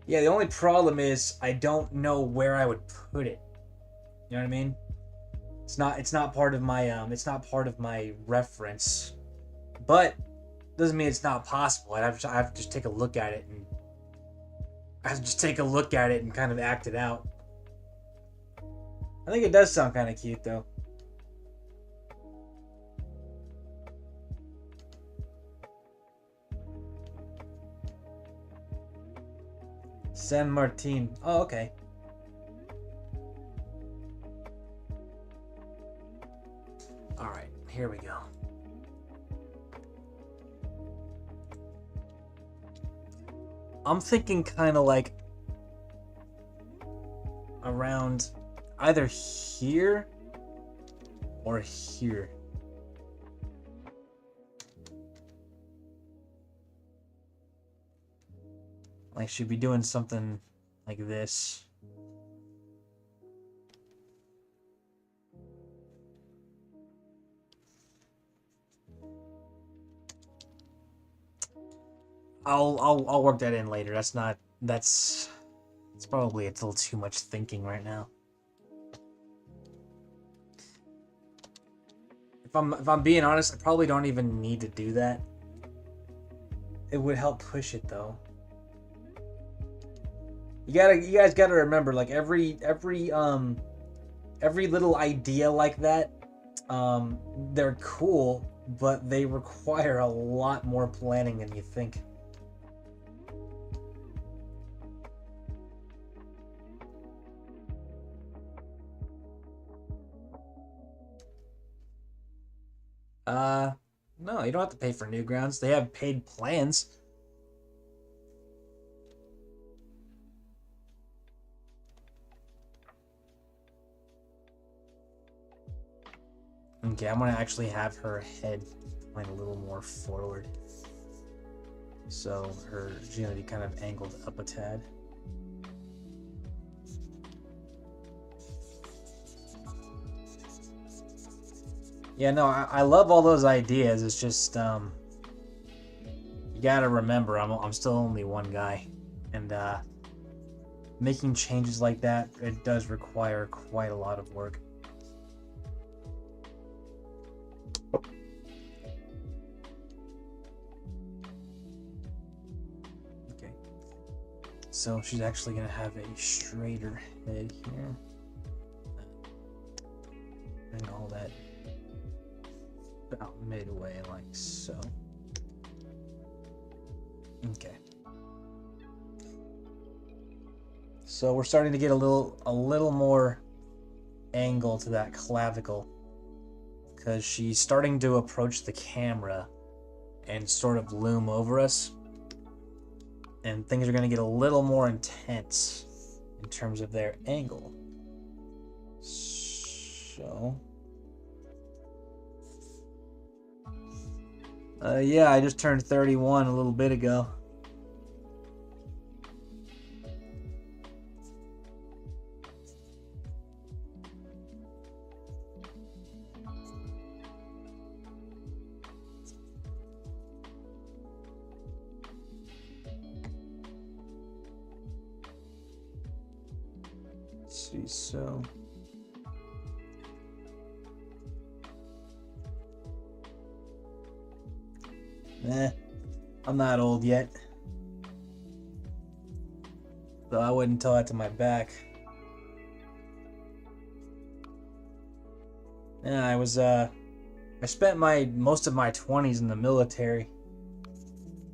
Yeah, the only problem is I don't know where I would put it. You know what I mean? It's not part of my reference, but doesn't mean it's not possible. I have to just take a look at it and kind of act it out. I think it does sound kind of cute though. San Martin. Oh, okay. Alright, here we go. I'm thinking kind of like around either here or here. Like, should be doing something like this. I'll work that in later. It's probably a little too much thinking right now. If I'm being honest, I probably don't even need to do that. It would help push it though. You guys gotta remember, like, every little idea like that, they're cool, but they require a lot more planning than you think. No, you don't have to pay for Newgrounds. They have paid plans. Okay, I'm gonna actually have her head point a little more forward. So she's gonna be kind of angled up a tad. Yeah, no, I love all those ideas. It's just you gotta remember, I'm still only one guy, and making changes like that, it does require quite a lot of work. Okay, so she's actually gonna have a straighter head here, and all that about midway, like so. Okay. So we're starting to get a little more angle to that clavicle, because she's starting to approach the camera and sort of loom over us, and things are going to get a little more intense in terms of their angle. So yeah, I just turned 31 a little bit ago. Let's see, so I'm not old yet, so I wouldn't tell that to my back. Yeah, I spent most of my 20s in the military.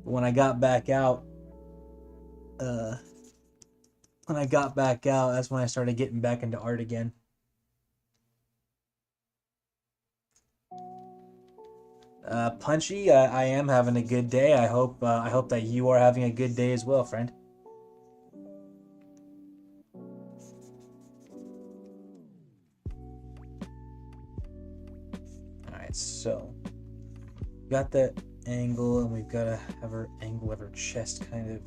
But when I got back out, that's when I started getting back into art again. Punchy, I am having a good day. I hope that you are having a good day as well, friend. Alright, so got that angle, and we've got to have her angle of her chest kind of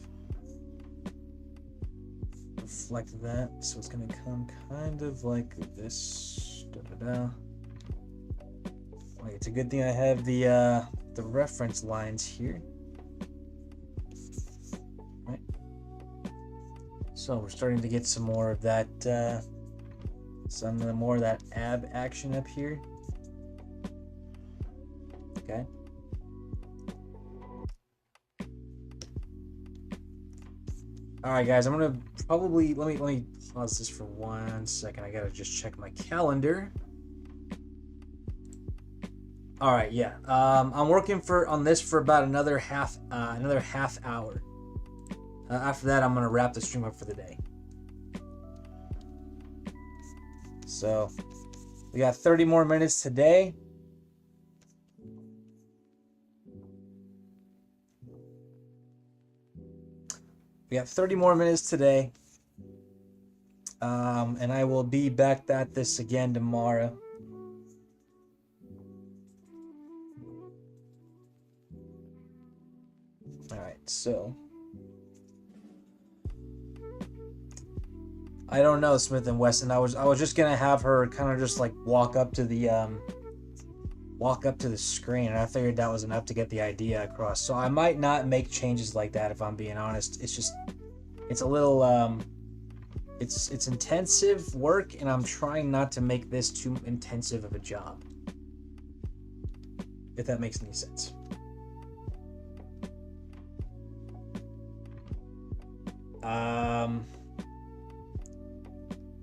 reflect that. So it's going to come kind of like this. Da-da-da. Wait, it's a good thing I have the reference lines here. Right. So we're starting to get some more of that, more of that ab action up here. Okay. All right, guys. I'm gonna probably let me pause this for 1 second. I gotta just check my calendar. All right, yeah. I'm working on this for about another half hour. After that, I'm gonna wrap the stream up for the day. So we got 30 more minutes today. We got 30 more minutes today. And I will be back at this again tomorrow. All right, so I don't know, Smith and Wesson. I was just gonna have her kind of just like walk up to the screen, and I figured that was enough to get the idea across. So I might not make changes like that, if I'm being honest. It's a little it's intensive work, and I'm trying not to make this too intensive of a job, if that makes any sense.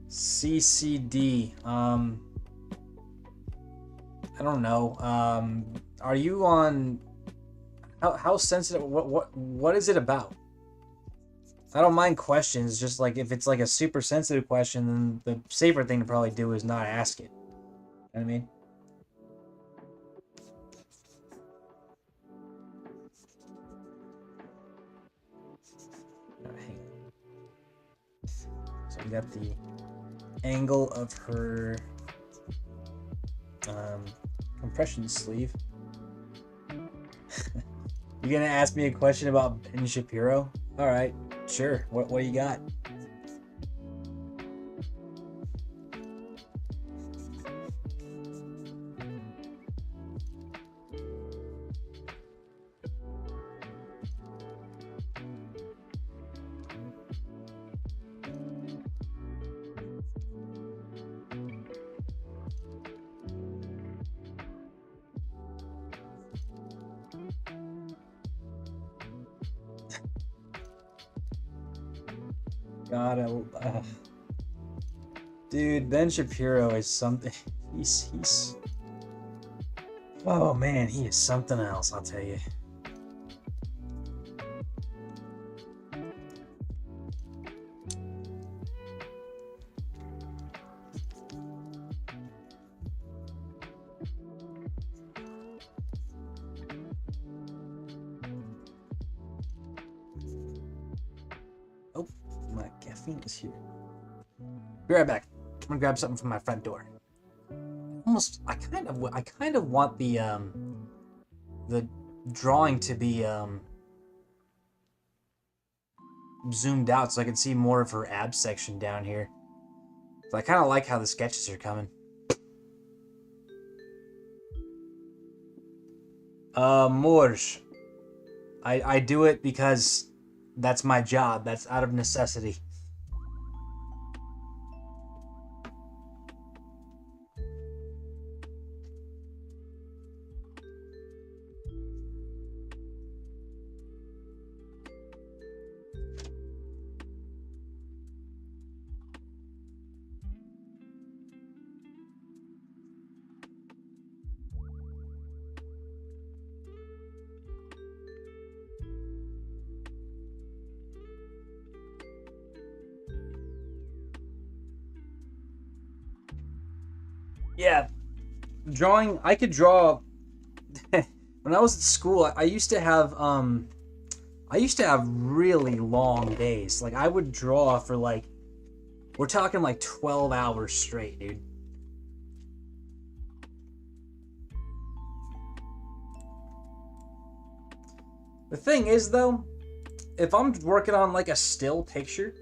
CCD. I don't know. Are you on? How sensitive? What is it about? I don't mind questions. Just like if it's like a super sensitive question, then the safer thing to probably do is not ask it. You know what I mean? So we got the angle of her Compression sleeve. You gonna ask me a question about Ben Shapiro? All right, sure. What do you got? God, dude, Ben Shapiro is something. He's. Oh man, he is something else. I'll tell you. Oh, my caffeine is here. Be right back. I'm gonna grab something from my front door. I kind of want the drawing to be zoomed out so I can see more of her abs section down here. So I kind of like how the sketches are coming. Morge. I do it because that's my job. That's out of necessity. Yeah, drawing. I could draw. When I was at school, I used to have really long days. Like I would draw for like, we're talking like 12 hours straight, dude. The thing is though, if I'm working on like a still picture,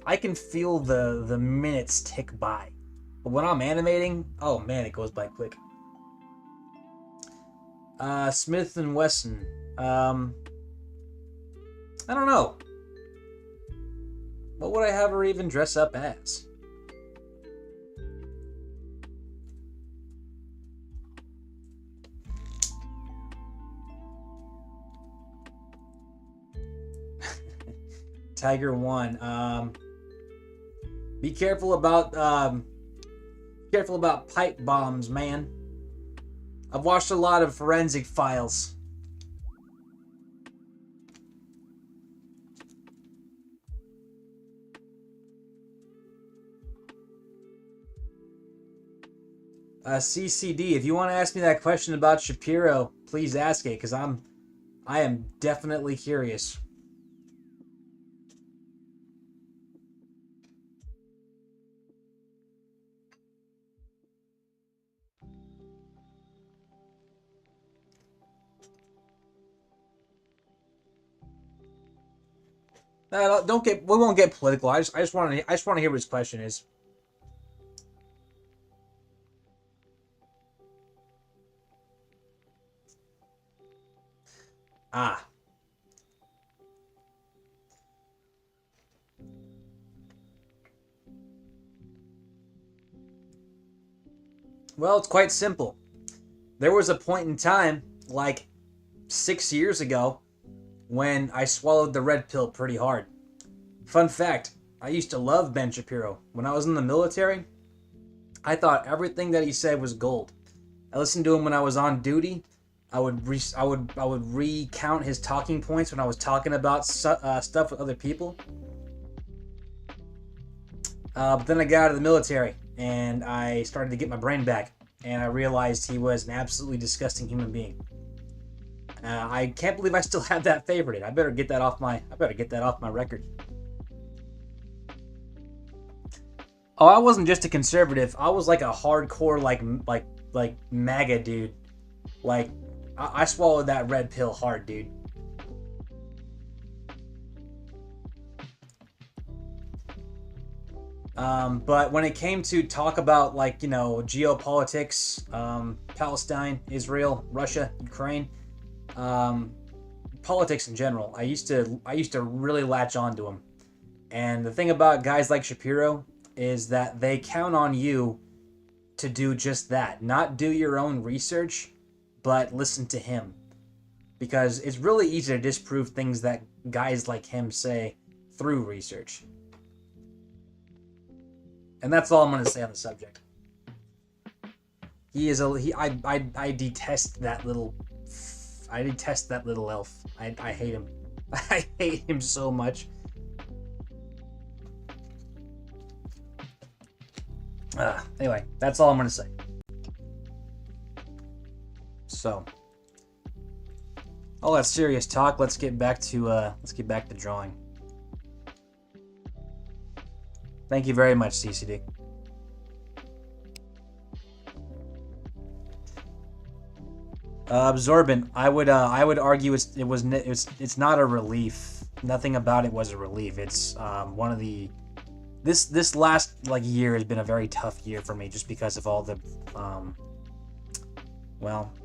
I can feel the minutes tick by. But when I'm animating, oh man, it goes by quick. Smith and Wesson. I don't know. What would I have her even dress up as? Tiger 1. Be careful about pipe bombs, man. I've watched a lot of forensic files. CCD, if you want to ask me that question about Shapiro, please ask it, because I am definitely curious. We won't get political. I just want to hear what his question is. Ah. Well, it's quite simple. There was a point in time, like 6 years ago, when I swallowed the red pill pretty hard. Fun fact, I used to love Ben Shapiro. When I was in the military, I thought everything that he said was gold. I listened to him when I was on duty. I would recount his talking points when I was talking about stuff with other people. But then I got out of the military and I started to get my brain back, and I realized he was an absolutely disgusting human being. I can't believe I still have that favorite. I better get that off my record. Oh, I wasn't just a conservative. I was like a hardcore, like MAGA dude. Like, I swallowed that red pill hard, dude. But when it came to talk about, like, you know, geopolitics, Palestine, Israel, Russia, Ukraine, um, politics in general, I used to really latch onto them. And the thing about guys like Shapiro is that they count on you to do just that, not do your own research, but listen to him, because it's really easy to disprove things that guys like him say through research. And that's all I'm going to say on the subject. He is a he. I detest that little. I detest that little elf. I hate him. I hate him so much. Anyway, that's all I'm going to say. So, all that serious talk. Let's get back to drawing. Thank you very much, CCD. Absorbent. I would argue it's not a relief. Nothing about it was a relief. It's one of the this last like year has been a very tough year for me just because of all the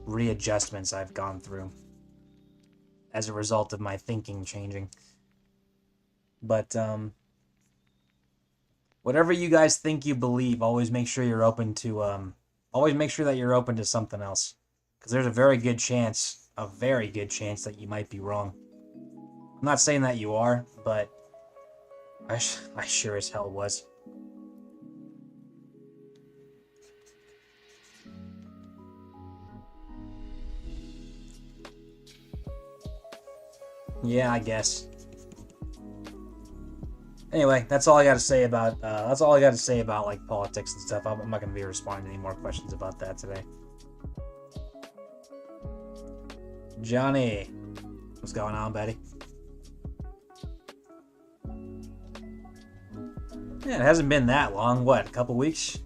readjustments I've gone through as a result of my thinking changing. But whatever you guys think you believe, always make sure you're open to always make sure that you're open to something else, because there's a very good chance that you might be wrong. I'm not saying that you are, but I sure as hell was. Yeah, I guess. Anyway, that's all I got to say about like politics and stuff. I'm not gonna be responding to any more questions about that today. Johnny, what's going on, buddy? Yeah, it hasn't been that long. What, a couple weeks?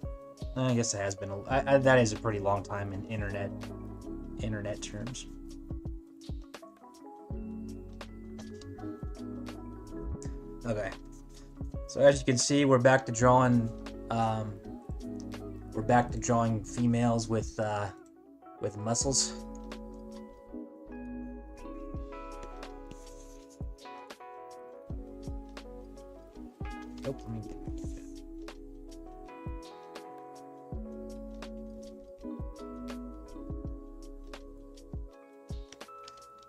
I guess it has been. That is a pretty long time in internet terms. Okay, so as you can see, we're back to drawing. We're back to drawing females with muscles. Nope, let me get that.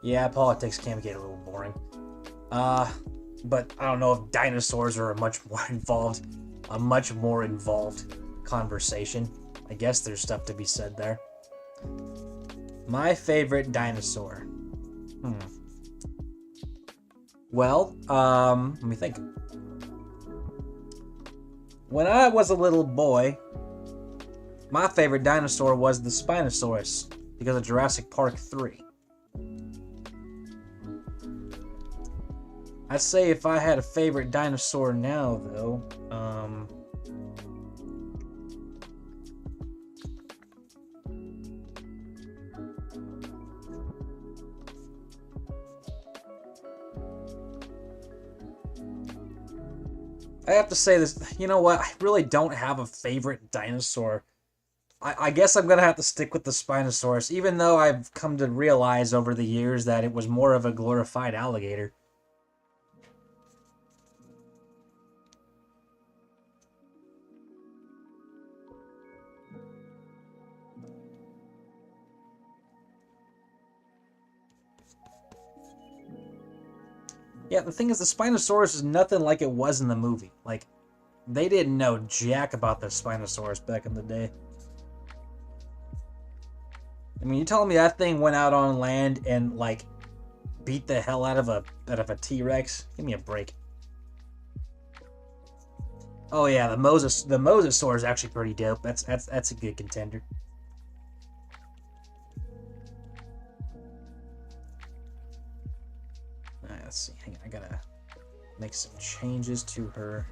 Yeah, politics can get a little boring. But I don't know if dinosaurs are a much more involved conversation. I guess there's stuff to be said there. My favorite dinosaur. Well, let me think. When I was a little boy, my favorite dinosaur was the Spinosaurus because of Jurassic Park 3. I'd say if I had a favorite dinosaur now, though, I have to say this. You know what? I really don't have a favorite dinosaur. I guess I'm going to have to stick with the Spinosaurus, even though I've come to realize over the years that it was more of a glorified alligator. Yeah, the thing is, the Spinosaurus is nothing like it was in the movie. Like, they didn't know jack about the Spinosaurus back in the day. I mean, you telling me that thing went out on land and, like, beat the hell out of a T-Rex? Give me a break. Oh yeah, the Mosasaur is actually pretty dope. That's a good contender. Alright, let's see. Hang on, I gotta make some changes to her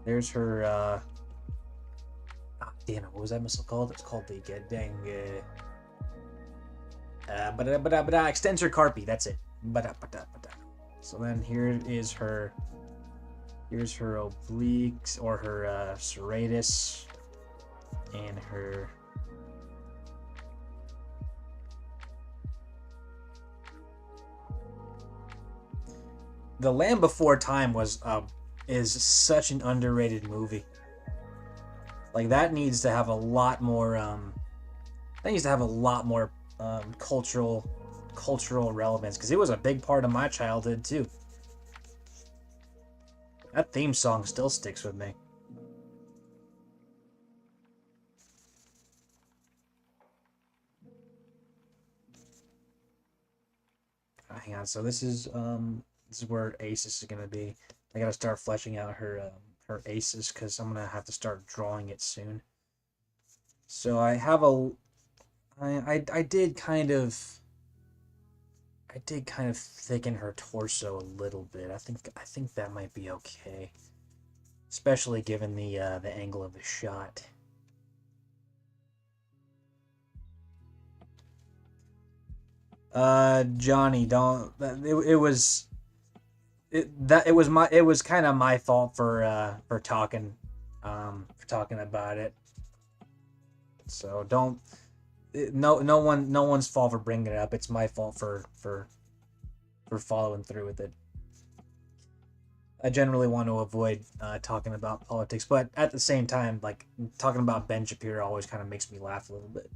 There's her. Damn it! What was that missile called? It's called the dang. Extensor carpi. That's it. So then here is her. Here's her obliques or her serratus and her. The Land Before Time is such an underrated movie. Like that needs to have a lot more cultural relevance because it was a big part of my childhood too. That theme song still sticks with me. Hang on, so this is where Aces is gonna be. I gotta start fleshing out her Aces because I'm gonna have to start drawing it soon. So I have I did kind of thicken her torso a little bit. I think that might be okay, especially given the angle of the shot. Johnny, don't. It was kind of my fault for talking about it. So don't. No one's fault for bringing it up. It's my fault for following through with it. I generally want to avoid talking about politics, but at the same time, like talking about Ben Shapiro always kind of makes me laugh a little bit.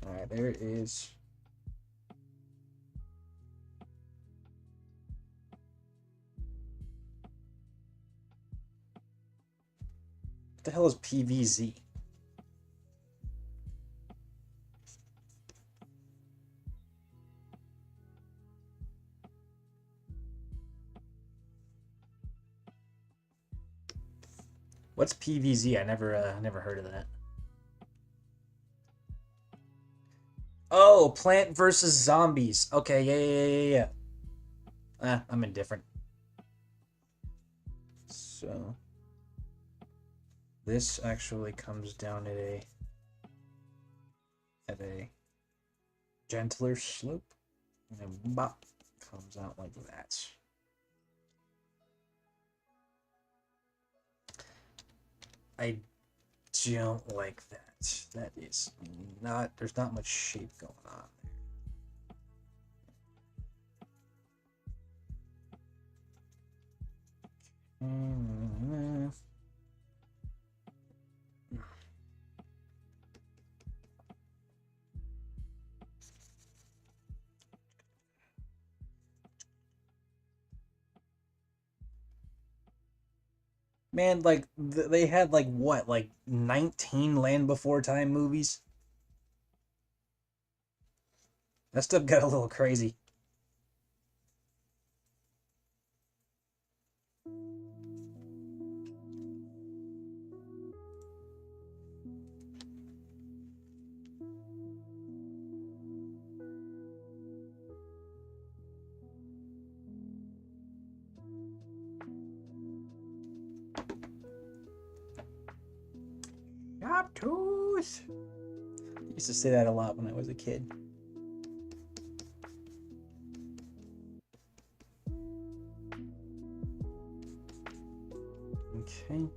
All right, there is. What the hell is PVZ? What's PVZ? I never heard of that. Oh, Plant versus Zombies. Okay, yeah. I'm indifferent. So this actually comes down at a gentler slope, and then bop comes out like that. I don't like that. That is not. There's not much shape going on there. Man, like they had like what, like 19 Land Before Time movies. That stuff got a little crazy. Tooth. I used to say that a lot when I was a kid. Okay.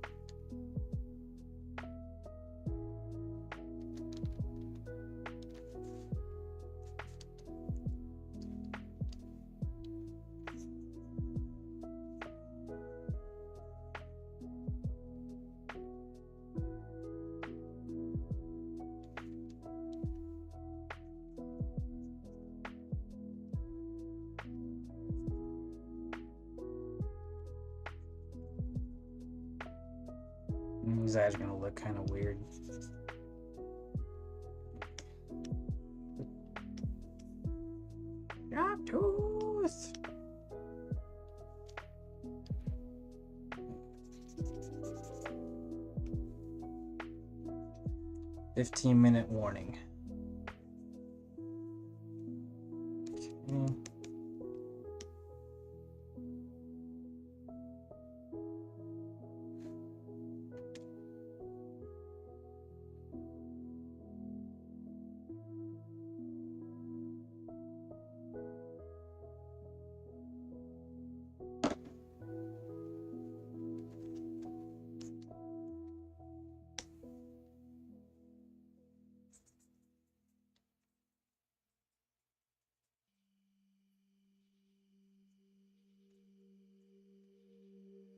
His eyes are gonna look kind of weird. Tooth. 15-minute warning.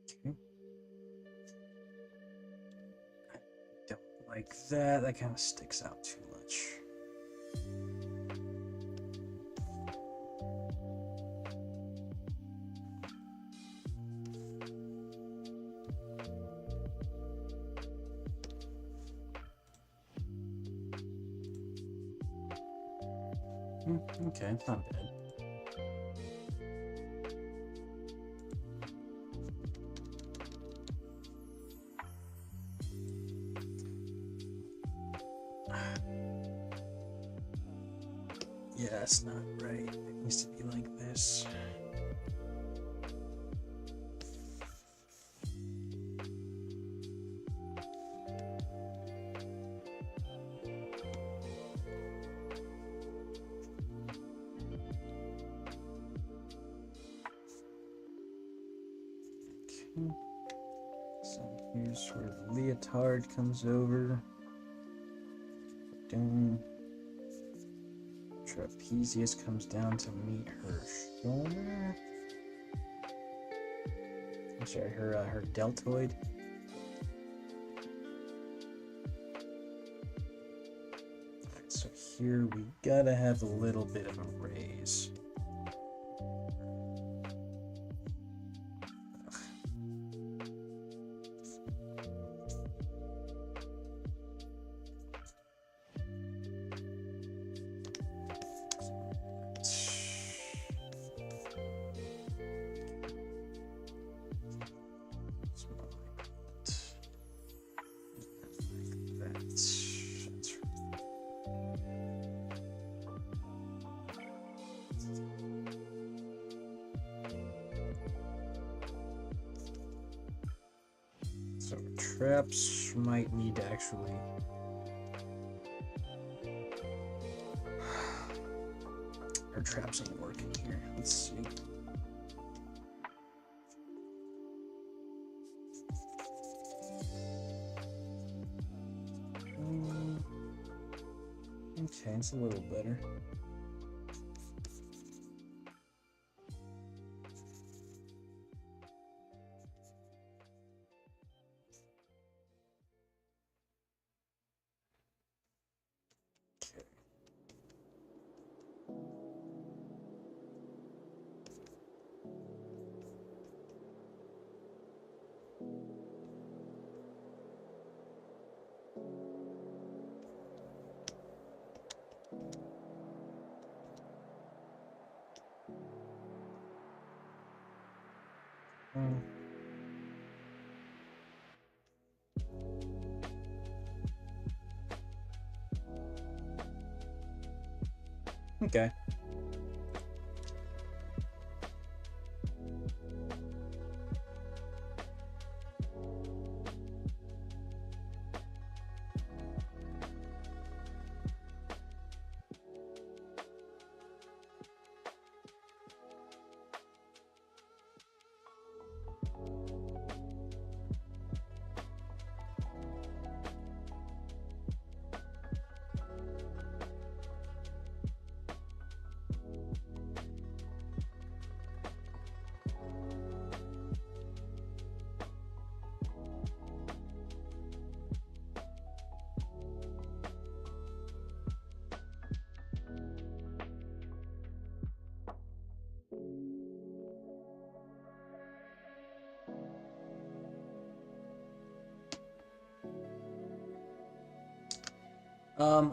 Okay. Don't like that. That kind of sticks out too much. Okay, it's not bad. Yeah, that's not right. It needs to be like this. Okay. So here's where the leotard comes over. Doom. Trapezius comes down to meet her shoulder. I'm sorry, her deltoid. Alright, so here we gotta have a little bit of a raise. So traps might need to actually our traps ain't working here. Let's see. Okay, it's a little better. Okay.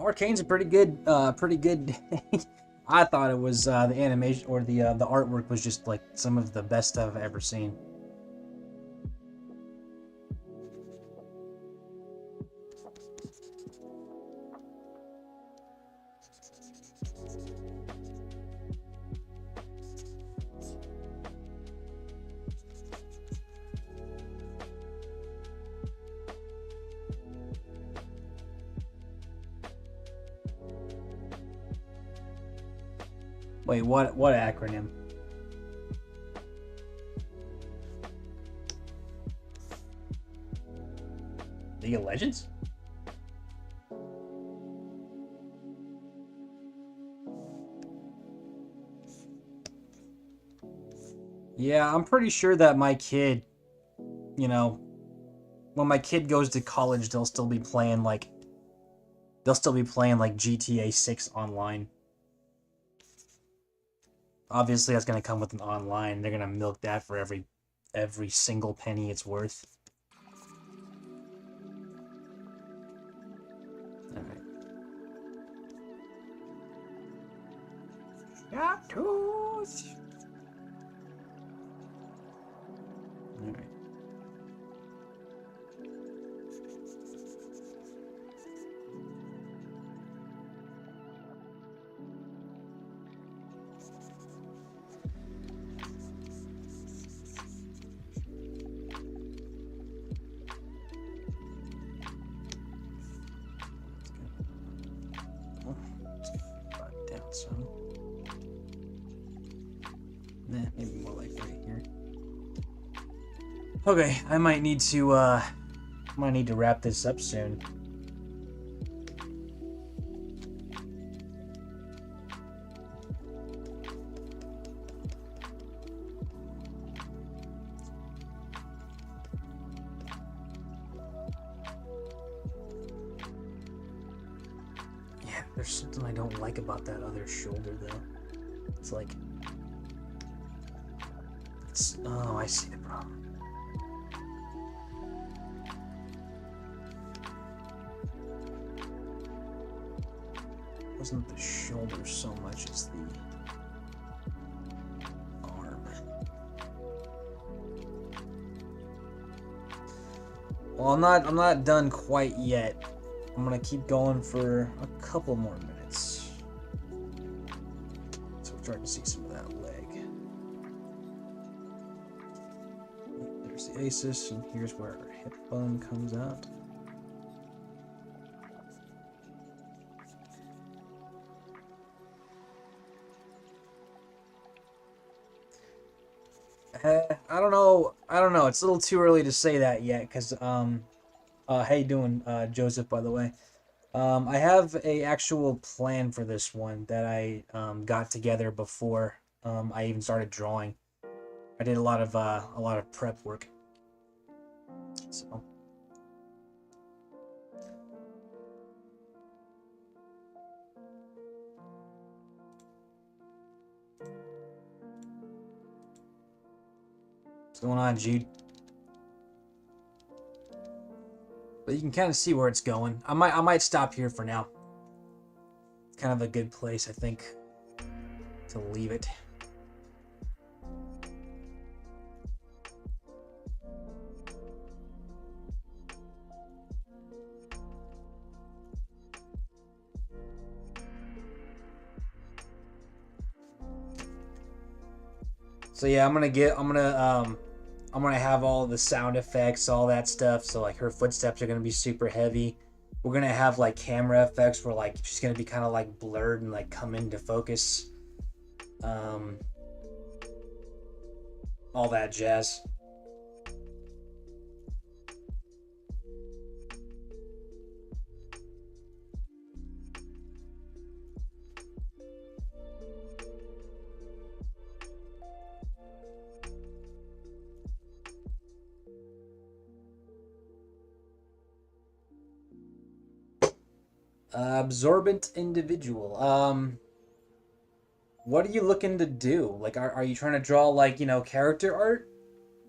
Arcane's a pretty good, I thought it was the animation or the artwork was just like some of the best stuff I've ever seen. Wait, what acronym? League of Legends? Yeah, I'm pretty sure that my kid, you know, when my kid goes to college, they'll still be playing like GTA 6 online. Obviously, that's gonna come with an online. They're gonna milk that for every single penny it's worth. Alright. Got TUSH! Alright. Down some. Nah, maybe more like right here. Okay, I might need to wrap this up soon. Yeah, there's something I don't like about that other shoulder though. It's like oh, I see the problem. It wasn't the shoulder so much as the arm. Well, I'm not done quite yet. I'm gonna keep going for a couple more minutes. So we're starting to see some of that leg. There's the ASIS, and here's where our hip bone comes out. I don't know. It's a little too early to say that yet, because how you doing, Joseph? By the way, I have a actual plan for this one that I got together before I even started drawing. I did a lot of prep work. So. What's going on, Jude? But you can kind of see where it's going. I might stop here for now. It's kind of a good place, I think, to leave it. So yeah, I'm gonna have all the sound effects, all that stuff. So like her footsteps are gonna be super heavy. We're gonna have like camera effects where like she's gonna be kind of like blurred and like come into focus. All that jazz. Absorbent individual. What are you looking to do? Like, are you trying to draw like, you know, character art?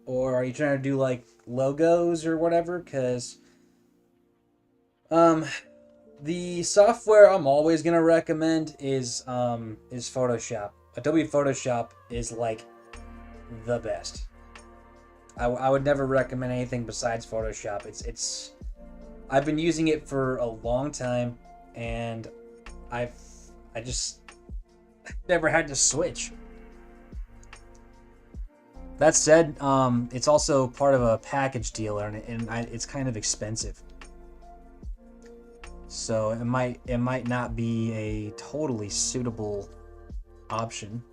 Or are you trying to do like logos or whatever? Because the software I'm always gonna recommend is Photoshop. Adobe Photoshop is like the best. I would never recommend anything besides Photoshop. I've been using it for a long time, and I just never had to switch. That said, it's also part of a package deal, and it's kind of expensive. So it might not be a totally suitable option.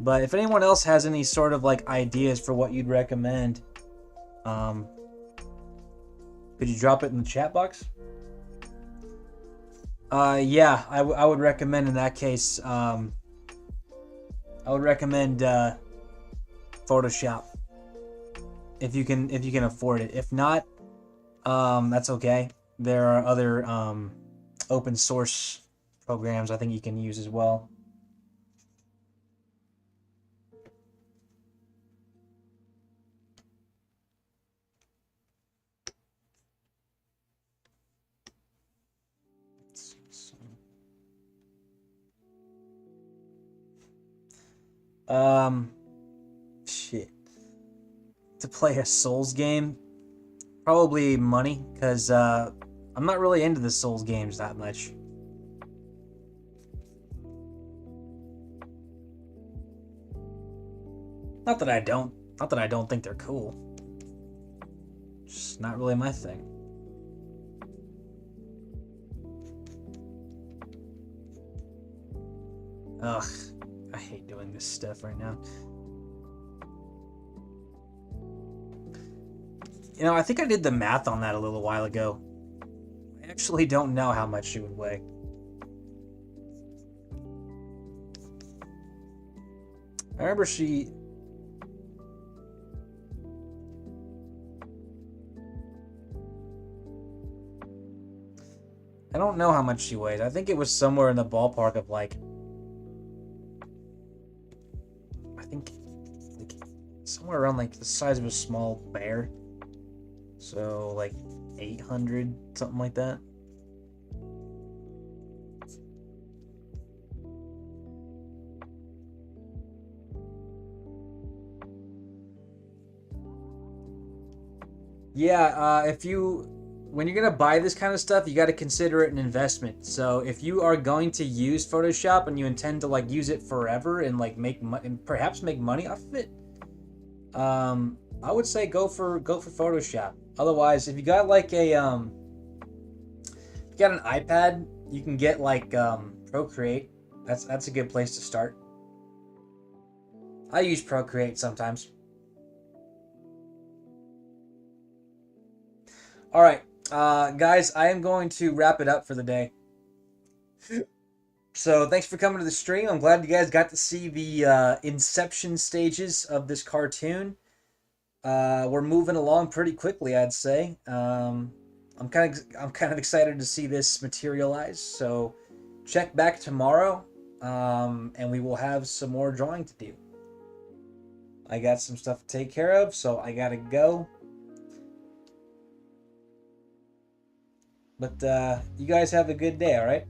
But if anyone else has any sort of like ideas for what you'd recommend, could you drop it in the chat box? Yeah, I would recommend in that case. I would recommend Photoshop if you can afford it. If not, that's okay. There are other open source programs I think you can use as well. Shit. To play a Souls game, probably money, because I'm not really into the Souls games that much. Not that I don't think they're cool. Just not really my thing. Ugh, I hate doing this stuff right now. You know, I think I did the math on that a little while ago. I actually don't know how much she would weigh. I remember she... I don't know how much she weighs. I think it was somewhere in the ballpark of like... I think like somewhere around like the size of a small bear. So like 800, something like that. Yeah, when you're gonna buy this kind of stuff, you got to consider it an investment. So if you are going to use Photoshop and you intend to like use it forever and like and perhaps make money off of it, I would say go for Photoshop. Otherwise, if you got like a if you got an iPad, you can get like Procreate. That's a good place to start. I use Procreate sometimes. All right, guys, I am going to wrap it up for the day. So thanks for coming to the stream. I'm glad you guys got to see the inception stages of this cartoon. We're moving along pretty quickly, I'd say. I'm kind of excited to see this materialize. So check back tomorrow, and we will have some more drawing to do. I got some stuff to take care of, so I gotta go. But you guys have a good day, all right?